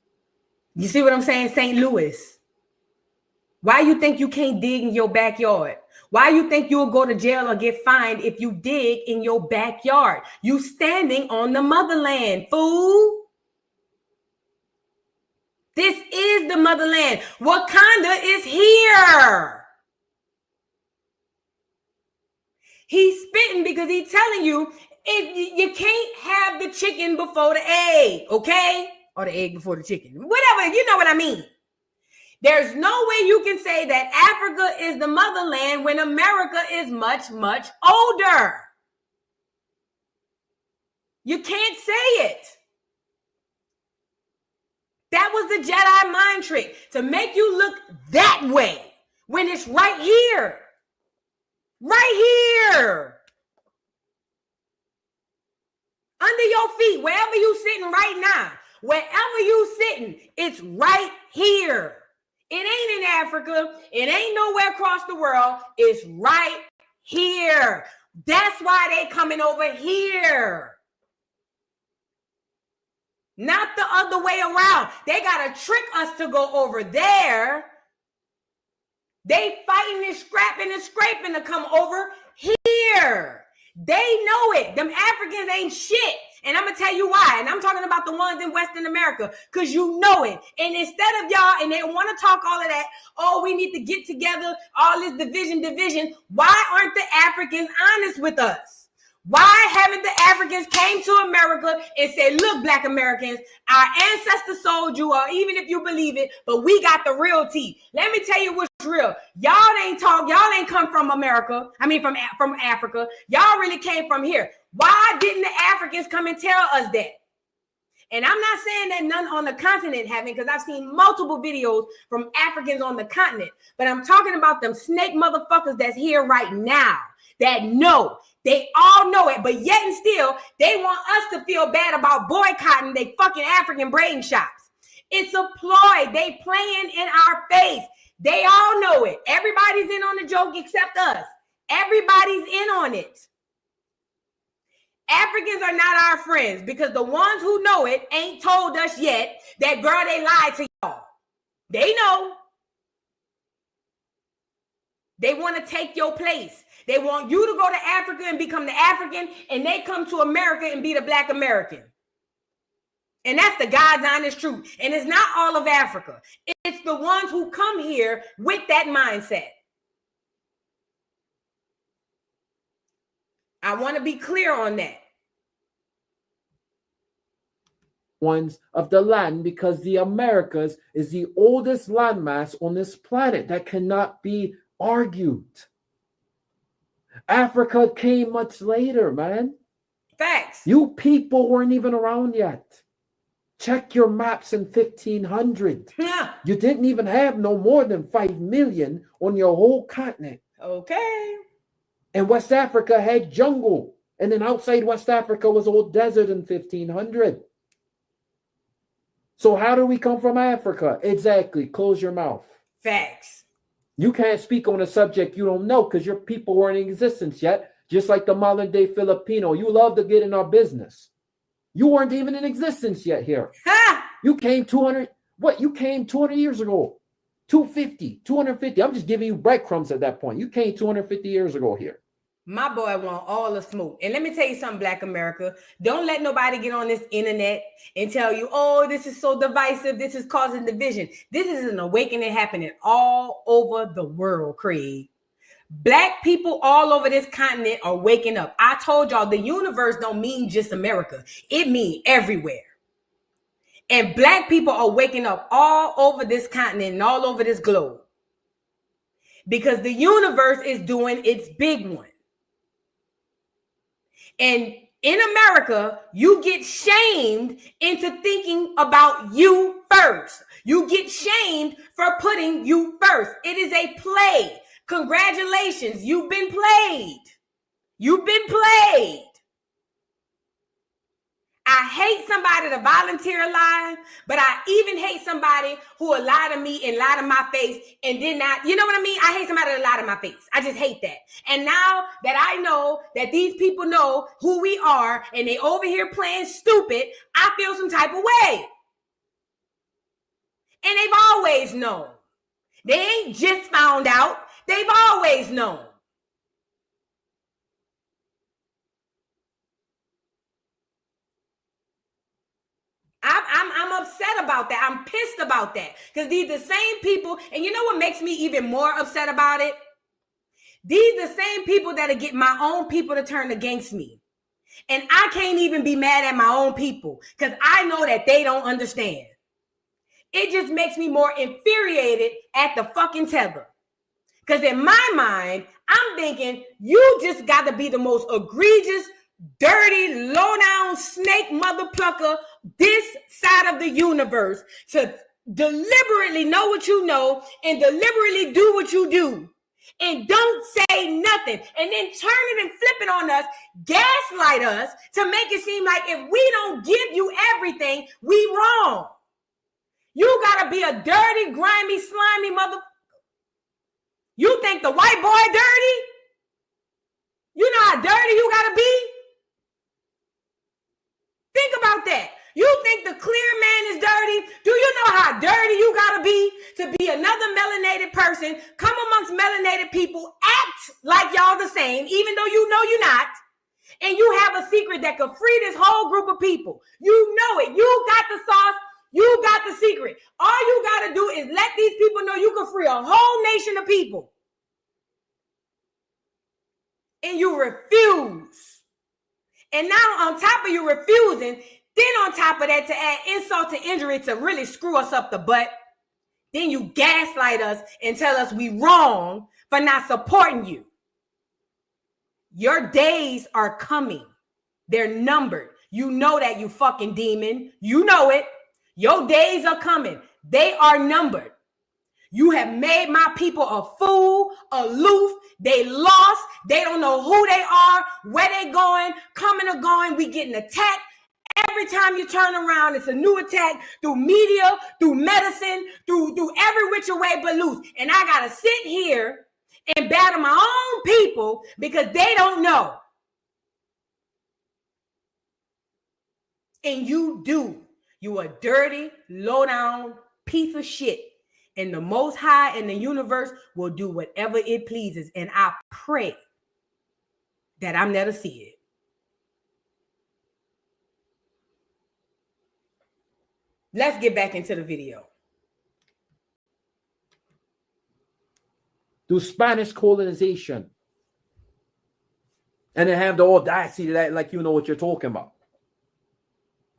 You see what I'm saying? St. Louis. Why you think you can't dig in your backyard? Why you think you'll go to jail or get fined if you dig in your backyard? You standing on the motherland, fool. This is the motherland. Wakanda is here. He's spitting because he's telling you You can't have the chicken before the egg, okay? Or the egg before the chicken. Whatever, you know what I mean. There's no way you can say that Africa is the motherland when America is much, much older. You can't say it. That was the Jedi mind trick, to make you look that way when it's right here. Right here. Under your feet, wherever you sitting right now. Wherever you sitting, it's right here. It ain't in Africa. It ain't nowhere across the world. It's right here. That's why they coming over here. Not the other way around. They got to trick us to go over there. They fighting and scrapping and scraping to come over here. They know it. Them Africans ain't shit. And I'm going to tell you why. And I'm talking about the ones in Western America, because you know it. And instead of y'all, and they want to talk all of that, oh, we need to get together, all this division. Why aren't the Africans honest with us? Why haven't the Africans came to America and said, look, Black Americans, our ancestors sold you, or even if you believe it, but we got the real tea. Let me tell you what's real. Y'all ain't come from America. I mean, from Africa. Y'all really came from here. Why didn't the Africans come and tell us that? And I'm not saying that none on the continent haven't, because I've seen multiple videos from Africans on the continent, but I'm talking about them snake motherfuckers that's here right now that know. They all know it, but yet and still, they want us to feel bad about boycotting they fucking African braiding shops. It's a ploy. They playing in our face. They all know it. Everybody's in on the joke except us. Everybody's in on it. Africans are not our friends, because the ones who know it ain't told us yet that, girl, they lied to y'all. They know. They want to take your place. They want you to go to Africa and become the African, and they come to America and be the Black American. And that's the God's honest truth. And it's not all of Africa. It's the ones who come here with that mindset. I want to be clear on that. Ones of the land, because the Americas is the oldest landmass on this planet. That cannot be argued. Africa came much later, man. Facts. You people weren't even around yet. Check your maps in 1500. Yeah. You didn't even have no more than 5 million on your whole continent. Okay. And West Africa had jungle. And then outside West Africa was all desert in 1500. So how do we come from Africa? Exactly. Close your mouth. Facts. You can't speak on a subject you don't know, because your people weren't in existence yet. Just like the modern day Filipino. You love to get in our business. You weren't even in existence yet here. You came 200. What? You came 200 years ago. 250, 250. I'm just giving you breadcrumbs at that point. You came 250 years ago here. My boy want all the smoke. And let me tell you something, Black America. Don't let nobody get on this internet and tell you, oh, this is so divisive. This is causing division. This is an awakening happening all over the world, Craig. Black people all over this continent are waking up. I told y'all the universe don't mean just America. It means everywhere. And Black people are waking up all over this continent and all over this globe, because the universe is doing its big one. And in America, you get shamed into thinking about you first. You get shamed for putting you first. It is a play. Congratulations, you've been played. You've been played. I hate somebody to volunteer a lie, but I even hate somebody who will lie to me and lie to my face and did not, you know what I mean? I hate somebody to lie to my face. I just hate that. And now that I know that these people know who we are and they over here playing stupid, I feel some type of way. And they've always known. They ain't just found out. They've always known. I'm upset about that. I'm pissed about that, because these the same people, and you know what makes me even more upset about it? These the same people that'll get my own people to turn against me. And I can't even be mad at my own people because I know that they don't understand. It just makes me more infuriated at the fucking tether. Because in my mind, I'm thinking you just got to be the most egregious, dirty, low-down snake mother plucker this side of the universe to deliberately know what you know and deliberately do what you do. And don't say nothing. And then turn it and flip it on us, gaslight us to make it seem like if we don't give you everything, we wrong. You got to be a dirty, grimy, slimy mother. You think the white boy dirty? You know how dirty you got to be? Think about that. You think the clear man is dirty? Do you know how dirty you got to be another melanated person, come amongst melanated people, act like y'all the same, even though you know you're not, and you have a secret that could free this whole group of people. You know it. You got the sauce. You got the secret. All you got to do is let these people know you can free a whole nation of people. And you refuse. And now on top of you refusing, then on top of that, to add insult to injury to really screw us up the butt, then you gaslight us and tell us we wrong for not supporting you. Your days are coming. They're numbered. You know that, you fucking demon. You know it. Your days are coming. They are numbered. You have made my people a fool, aloof. They lost. They don't know who they are, where they going, coming or going. We getting attacked. Every time you turn around, it's a new attack through media, through medicine, through every which way but loose. And I got to sit here and battle my own people because they don't know. And you do. You a dirty, low-down piece of shit. And the Most High in the universe will do whatever it pleases. And I pray that I'm there to see it. Let's get back into the video. Do Spanish colonization. And then have the audacity that like you know what you're talking about.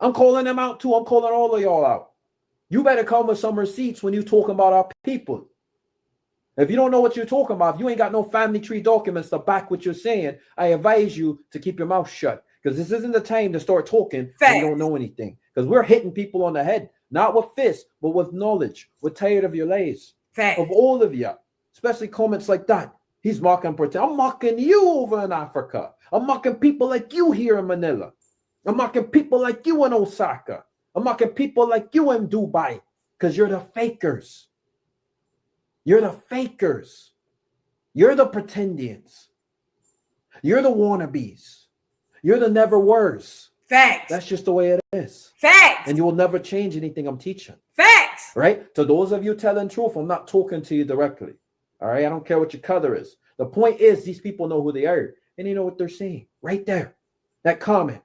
I'm calling them out too. I'm calling all of y'all out. You better come with some receipts when you talking about our people. If you don't know what you're talking about, if you ain't got no family tree documents to back what you're saying, I advise you to keep your mouth shut. Because this isn't the time to start talking when you don't know anything. Because we're hitting people on the head, not with fists, but with knowledge. We're tired of your lies. Of all of you. Especially comments like that. He's mocking pretend. I'm mocking you over in Africa. I'm mocking people like you here in Manila. I'm mocking people like you in Osaka. I'm mocking people like you in Dubai. Because you're the fakers. You're the fakers. You're the pretendians. You're the wannabes. You're the never were's. Facts. That's just the way it is. Facts. And you will never change anything I'm teaching. Facts. Right? To those of you telling truth, I'm not talking to you directly. All right? I don't care what your color is. The point is these people know who they are. And they know what they're saying. Right there. That comment.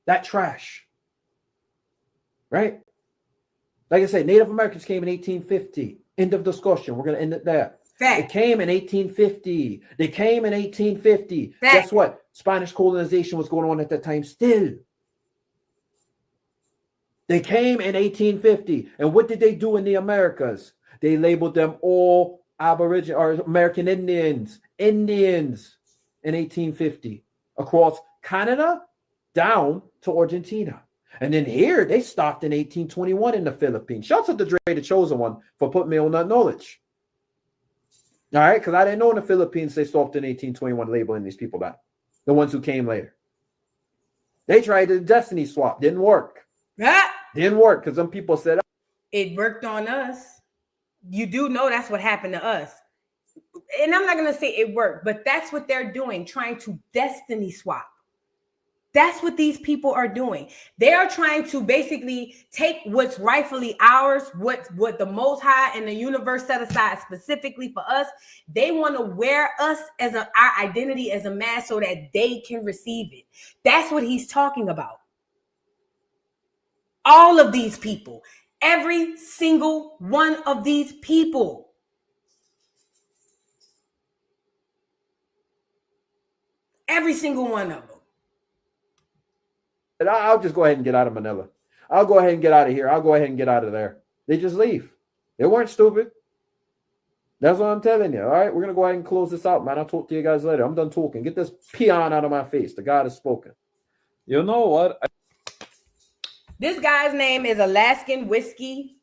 That trash. Right? Like I said, Native Americans came in 1850. End of discussion. We're going to end it there. Fact. They came in 1850. They came in 1850. Fact. Guess what? Spanish colonization was going on at that time still. They came in 1850. And what did they do in the Americas? They labeled them all Aboriginal or American Indians. Indians in 1850. Across Canada down to Argentina. And then here they stopped in 1821 in the Philippines. Shouts out to Dre, the chosen one, for putting me on that knowledge. All right, because I didn't know in the Philippines they stopped in 1821 labeling these people that. The ones who came later. They tried the destiny swap. Didn't work. Didn't work because some people said it worked on us. You do know that's what happened to us. And I'm not going to say it worked, but that's what they're doing, trying to destiny swap. That's what these people are doing. They are trying to basically take what's rightfully ours, what the Most High and the universe set aside specifically for us. They want to wear us as our identity as a mask so that they can receive it. That's what he's talking about. All of these people, every single one of these people. Every single one of them. And I'll just go ahead and get out of Manila. I'll go ahead and get out of here. I'll go ahead and get out of there. They just leave. They weren't stupid. That's what I'm telling you. All right, we're going to go ahead and close this out, man. I'll talk to you guys later. I'm done talking. Get this peon out of my face. The God has spoken. You know what? This guy's name is Alaskan Whiskey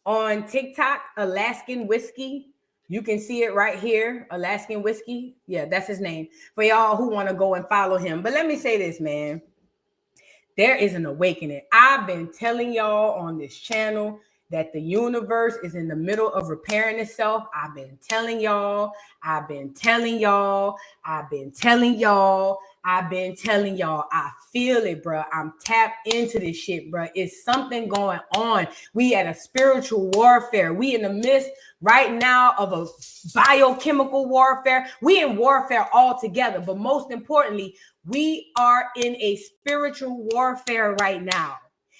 on TikTok. Alaskan Whiskey. You can see it right here. Alaskan Whiskey. Yeah, that's his name. For y'all who want to go and follow him. But let me say this, man. There is an awakening. I've been telling y'all on this channel that the universe is in the middle of repairing itself. I've been telling y'all. I feel it, bro. I'm tapped into this shit, bro. It's something going on. We at a spiritual warfare. We in the midst right now of a biochemical warfare. We in warfare all together. But most importantly, we are in a spiritual warfare right now.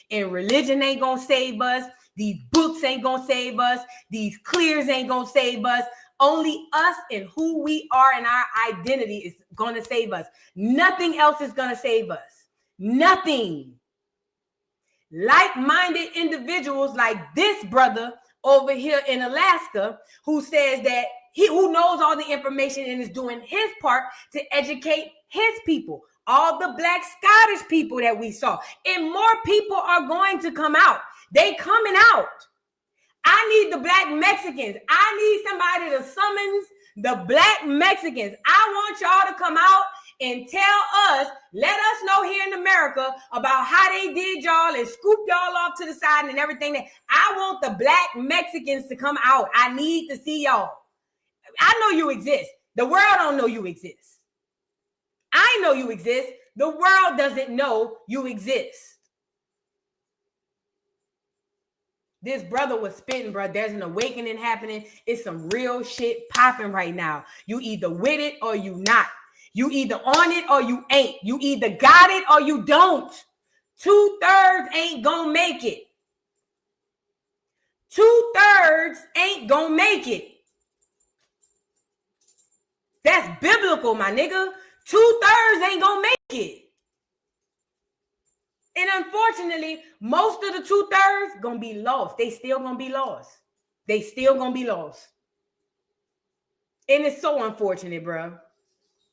And religion ain't gonna save us. These books ain't gonna save us. These clears ain't gonna save us. Only us and who we are and our identity is gonna save us. Nothing else is gonna save us. Nothing. Like-minded individuals like this brother over here in Alaska who says that who knows all the information and is doing his part to educate his people. All the Black Scottish people that we saw. And more people are going to come out. They coming out. I need the Black Mexicans. I need somebody to summons the Black Mexicans. I want y'all to come out and tell us, let us know here in America about how they did y'all and scooped y'all off to the side and everything. I want the Black Mexicans to come out. I need to see y'all. I know you exist. The world don't know you exist. I know you exist. The world doesn't know you exist. This brother was spitting, bro. There's an awakening happening. It's some real shit popping right now. You either with it or you not. You either on it or you ain't. You either got it or you don't. 2/3 ain't gonna make it. 2/3 ain't gonna make it. That's biblical, my nigga. 2/3 ain't gonna make it. And unfortunately, most of the 2/3 gonna be lost. They still gonna be lost. They still gonna be lost. And it's so unfortunate, bro.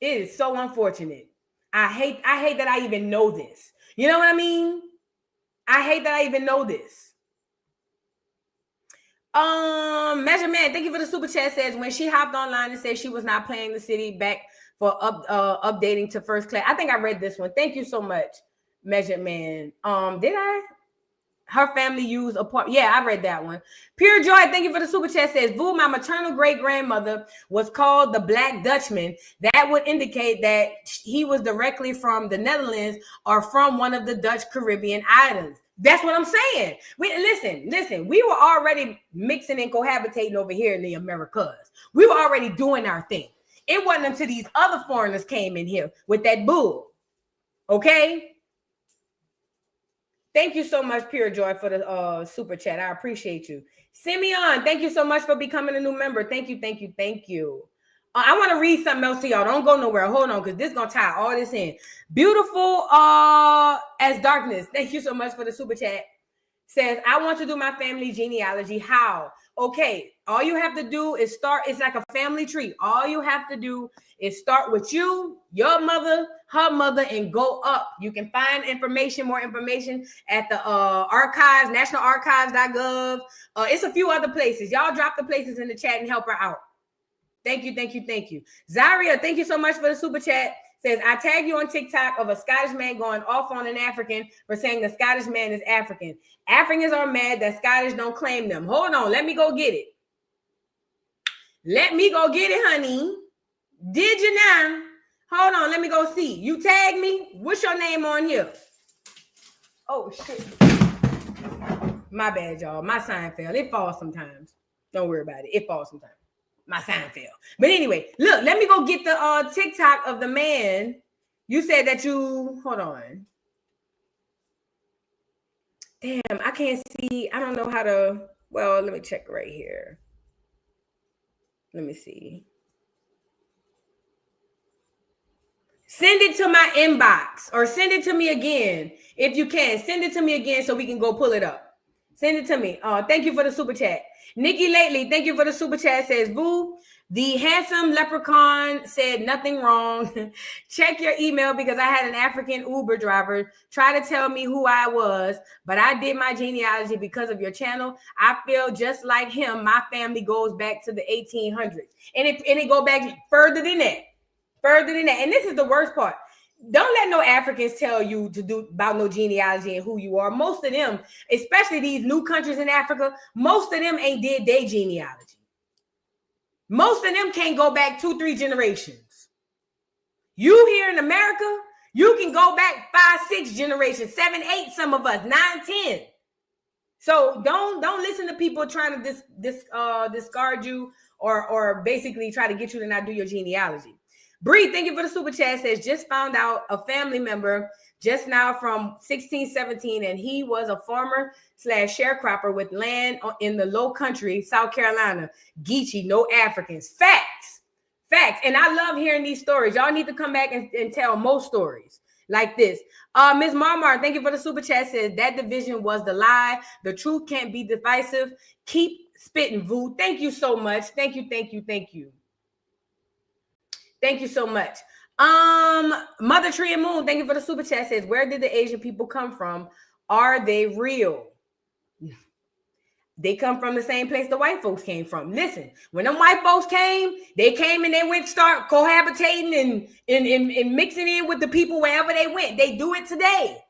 It is so unfortunate. I hate that I even know this. You know what I mean? I hate that I even know this. Measure Man, thank you for the super chat. Says when she hopped online and said she was not playing the city back for updating to first class. I think I read this one. Thank you so much, Measure Man. Did I? Her family used a part. Yeah, I read that one. Pure Joy, thank you for the super chat. Says, Vu, my maternal great grandmother was called the Black Dutchman. That would indicate that he was directly from the Netherlands or from one of the Dutch Caribbean islands. That's what I'm saying. Listen, we were already mixing and cohabitating over here in the Americas. We were already doing our thing. It wasn't until these other foreigners came in here with that bull. Okay? Thank you so much, Pure Joy, for the super chat. I appreciate you. Simeon, thank you so much for becoming a new member. Thank you. I want to read something else to y'all. Don't go nowhere. Hold on, because this is going to tie all this in. Beautiful as darkness. Thank you so much for the super chat. Says, I want to do my family genealogy. How? Okay, all you have to do is start. It's like a family tree. All you have to do is start with you, your mother, her mother, and go up. You can find more information at the archives, nationalarchives.gov. It's a few other places. Y'all drop the places in the chat and help her out. Thank you. Zaria, thank you so much for the super chat. Says, I tag you on TikTok of a Scottish man going off on an African for saying the Scottish man is African. Africans are mad that Scottish don't claim them. Hold on, let me go get it. Honey. Did you now? Hold on, let me go see. You tag me? What's your name on here? Oh, shit. My bad, y'all. My sign fell. It falls sometimes. Don't worry about it. It falls sometimes. My sign fell. But anyway, look, let me go get the TikTok of the man. You said that you, hold on. Damn, I can't see. I don't know how to, well, let me check right here. Let me see. Send it to my inbox or send it to me again. If you can, send it to me again so we can go pull it up. Send it to me. Thank you for the super chat. Nikki Lately, thank you for the super chat. Says, Boo, the handsome leprechaun said nothing wrong. Check your email because I had an African Uber driver try to tell me who I was, but I did my genealogy because of your channel. I feel just like him. My family goes back to the 1800s. And it go back further than that. Further than that. And this is the worst part. Don't let no Africans tell you to do about no genealogy and who you are. Most of them, especially these new countries in Africa, most of them ain't did their genealogy. Most of them can't go back 2-3 generations. You here in America, you can go back 5-6 generations, 7-8, some of us, 9-10. So don't listen to people trying to discard you or basically try to get you to not do your genealogy. Bree, thank you for the super chat. Says, just found out a family member just now from 1617, and he was a farmer / sharecropper with land in the low country, South Carolina. Geechee, no Africans. Facts. And I love hearing these stories. Y'all need to come back and tell more stories like this. Ms. Marmar, thank you for the super chat. Says, that division was the lie. The truth can't be divisive. Keep spitting, Vu. Thank you so much. Thank you. Thank you so much. Mother Tree and Moon, thank you for the super chat. Says, where did the Asian people come from? Are they real? They come from the same place the white folks came from. Listen, when them white folks came and they went start cohabitating and mixing in with the people wherever they went. They do it today.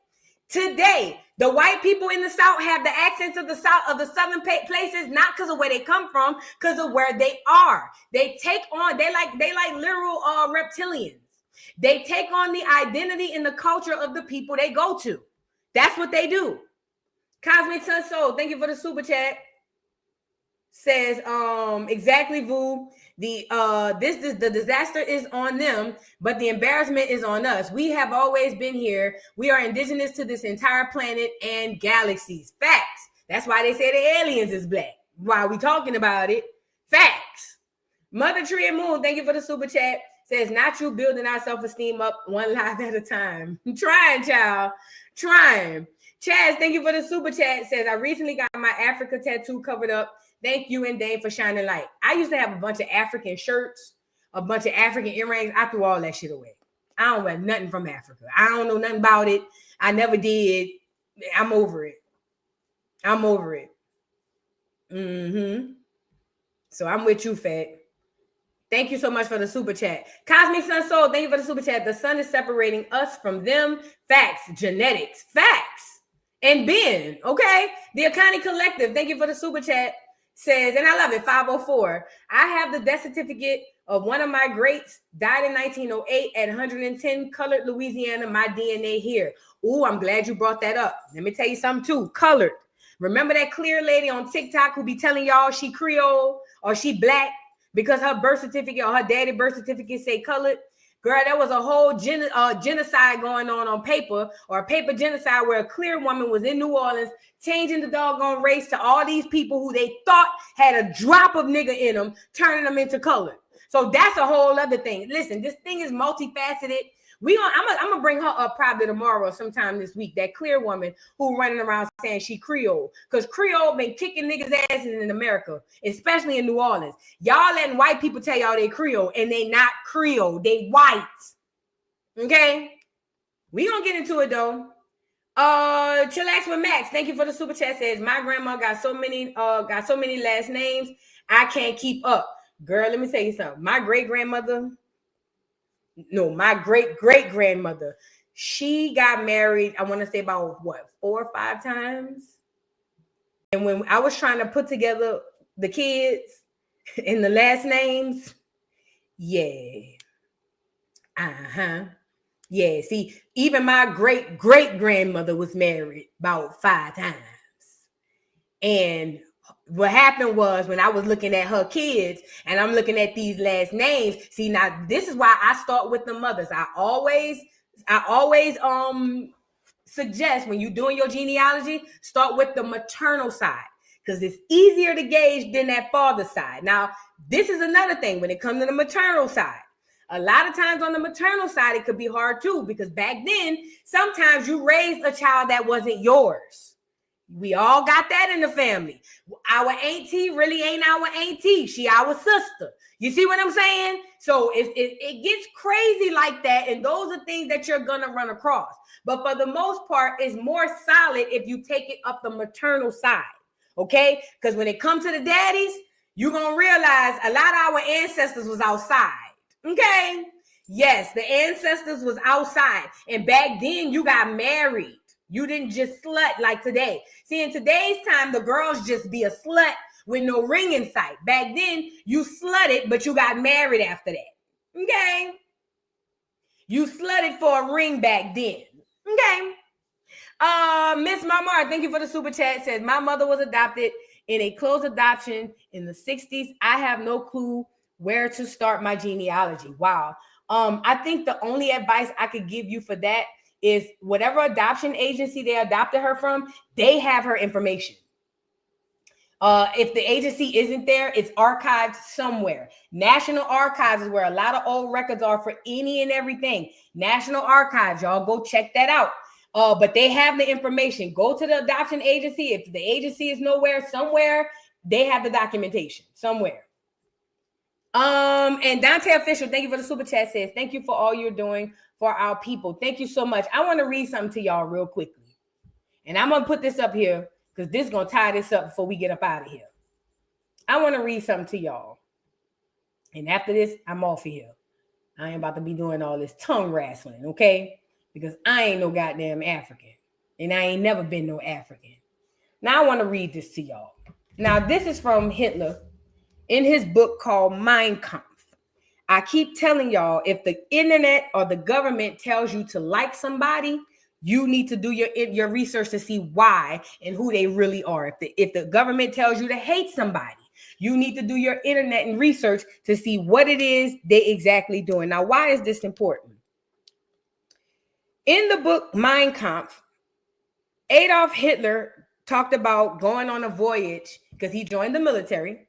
Today, the white people in the South have the accents of the South, of the Southern places, not because of where they come from, because of where they are. They take on, they like literal reptilians. They take on the identity and the culture of the people they go to. That's what they do. Cosmic Sun Soul, thank you for the super chat. Says, exactly, Vu. The disaster is on them, but the embarrassment is on us. We have always been here. We are indigenous to this entire planet and galaxies. Facts. That's why they say the aliens is black. Why we talking about it? Facts. Mother Tree and Moon, thank you for the super chat. Says, not you building our self-esteem up one life at a time. I'm trying, child. Trying. Chaz, thank you for the super chat. Says, I recently got my Africa tattoo covered up. Thank you and Dave for shining light. I used to have a bunch of African shirts, a bunch of African earrings. I threw all that shit away. I don't wear nothing from Africa. I don't know nothing about it. I never did. I'm over it. So I'm with you, Fat. Thank you so much for the super chat. Cosmic Sun Soul, thank you for the super chat. The sun is separating us from them. Facts, genetics, facts. And Ben, okay? The Akani Collective, thank you for the super chat. Says, and I love it, 504. I have the death certificate of one of my greats, died in 1908 at 110 Colored, Louisiana. My DNA here. Ooh, I'm glad you brought that up. Let me tell you something too. Colored. Remember that clear lady on TikTok who be telling y'all she Creole or she black because her birth certificate or her daddy birth certificate say colored? Girl, there was a whole genocide going on paper, or a paper genocide where a clear woman was in New Orleans changing the doggone race to all these people who they thought had a drop of nigga in them, turning them into color. So that's a whole other thing. Listen, this thing is multifaceted. I'm gonna bring her up probably tomorrow or sometime this week. That clear woman who running around saying she Creole, because Creole been kicking niggas' asses in America, especially in New Orleans. Y'all letting white people tell y'all they Creole, and they not Creole. They white. Okay, we gonna get into it though. Chillax with Max, thank you for the super chat. Says, my grandma got so many last names, I can't keep up. Girl, let me tell you something. My great-great-grandmother, she got married, I want to say about 4 or 5 times. And when I was trying to put together the kids and the last names, yeah, see, even my great-great-grandmother was married about 5 times. And what happened was, when I was looking at her kids and I'm looking at these last names, see, now this is why I start with the mothers. I always suggest, when you're doing your genealogy, start with the maternal side, because it's easier to gauge than that father side. Now, this is another thing when it comes to the maternal side. A lot of times on the maternal side, it could be hard too, because back then, sometimes you raised a child that wasn't yours. We all got that in the family. Our auntie really ain't our auntie. She our sister. You see what I'm saying? So it gets crazy like that. And those are things that you're going to run across. But for the most part, it's more solid if you take it up the maternal side. Okay? Because when it comes to the daddies, you're going to realize a lot of our ancestors was outside. Okay? Yes, the ancestors was outside. And back then, you got married. You didn't just slut like today. See, in today's time, the girls just be a slut with no ring in sight. Back then, you slutted, but you got married after that. Okay? You slutted for a ring back then. Okay? Miss Marmar, thank you for the super chat. Says, my mother was adopted in a closed adoption in the 60s. I have no clue where to start my genealogy. Wow. I think the only advice I could give you for that is whatever adoption agency they adopted her from, they have her information. If the agency isn't there, it's archived somewhere. National Archives is where a lot of old records are for any and everything. National Archives, y'all go check that out. But they have the information. Go to the adoption agency. If the agency is nowhere, somewhere, they have the documentation somewhere. And Dante Official, thank you for the super chat, says, thank you for all you're doing for our people. Thank you so much. I want to read something to y'all real quickly. And I'm going to put this up here because this is going to tie this up before we get up out of here. I want to read something to y'all. And after this, I'm off of here. I ain't about to be doing all this tongue wrestling, okay? Because I ain't no goddamn African. And I ain't never been no African. Now I want to read this to y'all. Now, this is from Hitler in his book called Mein Kampf. I keep telling y'all, if the internet or the government tells you to like somebody, you need to do your research to see why and who they really are. If the government tells you to hate somebody, you need to do your internet and research to see what it is they exactly doing. Now, why is this important? In the book Mein Kampf, Adolf Hitler talked about going on a voyage because he joined the military.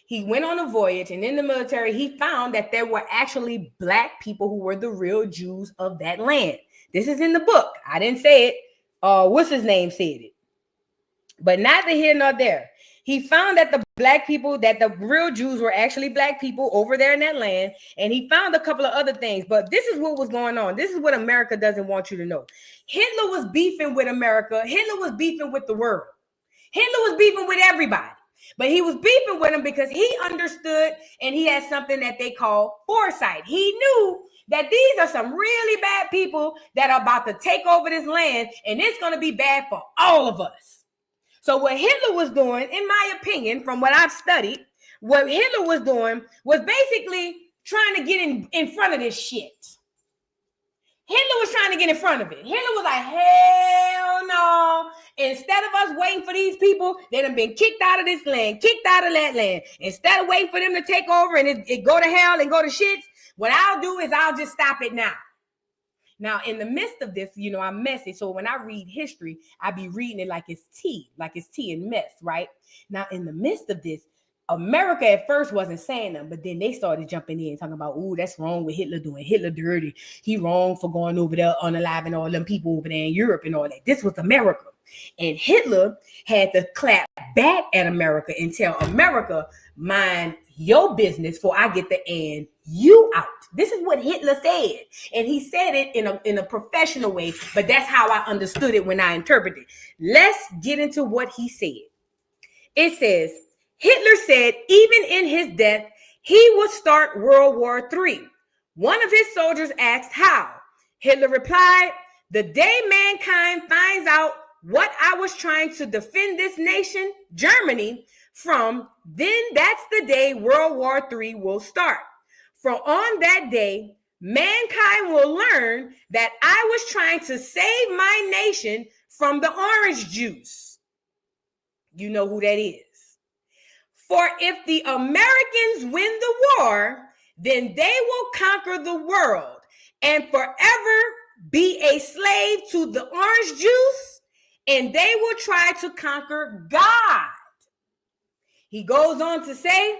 He went on a voyage, and in the military, he found that there were actually Black people who were the real Jews of that land. This is in the book. I didn't say it. What's his name said it. But neither here nor there. He found that the Black people, that the real Jews were actually Black people over there in that land. And he found a couple of other things. But this is what was going on. This is what America doesn't want you to know. Hitler was beefing with America. Hitler was beefing with the world. Hitler was beefing with everybody. But he was beefing with them because he understood and he had something that they call foresight. He knew that these are some really bad people that are about to take over this land, and it's going to be bad for all of us. So what Hitler was doing, in my opinion, from what I've studied, what Hitler was doing was basically trying to get in front of this shit. Hitler was trying to get in front of it. Hitler was like, hell no. Instead of us waiting for these people that have been kicked out of this land, kicked out of that land, instead of waiting for them to take over and it go to hell and go to shit, what I'll do is I'll just stop it now. Now, in the midst of this, you know, I'm messy. So when I read history, I be reading it like it's tea and mess, right? Now, in the midst of this, America at first wasn't saying them, but then they started jumping in talking about, oh, that's wrong with Hitler doing. Hitler dirty. He wrong for going over there unaliving all them people over there in Europe and all that. This was America. And Hitler had to clap back at America and tell America, mind your business before I get the end you out. This is what Hitler said. And he said it in a professional way, but that's how I understood it when I interpreted it. Let's get into what he said. It says, Hitler said even in his death, he would start World War III. One of his soldiers asked how. Hitler replied, the day mankind finds out what I was trying to defend this nation, Germany, from, then that's the day World War III will start. For on that day, mankind will learn that I was trying to save my nation from the orange juice. You know who that is. For if the Americans win the war, then they will conquer the world and forever be a slave to the orange juice, and they will try to conquer God. He goes on to say,